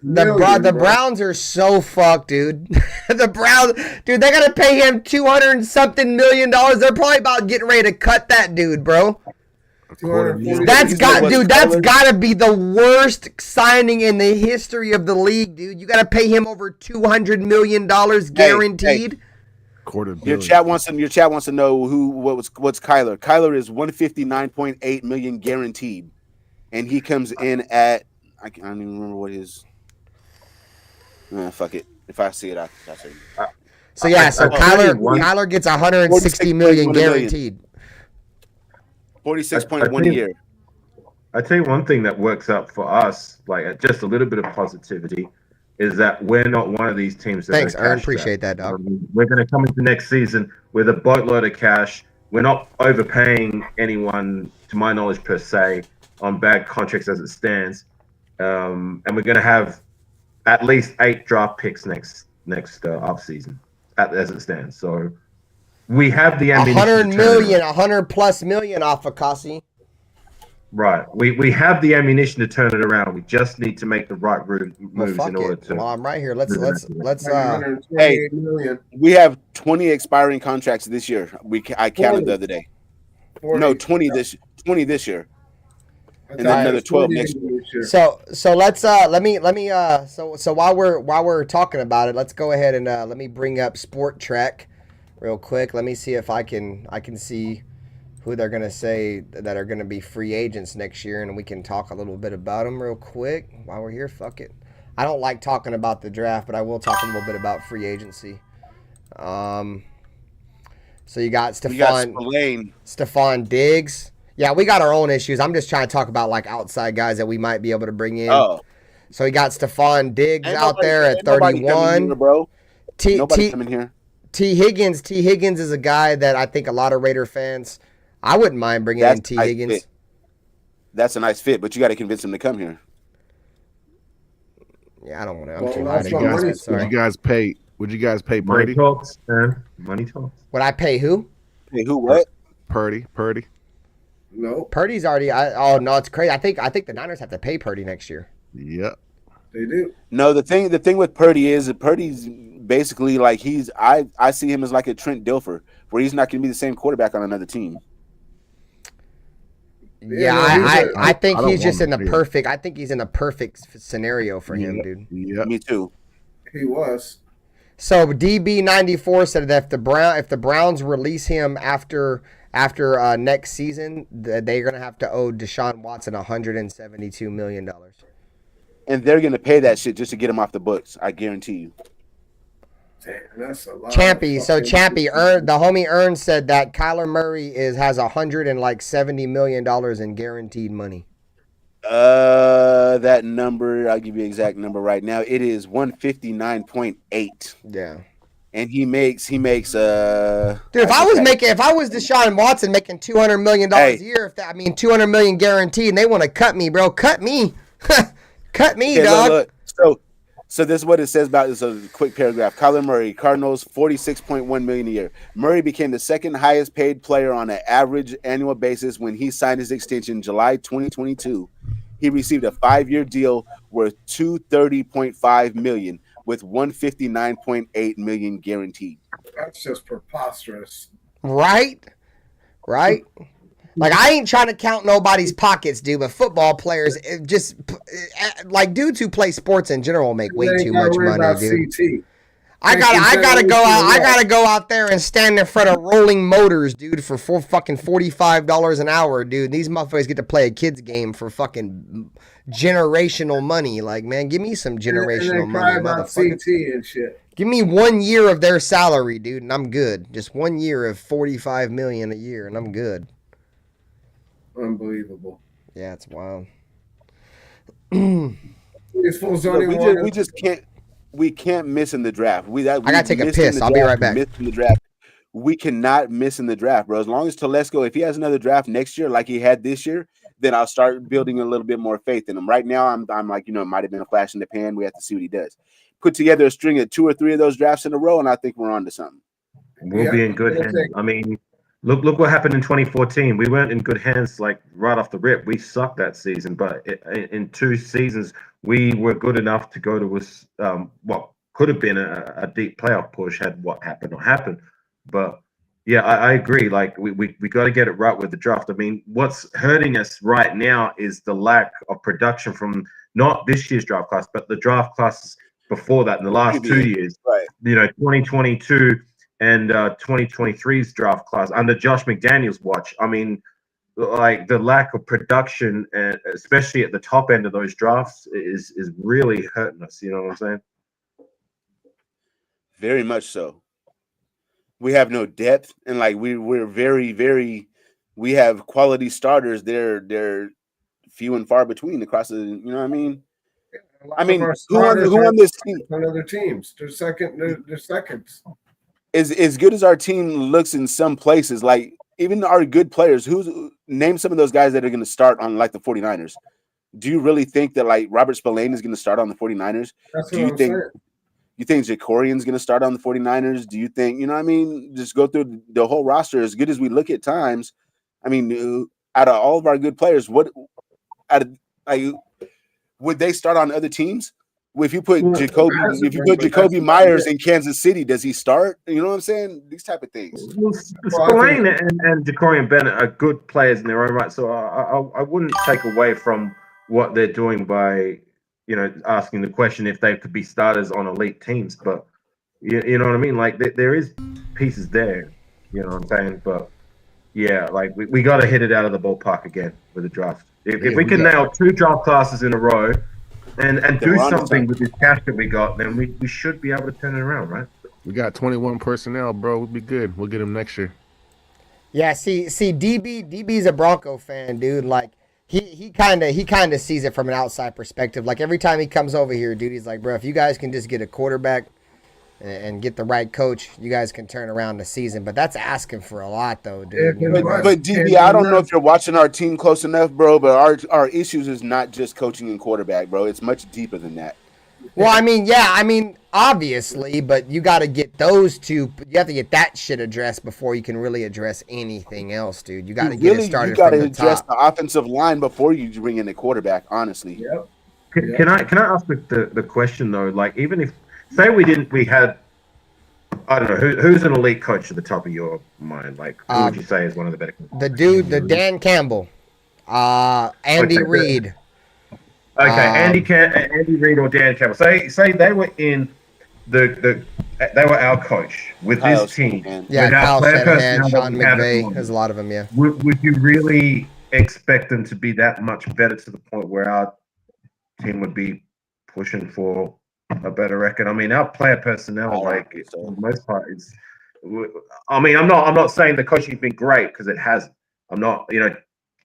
Speaker 5: million, bro.
Speaker 4: Browns are so fucked, dude. The Browns, dude, they gotta pay him $200-something million. They're probably about getting ready to cut that dude, bro. That's gotta be the worst signing in the history of the league, dude. You gotta pay him over $200 million guaranteed.
Speaker 8: Your chat wants to know what's Kyler. Kyler is 159.8 million guaranteed, and he comes in at I don't even remember what his. Fuck it. If I see it, I'll say it.
Speaker 4: So Kyler gets 160 million guaranteed.
Speaker 8: 46.1 a year.
Speaker 10: I tell you one thing that works out for us, like just a little bit of positivity, is that we're not one of these teams.
Speaker 4: Thanks, Aaron. Appreciate that, dog.
Speaker 10: We're going to come into next season with a boatload of cash. We're not overpaying anyone, to my knowledge, per se, on bad contracts as it stands. And we're going to have at least 8 draft picks next off season, as it stands. So we have the ammunition.
Speaker 4: 100+ million off of Kasi.
Speaker 10: Right. We have the ammunition to turn it around. We just need to make the right moves in order to.
Speaker 4: Well, I'm right here. Let's.
Speaker 8: Hey, we have 20 expiring contracts this year. I counted the other day. 40. No, 20 this year. And then another 12 next year.
Speaker 4: So let's let me so while we're talking about it, let's go ahead and let me bring up Sport Trek real quick. Let me see if I can see who they're going to say that are going to be free agents next year, and we can talk a little bit about them real quick while we're here. Fuck it. I don't like talking about the draft, but I will talk a little bit about free agency. So you got Stephon Diggs. Yeah, we got our own issues. I'm just trying to talk about like outside guys that we might be able to bring in. Oh. So we got Stephon Diggs out there at 31.
Speaker 8: Bro. Nobody coming here.
Speaker 4: T. Higgins is a guy that I think a lot of Raider fans, I wouldn't mind bringing in T. Higgins.
Speaker 8: Fit. That's a nice fit, but you got to convince him to come here.
Speaker 4: Yeah, I don't want to. I'm too high to go.
Speaker 6: Would you guys pay Purdy?
Speaker 10: Money talks, man. Money talks.
Speaker 4: Would I pay who?
Speaker 8: Hey, who? What?
Speaker 6: Purdy.
Speaker 5: No.
Speaker 4: Purdy's already. Oh no, it's crazy. I think the Niners have to pay Purdy next year.
Speaker 6: Yep.
Speaker 5: They do.
Speaker 8: No, the thing with Purdy is that Purdy's basically like I see him as like a Trent Dilfer, where he's not going to be the same quarterback on another team.
Speaker 4: Yeah, I think he's just in the perfect. I think he's in a perfect scenario for him, dude.
Speaker 8: Yeah, me too.
Speaker 5: He was.
Speaker 4: So DB94 said that if the Browns release him after next season, they're gonna have to owe Deshaun Watson $172 million.
Speaker 8: And they're gonna pay that shit just to get him off the books. I guarantee you.
Speaker 5: Damn, that's a lot.
Speaker 4: The homie Ern said that Kyler Murray has $170 million in guaranteed money.
Speaker 8: That number, I'll give you the exact number right now. It is 159.8.
Speaker 4: Yeah.
Speaker 8: And he makes dude,
Speaker 4: if I was Deshaun Watson making $200 million a year, $200 million guaranteed, and they want to cut me, bro, cut me. Cut me, dog.
Speaker 8: Look. So this is what it says about this. A quick paragraph. Kyler Murray, Cardinals, $46.1 million a year. Murray became the second highest paid player on an average annual basis when he signed his extension July 2022. He received a 5-year deal worth $230.5 million with $159.8 million guaranteed.
Speaker 5: That's just preposterous.
Speaker 4: Right? Like, I ain't trying to count nobody's pockets, dude, but football players, dudes who play sports in general make way too much money, dude.
Speaker 5: CT.
Speaker 4: I gotta go out there and stand in front of Rolling Motors, dude, for fucking $45 an hour, dude. These motherfuckers get to play a kid's game for fucking generational money. Like, man, give me some generational money, motherfucker.
Speaker 5: CT and shit.
Speaker 4: Give me 1 year of their salary, dude, and I'm good. Just 1 year of $45 million a year, and I'm good.
Speaker 5: Unbelievable.
Speaker 4: Yeah, it's wild.
Speaker 8: We can't miss in the draft. I
Speaker 4: gotta take a piss. I'll be right back.
Speaker 8: Miss in the draft. We cannot miss in the draft, bro. As long as Telesco, if he has another draft next year like he had this year, then I'll start building a little bit more faith in him. Right now, I'm like, it might have been a flash in the pan. We have to see what he does. Put together a string of 2 or 3 of those drafts in a row, and I think we're on to something.
Speaker 10: We'll be in good hands. I mean, Look what happened in 2014. We weren't in good hands like right off the rip. We sucked that season, but in 2 seasons we were good enough to go to what could have been a deep playoff push had what happened or happened. But yeah, I agree. Like we got to get it right with the draft. I mean, what's hurting us right now is the lack of production from not this year's draft class, but the draft classes before that in the last 2 years.
Speaker 8: Right.
Speaker 10: 2022 and 2023's draft class under Josh McDaniels' watch. I mean, like the lack of production, and especially at the top end of those drafts, is really hurting us. You know what I'm saying?
Speaker 8: Very much so. We have no depth, and like we're very, very. We have quality starters. They're few and far between across the. You know what I mean? I mean, who on this team?
Speaker 5: On other teams, they're seconds.
Speaker 8: As good as our team looks in some places, like even our good players, name some of those guys that are going to start on like the 49ers. Do you really think that like Robert Spillane is going to start on the 49ers?
Speaker 5: That's
Speaker 8: Do you
Speaker 5: what I'm
Speaker 8: think
Speaker 5: saying.
Speaker 8: you think Jacorian's going to start on the 49ers? Do you think, you know what I mean? Just go through the whole roster. As good as we look at times, I mean, out of all of our good players, would they start on other teams? If you put Jacoby Myers in Kansas City, does he start? You know what I'm saying? These type of things.
Speaker 10: Well, Spillane and Jacorian Bennett are good players in their own right, so I wouldn't take away from what they're doing by asking the question if they could be starters on elite teams. But you know what I mean? Like there is pieces there. You know what I'm saying? But yeah, like we got to hit it out of the ballpark again with the draft. If we can nail 2 draft classes in a row. And do something with this cash that we got, then we should be able to turn it around, right?
Speaker 6: We got 21 personnel, bro. We'll be good. We'll get him next year.
Speaker 4: Yeah, see, DB's a Bronco fan, dude. Like he kind of sees it from an outside perspective. Like every time he comes over here, dude, he's like, bro, if you guys can just get a quarterback and get the right coach, you guys can turn around the season. But that's asking for a lot, though, dude.
Speaker 8: But DB, I don't know if you're watching our team close enough, bro. But our issues is not just coaching and quarterback, bro. It's much deeper than that.
Speaker 4: Well, I mean, obviously, but you got to get those two. You have to get that shit addressed before you can really address anything else, dude. You got to get it started.
Speaker 8: You got to
Speaker 4: from the
Speaker 8: address
Speaker 4: top.
Speaker 8: the offensive line before you bring in the quarterback. Honestly.
Speaker 5: Yep.
Speaker 10: Can I ask the question though? Like, even if say we had, I don't know, who's an elite coach at the top of your mind? Like, who would you say is one of the better coaches?
Speaker 4: The Dan Campbell, Andy Reid.
Speaker 10: Okay, Andy Reid or Dan Campbell. Say they were in they were our coach with this team.
Speaker 4: Yeah, Kyle Shanahan, Sean McVay. There's a lot of them. Yeah.
Speaker 10: Would you really expect them to be that much better to the point where our team would be pushing for a better record? I mean, our player personnel, for the most part, is. I mean, I'm not saying the coaching's been great because it hasn't. I'm not.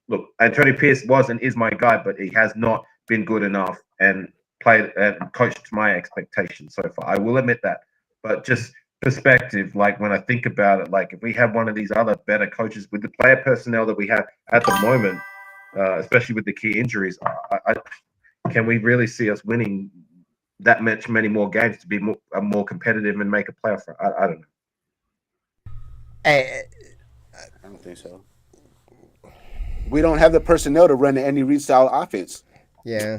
Speaker 10: Look, Antonio Pierce was and is my guy, but he has not been good enough and played and coached to my expectations so far. I will admit that, but just perspective, like when I think about it, like if we have one of these other better coaches with the player personnel that we have at the moment, especially with the key injuries, can we really see us winning that many more games to be more competitive and make a playoff? I don't know.
Speaker 4: Hey,
Speaker 8: I don't think so. We don't have the personnel to run the Andy Reid style offense.
Speaker 4: Yeah.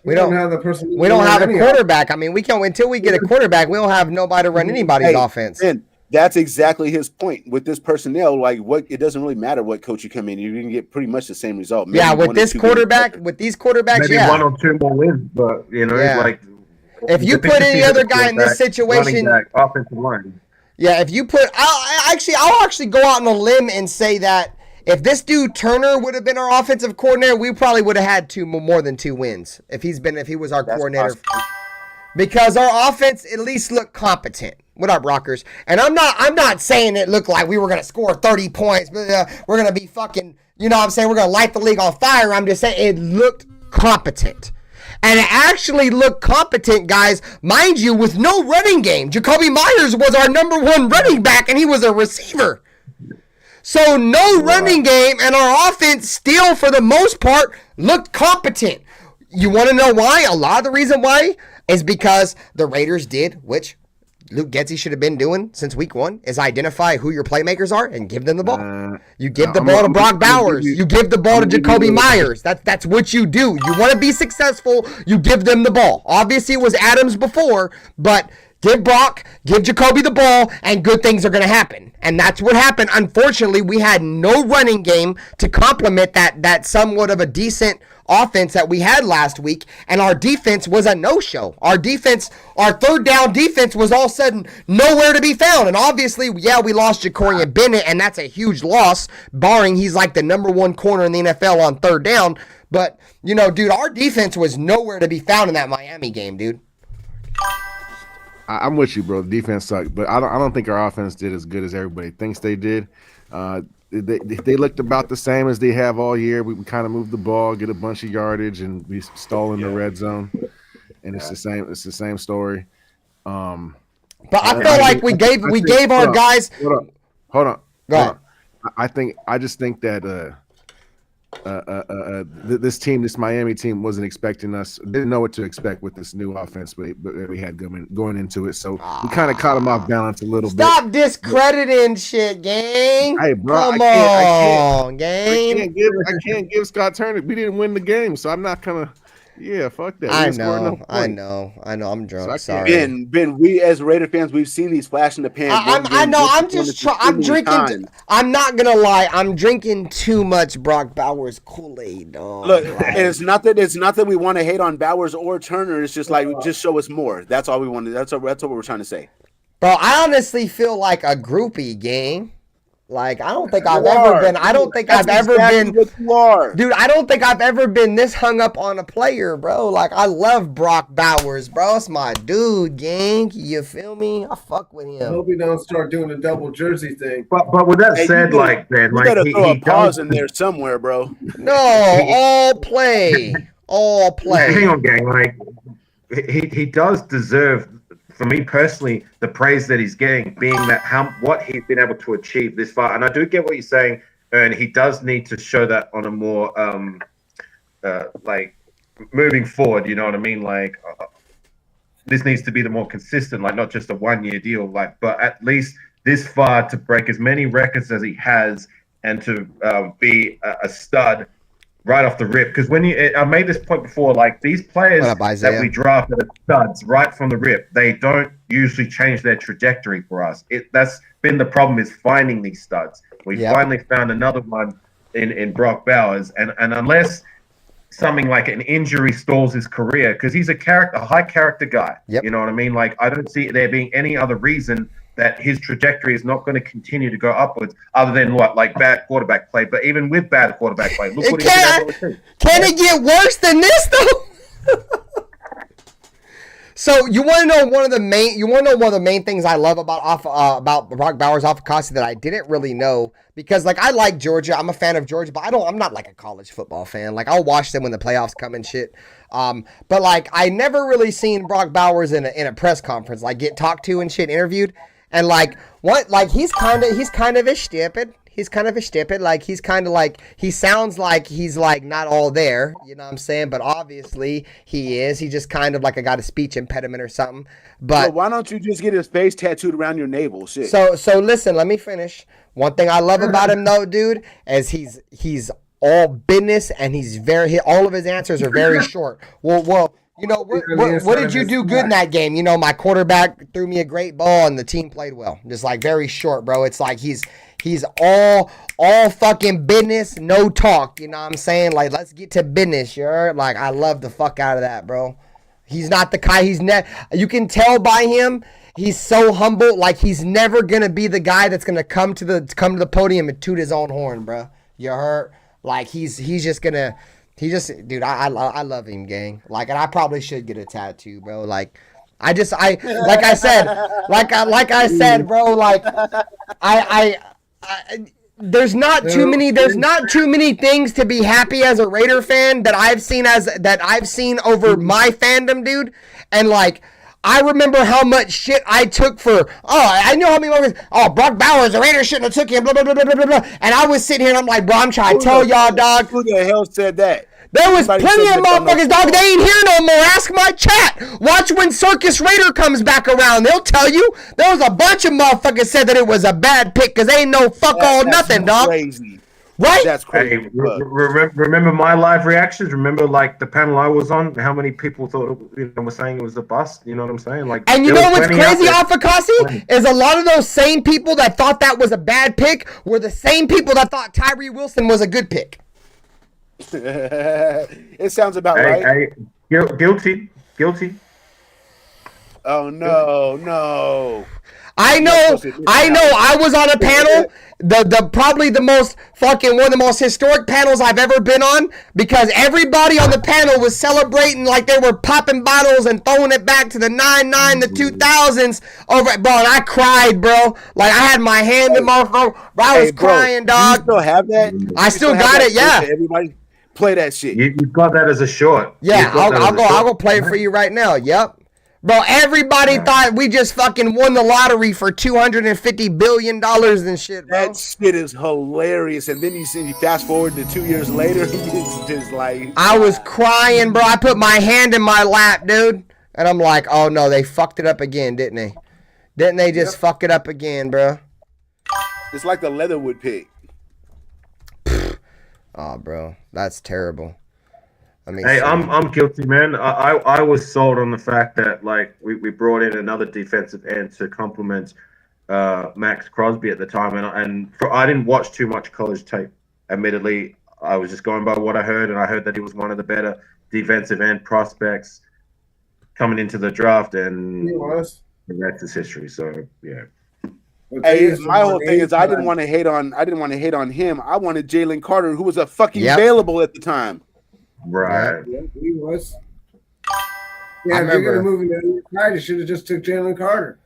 Speaker 5: We don't have the person.
Speaker 4: We don't have a quarterback. I mean, we can't until we get a quarterback. We don't have nobody to run anybody's offense.
Speaker 8: And that's exactly his point with this personnel. Like, it doesn't really matter what coach you come in. You're gonna get pretty much the same result. Maybe
Speaker 4: yeah, with this quarterback, with these quarterbacks,
Speaker 10: maybe
Speaker 4: yeah,
Speaker 10: 1 or 2 more wins, but it's like
Speaker 4: if you put any other guy in this situation,
Speaker 10: offensive line.
Speaker 4: Yeah, if you put, I'll actually go out on a limb and say that. If this dude Turner would have been our offensive coordinator, we probably would have had more than 2 wins if he was our coordinator.
Speaker 8: Possible.
Speaker 4: Because our offense at least looked competent. What up, Rockers? And I'm not saying it looked like we were gonna score 30 points. But, we're gonna be fucking, you know what I'm saying? We're gonna light the league on fire. I'm just saying it looked competent. And it actually looked competent, guys, mind you, with no running game. Jacoby Myers was our number 1 running back, and he was a receiver. So no running game, and our offense still, for the most part, looked competent. You want to know why? A lot of the reason why is because the Raiders did, which Luke Getsy should have been doing since week 1 is identify who your playmakers are and give them the ball. You give the ball to Brock Bowers. You give the ball to Jacoby Myers. That's what you do. You want to be successful, you give them the ball. Obviously, it was Adams before, but give Brock, give Jacoby the ball, and good things are going to happen. And that's what happened. Unfortunately, we had no running game to complement that somewhat of a decent offense that we had last week, and our defense was a no-show. Our third down defense was all of a sudden nowhere to be found. And obviously, yeah, we lost Ja'Cory Bennett, and that's a huge loss, barring he's like the number 1 corner in the NFL on third down. But, you know, dude, our defense was nowhere to be found in that Miami game, dude.
Speaker 6: I'm with you, bro. The defense sucked, but I don't think our offense did as good as everybody thinks they did. They looked about the same as they have all year. We kind of move the ball, get a bunch of yardage, and we stall in the red zone. And it's the same. It's the same story.
Speaker 4: But I feel like we gave our guys.
Speaker 6: Hold on.
Speaker 4: Go ahead.
Speaker 6: I just think that this Miami team wasn't expecting us. Didn't know what to expect with this new offense, but we had going into it. So we kind of caught them off balance a little bit.
Speaker 4: Stop discrediting shit, gang.
Speaker 6: Hey, bro,
Speaker 4: Come on, gang.
Speaker 6: I can't give Scott Turner. We didn't win the game, so I'm not gonna. Yeah, fuck that.
Speaker 4: I know. I'm drunk. Sorry.
Speaker 8: Ben, we as Raider fans, we've seen these flash in the pan.
Speaker 4: I know. I'm drinking. I'm not gonna lie. I'm drinking too much Brock Bowers Kool-Aid, dog.
Speaker 8: Look, and it's not that we want to hate on Bowers or Turner. It's just like just show us more. That's all we wanted. That's what we're trying to say.
Speaker 4: Bro, I honestly feel like a groupie, gang. Like, I don't think I've ever been. I don't think I've ever been. Dude, I don't think I've ever been this hung up on a player, bro. Like, I love Brock Bowers, bro. It's my dude, gang. You feel me? I fuck with him.
Speaker 5: I hope he don't start doing the double jersey thing.
Speaker 10: But with that said, Ben,
Speaker 8: you gotta throw a pause in there somewhere, bro.
Speaker 4: No, all play.
Speaker 10: Hang on, gang. Like, he does deserve, for me personally, the praise that he's getting, being that what he's been able to achieve this far. And I do get what you're saying, and he does need to show that on a more like moving forward. You know what I mean? Like this needs to be the more consistent, like not just a 1-year deal. Like, but at least this far to break as many records as he has, and to be a stud right off the rip. Because I made this point before, like these players that we draft that are studs right from the rip, they don't usually change their trajectory for us. That's been the problem, is finding these studs. We finally found another one in Brock Bowers, and unless something like an injury stalls his career, because he's a high character guy. You know what I mean? Like, I don't see there being any other reason that his trajectory is not going to continue to go upwards, other than like bad quarterback play. But even with bad quarterback play, look what he's been able to do.
Speaker 4: Can it get worse than this though? So you want to know one of the main things I love about Brock Bowers off of Costa that I didn't really know, because like I like Georgia, I'm a fan of Georgia, but I'm not like a college football fan. Like I'll watch them when the playoffs come and shit. But like I never really seen Brock Bowers in a press conference, like get talked to and shit, interviewed. And like what, like he's kind of a stupid. He's kind of a stupid. Like he's kind of like, he sounds like he's like not all there. You know what I'm saying? But obviously he is. He just kind of like got a speech impediment or something. But
Speaker 8: why don't you just get his face tattooed around your navel? Shit.
Speaker 4: So listen, let me finish. One thing I love about him though, dude, is he's all business, and all of his answers are very short. Well. You know, what did you do good in that game? You know, my quarterback threw me a great ball and the team played well. Just like very short, bro. It's like he's all fucking business, no talk. You know what I'm saying? Like, let's get to business, you heard? Like, I love the fuck out of that, bro. He's not the guy. You can tell by him. He's so humble. Like, he's never gonna be the guy that's gonna come to the podium and toot his own horn, bro. You heard? Like, he's just gonna. Dude, I love him, gang. Like, and I probably should get a tattoo, bro. Like, like I said, bro. Like, there's not too many things to be happy as a Raider fan that I've seen over my fandom, dude. And like, I remember how much shit I took for, I know how many moments, Brock Bowers, the Raiders shouldn't have took him, blah, blah, blah, blah, blah, blah. And I was sitting here and I'm like, bro, I'm trying to tell y'all, dog.
Speaker 8: Who the hell said that?
Speaker 4: There was plenty of motherfuckers, dog. They ain't here no more. Ask my chat. Watch when Circus Raider comes back around. They'll tell you. There was a bunch of motherfuckers said that it was a bad pick because they ain't no nothing, dog.
Speaker 8: Crazy.
Speaker 4: Right?
Speaker 8: That's crazy.
Speaker 10: Hey, remember my live reactions? Remember, like, the panel I was on? How many people thought, were saying it was a bust? You know what I'm saying? Like,
Speaker 4: and you know what's crazy, Afakasi? Is a lot of those same people that thought that was a bad pick were the same people that thought Tyree Wilson was a good pick.
Speaker 8: It sounds about right.
Speaker 10: Guilty.
Speaker 8: Oh no.
Speaker 4: I know. I was on a panel, probably the most fucking one of the most historic panels I've ever been on, because everybody on the panel was celebrating like they were popping bottles and throwing it back to the 99, the 2000s over, bro. And I cried, bro. Like I had my hand in my phone. I was crying, dog.
Speaker 8: You still have that?
Speaker 4: I still got it. Yeah.
Speaker 8: Everybody play that shit.
Speaker 10: You got that as a short.
Speaker 4: Yeah, I'll go play it for you right now. Yep. Bro, everybody thought we just fucking won the lottery for $250 billion and shit, bro.
Speaker 8: That shit is hilarious. And then you fast forward to 2 years later, it's just like...
Speaker 4: I was crying, bro. I put my hand in my lap, dude. And I'm like, oh, no, they fucked it up again, didn't they? Didn't they just fuck it up again, bro?
Speaker 8: It's like the Leatherwood pick.
Speaker 4: Oh, bro, that's terrible. I mean,
Speaker 10: hey, I'm guilty, man. I was sold on the fact that like we brought in another defensive end to complement Max Crosby at the time, and I didn't watch too much college tape. Admittedly, I was just going by what I heard, and I heard that he was one of the better defensive end prospects coming into the draft, and
Speaker 5: He was.
Speaker 10: the rest is history. So yeah.
Speaker 8: Hey, my whole thing is I didn't want to hate on him. I wanted Jalen Carter, who was a fucking available at the time.
Speaker 10: Right.
Speaker 5: Yeah, he was. Yeah, if you're gonna move into the side, you should have just took Jalen Carter.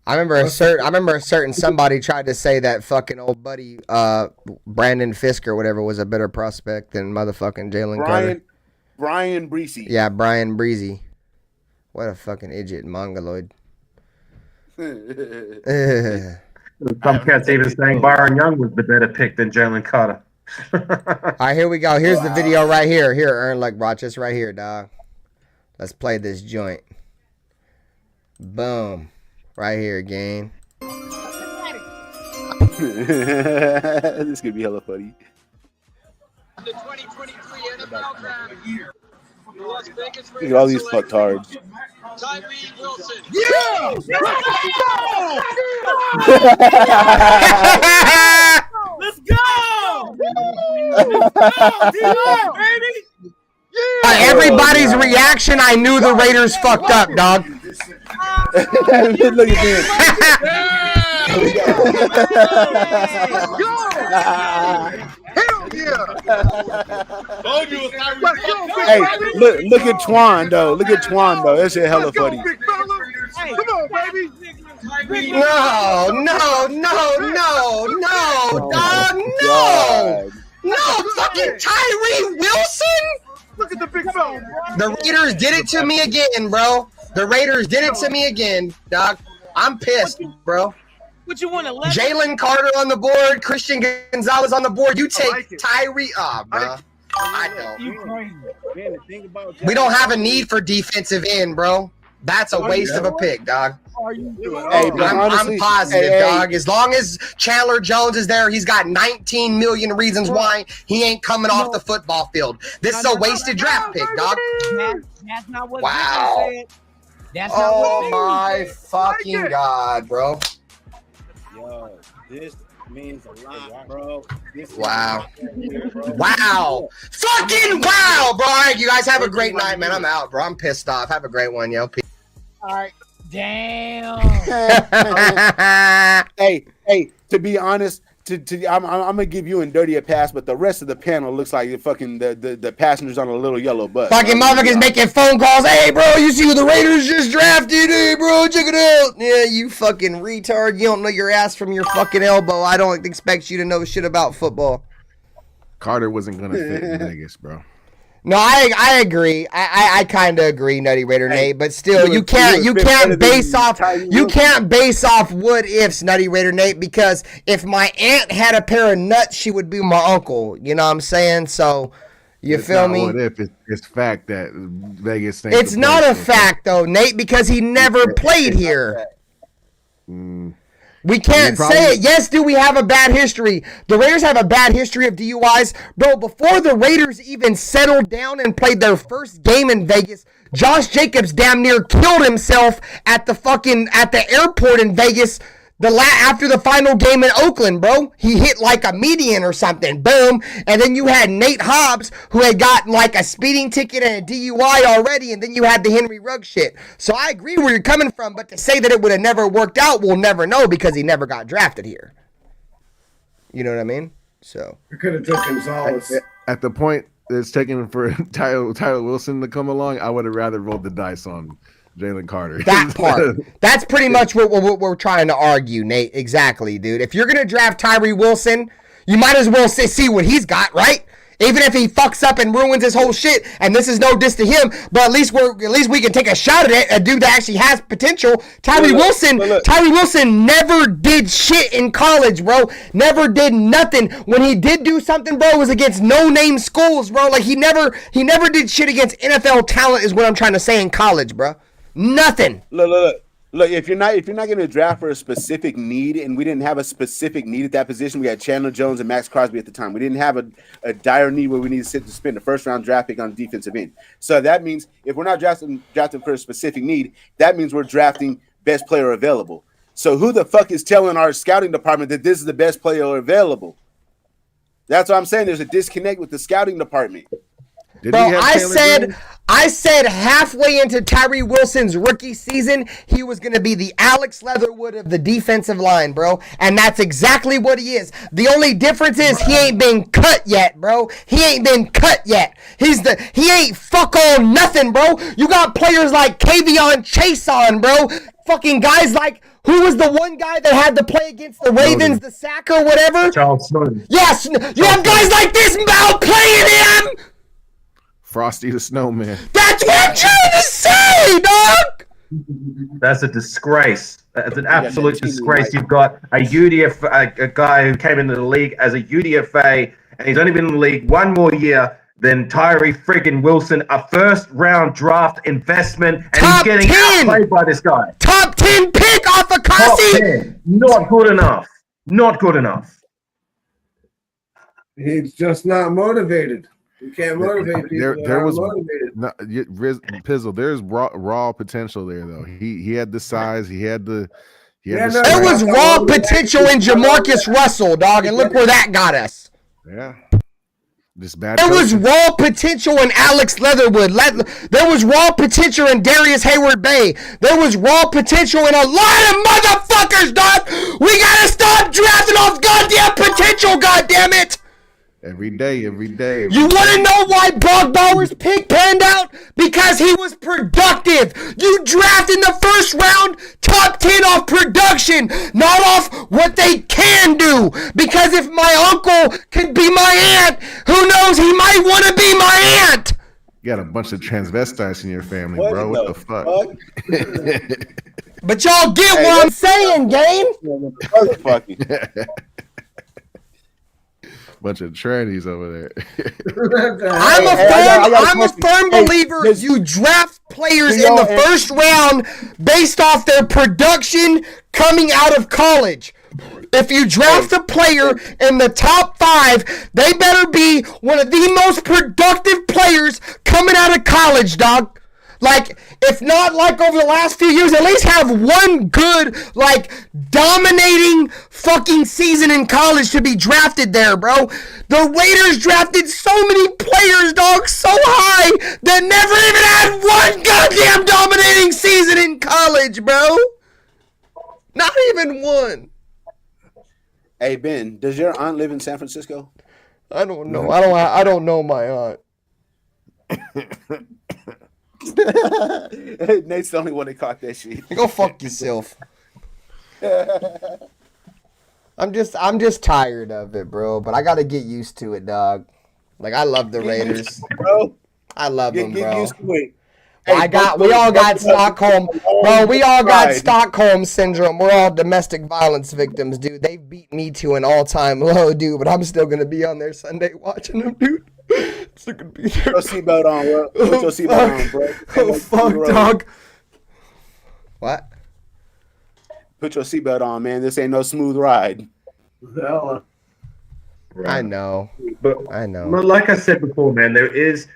Speaker 4: I remember a certain somebody tried to say that fucking old buddy Brandon Fisk or whatever was a better prospect than motherfucking Jalen Carter.
Speaker 8: Brian Breezy.
Speaker 4: Yeah, Brian Breezy. What a fucking idiot mongoloid.
Speaker 10: Some cats even saying Byron Young was the better pick than Jalen Carter.
Speaker 4: All right, here we go. Here's the video right here. Here, Earn Luck Rochester right here, dog. Let's play this joint. Boom. Right here, gang.
Speaker 8: This could be hella funny.
Speaker 2: The 2023 NFL Draft. The Las Vegas
Speaker 8: Look at all these fucktards.
Speaker 2: Tyree Wilson.
Speaker 8: Yeah!
Speaker 2: Let's go! Baby!
Speaker 4: Everybody's reaction, I knew the Raiders fucked up, dog.
Speaker 8: Look at this.
Speaker 2: Hell yeah!
Speaker 8: Hey, look at Twan though. Look at Twan though. That shit hella funny.
Speaker 2: Come on, baby!
Speaker 4: No, dog, no! No, fucking Tyree Wilson?
Speaker 2: Look at the big fella.
Speaker 4: The Raiders did it to me again, bro. The Raiders did it to me again, dog. I'm pissed, bro.
Speaker 2: What you want to
Speaker 4: Jalen Carter on the board, Christian Gonzalez on the board. You take Tyree. Bro. I don't. We don't have a need for defensive end, bro. That's a waste of a pick, dog.
Speaker 8: Hey,
Speaker 4: I'm positive, dog. As long as Chandler Jones is there, he's got 19 million reasons why he ain't coming off the football field. This is a wasted draft pick, dog.
Speaker 2: That's not what
Speaker 4: Wow.
Speaker 2: said. That's not
Speaker 4: Oh my fucking God, bro.
Speaker 11: Yo, this means a lot, bro.
Speaker 4: Wow. Wow. Fucking wow, bro. All right, you guys have a great night, man. I'm out, bro. I'm pissed off. Have a great one, yo. Peace.
Speaker 2: All right. Damn.
Speaker 8: Hey, to be honest, I'm gonna give you and Dirty a pass, but the rest of the panel looks like the passengers on a little yellow bus.
Speaker 4: Fucking motherfuckers making phone calls. Hey, bro, you see what the Raiders just drafted? Hey, bro, check it out. Yeah, you fucking retard. You don't know your ass from your fucking elbow. I don't expect you to know shit about football.
Speaker 6: Carter wasn't gonna fit in Vegas, bro.
Speaker 4: No, I agree. I kind of agree, Nutty Raider Nate, but still, you can't base off what ifs, Nutty Raider Nate, because if my aunt had a pair of nuts, she would be my uncle. You know what I'm saying? So, You
Speaker 6: It's
Speaker 4: feel
Speaker 6: not
Speaker 4: me?
Speaker 6: What if it's fact that Vegas thinks
Speaker 4: It's
Speaker 6: the
Speaker 4: not
Speaker 6: place
Speaker 4: a
Speaker 6: is-
Speaker 4: fact though, Nate, because he never played here. We can't say it. Yes, do we have a bad history? The Raiders have a bad history of DUIs. Bro, before the Raiders even settled down and played their first game in Vegas, Josh Jacobs damn near killed himself at the airport in Vegas after the final game in Oakland, bro. He hit like a median or something. Boom. And then you had Nate Hobbs, who had gotten like a speeding ticket and a DUI already, and then you had the Henry Ruggs shit. So I agree where you're coming from, but to say that it would have never worked out, we'll never know because he never got drafted here. You know what I mean? So
Speaker 5: We could have took Gonzalez.
Speaker 6: At the point it's taken for Tyler Wilson to come along, I would have rather rolled the dice on Jalen Carter.
Speaker 4: That part. That's pretty much what we're trying to argue, Nate. Exactly, dude. If you're going to draft Tyree Wilson, you might as well see what he's got, right? Even if he fucks up and ruins his whole shit, and this is no diss to him, but at least we can take a shot at it. A dude that actually has potential. Tyree Wilson never did shit in college, bro. Never did nothing. When he did do something, bro, it was against no-name schools, bro. Like he never did shit against NFL talent, is what I'm trying to say in college, bro. Nothing.
Speaker 8: Look. If you're not going to draft for a specific need, and we didn't have a specific need at that position, we had Chandler Jones and Max Crosby at the time. We didn't have a dire need where we need to spend the first round draft pick on defensive end. So that means if we're not drafting for a specific need, that means we're drafting best player available. So who the fuck is telling our scouting department that this is the best player available? That's what I'm saying. There's a disconnect with the scouting department.
Speaker 4: Bro, I said halfway into Tyree Wilson's rookie season, he was going to be the Alex Leatherwood of the defensive line, bro. And that's exactly what he is. The only difference is he ain't been cut yet, bro. He ain't been cut yet. He ain't fuck all nothing, bro. You got players like Kavion Chase on, bro. Fucking guys like, who was the one guy that had to play against the Ravens, the sack or whatever?
Speaker 10: Charles Snowden.
Speaker 4: Yes, you have guys like this outplaying him.
Speaker 6: Frosty the Snowman.
Speaker 4: That's what I'm trying to say, dog.
Speaker 10: That's a disgrace. That's an absolute disgrace. You've got a a guy who came into the league as a UDFA, and he's only been in the league one more year than Tyree friggin' Wilson, a first-round draft investment, and he's getting outplayed by this guy.
Speaker 4: Top 10 pick off of Kasi.
Speaker 10: Top 10. Not good enough. Not good enough.
Speaker 5: He's just not motivated. You can't motivate people.
Speaker 6: There was Pizzle. There's raw potential there, though. He had the size. He had the.
Speaker 4: There was raw potential in Jamarcus Russell, dog, and look where that got us.
Speaker 6: Yeah. There
Speaker 4: was raw potential in Alex Leatherwood. There was raw potential in Darius Hayward-Bay. There was raw potential in a lot of motherfuckers, dog. We gotta stop drafting off goddamn potential, goddammit.
Speaker 6: Every day.
Speaker 4: You want to know why Brock Bowers' pick panned out? Because he was productive. You draft in the first round, top 10 off production, not off what they can do. Because if my uncle could be my aunt, who knows, he might want to be my aunt.
Speaker 6: You got a bunch of transvestites in your family, bro. What the fuck?
Speaker 4: But y'all get what I'm saying, gang.
Speaker 6: Bunch of trannies over there.
Speaker 4: I'm a firm believer you draft players in the first round based off their production coming out of college. If you draft a player in the top 5, they better be one of the most productive players coming out of college, dog. Like, if not like over the last few years, at least have one good, like, dominating fucking season in college to be drafted there, bro. The Raiders drafted so many players, dog, so high that never even had one goddamn dominating season in college, bro. Not even one.
Speaker 8: Hey, Ben, does your aunt live in San Francisco?
Speaker 4: I don't know. I don't know my aunt.
Speaker 8: Nate's the only one that caught that shit.
Speaker 4: Go fuck yourself. I'm just tired of it, bro. But I gotta get used to it, dog. Like, I love the Raiders,
Speaker 8: bro.
Speaker 4: I love them, bro.
Speaker 8: Get used to it.
Speaker 4: We all got Stockholm, bro. We all got Stockholm syndrome. We're all domestic violence victims, dude. They beat me to an all-time low, dude. But I'm still gonna be on there Sunday watching them, dude. It's not gonna be there.
Speaker 8: Put your seatbelt on, bro. Put your seatbelt on, bro.
Speaker 4: Oh fuck, dog. What?
Speaker 8: Put your seatbelt on, man. This ain't no smooth ride.
Speaker 9: Hell,
Speaker 4: I know.
Speaker 10: But
Speaker 4: I know.
Speaker 10: But like I said before, man, there is.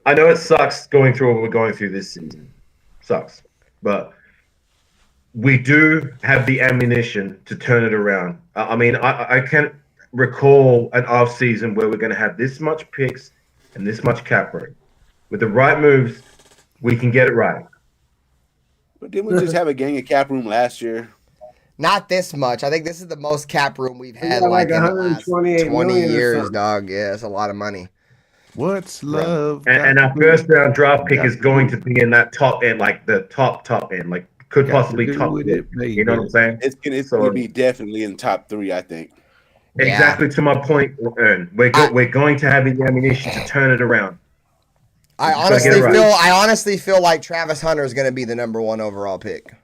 Speaker 10: I know it sucks going through what we're going through this season. Sucks, but we do have the ammunition to turn it around. I mean, I can't recall an off season where we're going to have this much picks and this much cap room. With the right moves, we can get it right.
Speaker 8: But didn't we just have a gang of cap room last year?
Speaker 4: Not this much. I think this is the most cap room we've had
Speaker 5: got
Speaker 4: like
Speaker 5: like
Speaker 4: in the last
Speaker 5: 128
Speaker 4: 20
Speaker 5: million or
Speaker 4: years,
Speaker 5: something.
Speaker 4: dog. Yeah, it's a lot of money.
Speaker 6: What's love?
Speaker 10: And our first round draft pick is going to be in that top end, like the top end, like could possibly top
Speaker 6: with
Speaker 10: it.
Speaker 6: it, baby.
Speaker 10: You know what I'm saying?
Speaker 8: It's gonna be definitely in the top 3, I think.
Speaker 10: Exactly to my point, Ern. We're going to have the ammunition to turn it around.
Speaker 4: I honestly feel like Travis Hunter is going to be the number 1 overall pick.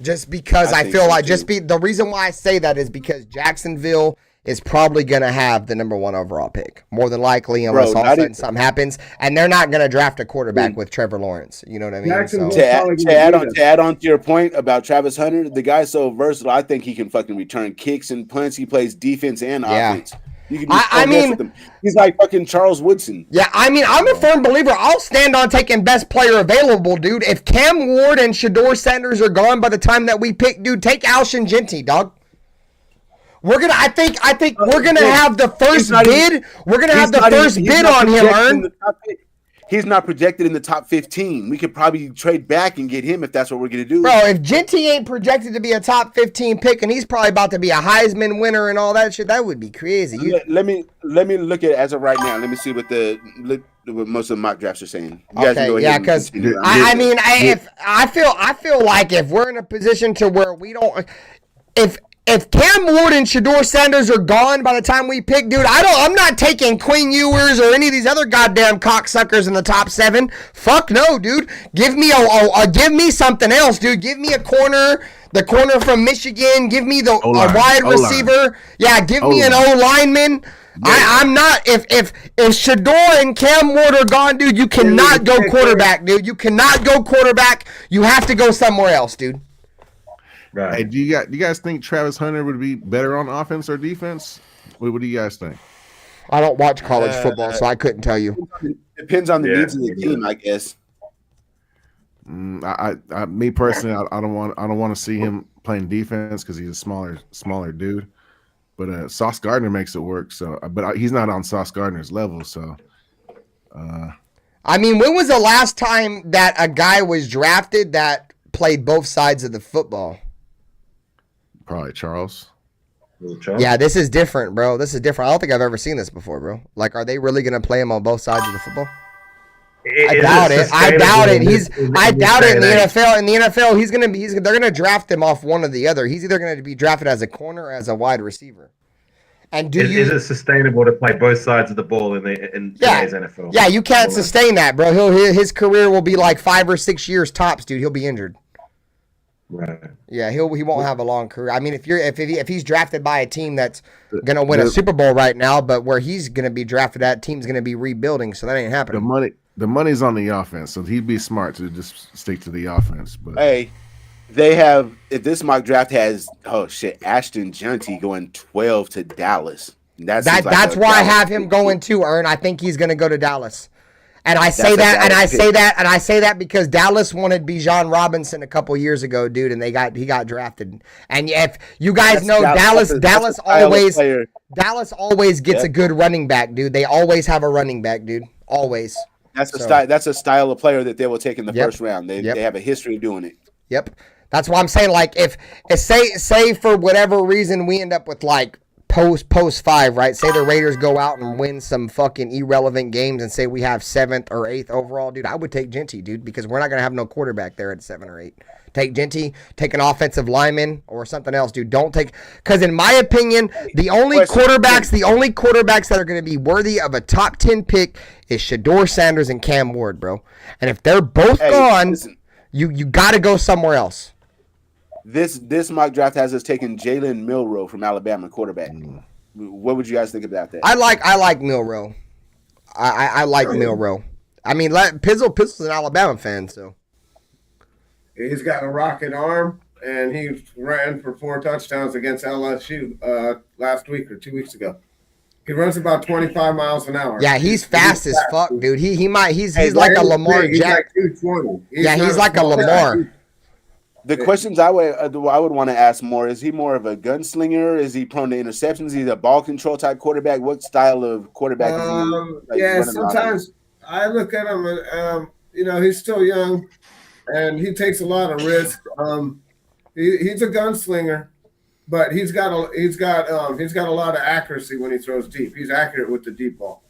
Speaker 4: Just because I feel like the reason why I say that is because Jacksonville is probably going to have the number 1 overall pick. More than likely, unless all of a sudden something happens. And they're not going to draft a quarterback with Trevor Lawrence. You know what I mean? So,
Speaker 8: to add on to your point about Travis Hunter, the guy's so versatile. I think he can fucking return kicks and punts. He plays defense and offense. You can he's like fucking Charles Woodson.
Speaker 4: Yeah, I mean, I'm a firm believer. I'll stand on taking best player available, dude. If Cam Ward and Shador Sanders are gone by the time that we pick, dude, take Alshon Jenti, dog. I think we're gonna have the first bid. We're gonna have the first bid on him, Ern.
Speaker 8: He's not projected in the top 15. We could probably trade back and get him if that's what we're gonna do.
Speaker 4: Bro, if Jenti ain't projected to be a top 15 pick and he's probably about to be a Heisman winner and all that shit, that would be crazy.
Speaker 8: Let me look at it as of right now. Let me see what what most of the mock drafts are saying. You guys can go ahead
Speaker 4: because I feel like if we're in a position to where we don't, if Cam Ward and Shador Sanders are gone by the time we pick, dude, I'm not taking Quinn Ewers or any of these other goddamn cocksuckers in the top 7. Fuck no, dude. Give me give me something else, dude. Give me a corner, the corner from Michigan. Give me a wide receiver. Yeah, give me an O-lineman. I'm not. If Shador and Cam Ward are gone, dude, you cannot go quarterback, dude. You cannot go quarterback. You have to go somewhere else, dude.
Speaker 6: Right. Hey, do you guys think Travis Hunter would be better on offense or defense? What do you guys think?
Speaker 4: I don't watch college football, so I couldn't tell you.
Speaker 8: Depends on the needs of the team, I guess.
Speaker 6: Me personally, I don't want to see him playing defense because he's a smaller dude. But Sauce Gardner makes it work. So, but he's not on Sauce Gardner's level. So,
Speaker 4: I mean, when was the last time that a guy was drafted that played both sides of the football?
Speaker 6: Probably Charles.
Speaker 4: Yeah, this is different, bro. This is different. I don't think I've ever seen this before, bro. Like, are they really going to play him on both sides of the football? I doubt it. I doubt it. I doubt it in the NFL. In the NFL, they're gonna draft him off one or the other. He's either gonna be drafted as a corner or as a wide receiver. And is
Speaker 10: it sustainable to play both sides of the ball in today's NFL?
Speaker 4: Yeah, you can't sustain that, bro. His career will be like 5 or 6 years tops, dude. He'll be injured.
Speaker 10: Right.
Speaker 4: Yeah, he won't have a long career. I mean, if he's drafted by a team that's gonna win a Super Bowl right now, but where he's gonna be drafted at, team's gonna be rebuilding, so that ain't happening.
Speaker 6: The money's on the offense, so he'd be smart to just stick to the offense. But
Speaker 8: hey, they have if this mock draft has Ashton Jenti going 12 to Dallas. That's
Speaker 4: why I have him going too, Ern. I think he's gonna go to Dallas. And I say that because Dallas wanted Bijan Robinson a couple years ago, dude, and he got drafted. And if you guys know, Dallas always gets a good running back, dude. They always have a running back, dude. Always.
Speaker 8: That's a style of player that they will take in the first round. They have a history of doing it.
Speaker 4: Yep. That's why I'm saying, like, if say for whatever reason we end up with like post 5, right? Say the Raiders go out and win some fucking irrelevant games and say we have 7th or 8th overall, dude, I would take Jenti, dude, because we're not going to have no quarterback there at 7 or 8. Take Jenti, take an offensive lineman or something else, dude. Don't take, because in my opinion, the only quarterbacks that are going to be worthy of a top 10 pick is Shador Sanders and Cam Ward, bro. And if they're both gone, you got to go somewhere else.
Speaker 8: This mock draft has us taking Jalen Milroe from Alabama, quarterback. What would you guys think about that?
Speaker 4: I like Milroe. I like Milroe. I mean, Pizzle's an Alabama fan, so
Speaker 5: He's got a rocket arm, and he ran for 4 touchdowns against LSU last week or 2 weeks ago. He runs about 25 miles an hour.
Speaker 4: yeah, he's fast as fuck, dude. He's like a Lamar Jackson.
Speaker 5: He's like 220.
Speaker 4: He's like a Lamar.
Speaker 8: The questions I would want to ask more: is he more of a gunslinger? Is he prone to interceptions? Is he a ball control type quarterback? What style of quarterback is he?
Speaker 5: Sometimes I look at him and he's still young, and he takes a lot of risk. He's a gunslinger, but he's got a lot of accuracy when he throws deep. He's accurate with the deep ball.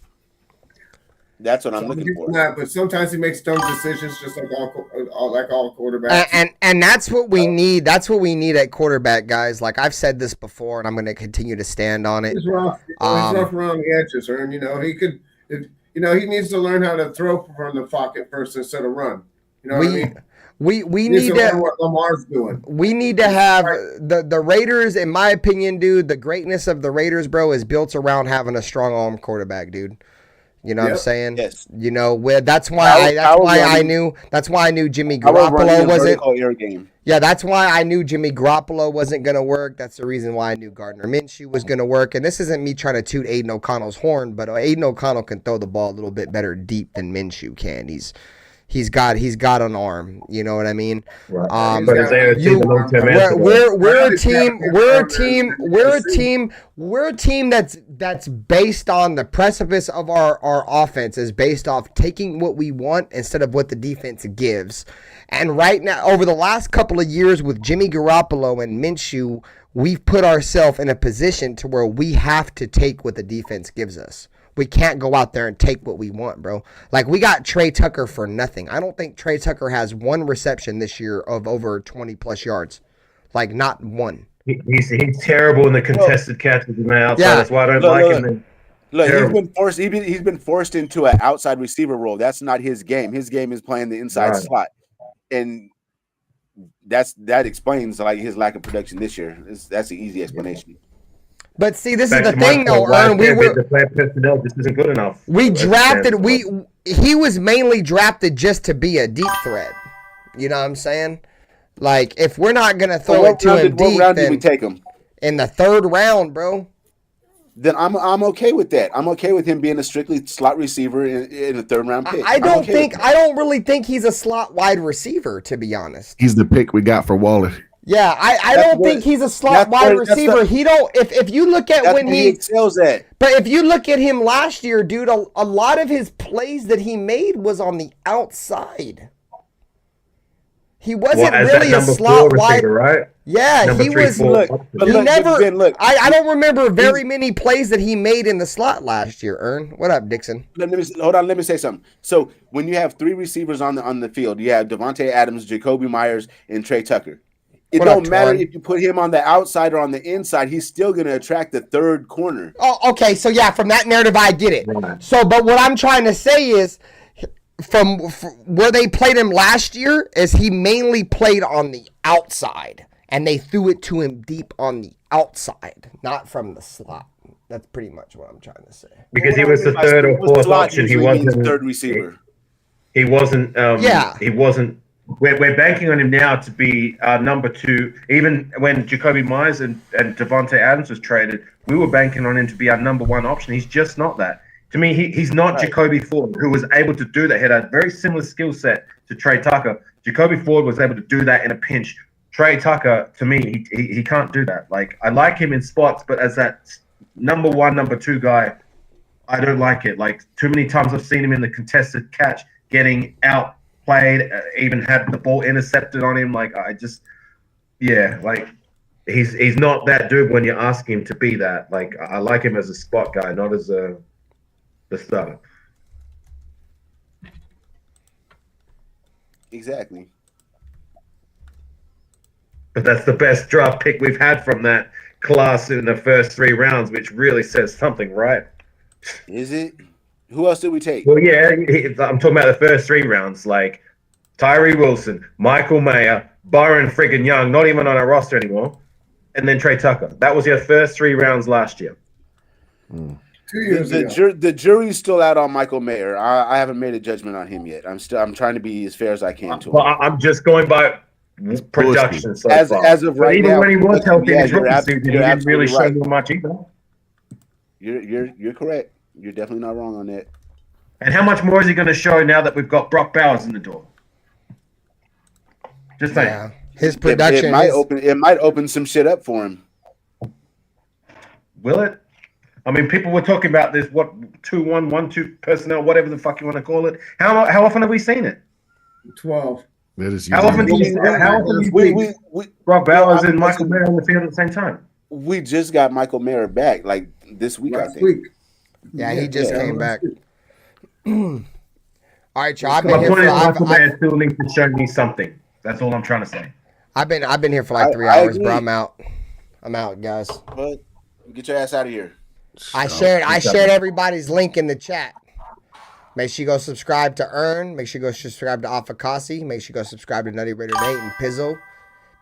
Speaker 8: That's what I'm looking for.
Speaker 5: But sometimes he makes dumb decisions, just like all quarterbacks.
Speaker 4: And that's what we need. That's what we need at quarterback, guys. Like I've said this before, and I'm going to continue to stand on it.
Speaker 5: He's rough. He's rough around the edges, and he could. He needs to learn how to throw from the pocket first instead of run. You know what I mean?
Speaker 4: We need to learn
Speaker 5: what Lamar's doing.
Speaker 4: We need to have the Raiders, in my opinion, dude. The greatness of the Raiders, bro, is built around having a strong arm quarterback, dude. You know what I'm saying?
Speaker 8: Yes.
Speaker 4: That's why I knew Jimmy Garoppolo wasn't. Yeah, that's why I knew Jimmy Garoppolo wasn't going to work. That's the reason why I knew Gardner Minshew was going to work. And this isn't me trying to toot Aiden O'Connell's horn, but Aiden O'Connell can throw the ball a little bit better deep than Minshew can. He's got an arm. You know what I mean?
Speaker 10: Right.
Speaker 4: We're a team that's based on the precipice of our offense is based off taking what we want instead of what the defense gives. And right now, over the last couple of years with Jimmy Garoppolo and Minshew, we've put ourselves in a position to where we have to take what the defense gives us. We can't go out there and take what we want, bro. Like, we got Trey Tucker for nothing. I don't think Trey Tucker has one reception this year of over 20-plus yards. Like, not one.
Speaker 10: He's terrible in the contested catches on the outside. Yeah. That's why I don't like him.
Speaker 8: Look, he's been forced into an outside receiver role. That's not his game. His game is playing the inside slot. And that explains like his lack of production this year. That's the easy explanation.
Speaker 4: But see, this is the thing, though, Ern.
Speaker 10: The player personnel just isn't good enough.
Speaker 4: He was mainly drafted just to be a deep threat. You know what I'm saying? Like, if we're not gonna throw it to him deep,
Speaker 8: what round did we take him?
Speaker 4: In the 3rd round, bro.
Speaker 8: Then I'm okay with that. I'm okay with him being a strictly slot receiver in the 3rd round pick.
Speaker 4: I don't really think he's a slot wide receiver, to be honest.
Speaker 6: He's the pick we got for Wallace.
Speaker 4: Yeah, I don't think he's a slot wide receiver. If you look at when he
Speaker 8: excels at.
Speaker 4: But if you look at him last year, dude, a lot of his plays that he made was on the outside. He wasn't really a slot wide,
Speaker 10: right?
Speaker 4: Yeah,
Speaker 10: number
Speaker 4: he
Speaker 10: 3,
Speaker 4: was.
Speaker 10: 4.
Speaker 4: I don't remember very many plays that he made in the slot last year. Ern, what up, Dixon?
Speaker 8: Hold on. Let me say something. So when you have 3 receivers on the field, you have Devontae Adams, Jacoby Myers, and Trey Tucker. It don't matter if you put him on the outside or on the inside. He's still going to attract the 3rd corner.
Speaker 4: Oh, okay. So yeah, from that narrative, I get it. Right. So, but what I'm trying to say is, from where they played him last year, is he mainly played on the outside, and they threw it to him deep on the outside, not from the slot. That's pretty much what I'm trying to say.
Speaker 10: Because he was the 3rd or 4th option. He wasn't
Speaker 8: the 3rd receiver.
Speaker 10: He wasn't. He wasn't. We're banking on him now to be number 2. Even when Jacoby Myers and Devontae Adams was traded, we were banking on him to be our number 1 option. He's just not that. To me, he's not Jacoby Ford, who was able to do that. He had a very similar skill set to Trey Tucker. Jacoby Ford was able to do that in a pinch. Trey Tucker, to me, he can't do that. Like, I like him in spots, but as that number 1, number 2 guy, I don't like it. Like, too many times I've seen him in the contested catch getting outplayed, even had the ball intercepted on him. Like, he's not that dude when you ask him to be that. Like, I like him as a spot guy, not as the starter.
Speaker 8: Exactly.
Speaker 10: But that's the best draft pick we've had from that class in the first 3 rounds, which really says something, right?
Speaker 8: Is it? Who else did we take?
Speaker 10: Well, yeah, I'm talking about the first 3 rounds, like Tyree Wilson, Michael Mayer, Byron friggin' Young, not even on our roster anymore, and then Trey Tucker. That was your first 3 rounds last year.
Speaker 5: 2 years ago.
Speaker 8: The jury's still out on Michael Mayer. I haven't made a judgment on him yet. I'm trying to be as fair as I can to him.
Speaker 10: Well, I'm just going by production so far.
Speaker 8: As of right
Speaker 10: even
Speaker 8: now,
Speaker 10: when he was healthy in his rookie season, he
Speaker 8: you're
Speaker 10: didn't really show
Speaker 8: right.
Speaker 10: you much either.
Speaker 8: You're correct. You're definitely not wrong on that.
Speaker 10: And how much more is he going to show now that we've got Brock Bowers in the door? Just saying.
Speaker 4: Yeah. His production
Speaker 8: it might open some shit up for him.
Speaker 10: Will it? I mean, people were talking about this 2-1, 1-2 personnel, whatever the fuck you want to call it. How often have we seen it?
Speaker 5: 12.
Speaker 6: That is
Speaker 10: How often do you see Brock Bowers and Michael Mayer on the field at the same time?
Speaker 8: We just got Michael Mayer back like this week, I think.
Speaker 4: Yeah, he just came back. All right, y'all. I've been
Speaker 10: My
Speaker 4: here
Speaker 10: point is,
Speaker 4: for
Speaker 10: Michael Mayer still needs to show me something. That's all I'm trying to say.
Speaker 4: I've been here for like 3 hours, bro. I'm out. I'm out, guys.
Speaker 8: But get your ass out of here.
Speaker 4: I shared everybody's link in the chat. Make sure you go subscribe to Earn. Make sure you go subscribe to Afakasi. Make sure you go subscribe to Nutty Raider Nate and Pizzle.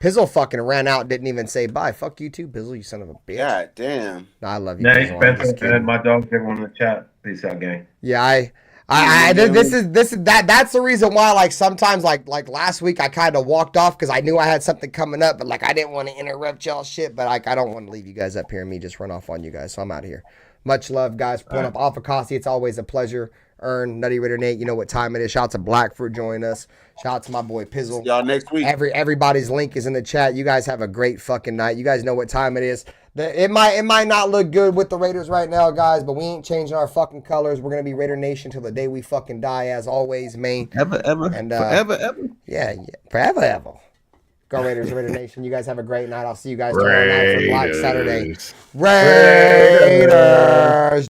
Speaker 4: Pizzle fucking ran out, didn't even say bye. Fuck you too, Pizzle, you son of a bitch.
Speaker 8: God damn.
Speaker 4: No, I love you.
Speaker 10: Nate,
Speaker 4: Pizzle.
Speaker 10: Spencer, and my dog, everyone in the chat. Peace out, gang.
Speaker 4: Yeah, that's the reason why, like, sometimes like last week I kind of walked off because I knew I had something coming up, but like I didn't want to interrupt y'all shit, but like I don't want to leave you guys up here and me just run off on you guys, so I'm out of here. Much love, guys. Pulling up Afakasi. It's always a pleasure. Earn, Nutty Raider Nate, you know what time it is. Shout out to Black for joining us. Shout out to my boy Pizzle.
Speaker 8: Y'all next week.
Speaker 4: Everybody's link is in the chat. You guys have a great fucking night. You guys know what time it is. It might not look good with the Raiders right now, guys, but we ain't changing our fucking colors. We're gonna be Raider Nation till the day we fucking die, as always, man.
Speaker 6: Ever, and forever, ever.
Speaker 4: Yeah, forever, ever. Go Raiders, Raider Nation. You guys have a great night. I'll see you guys tomorrow night for Black Saturday. Raiders.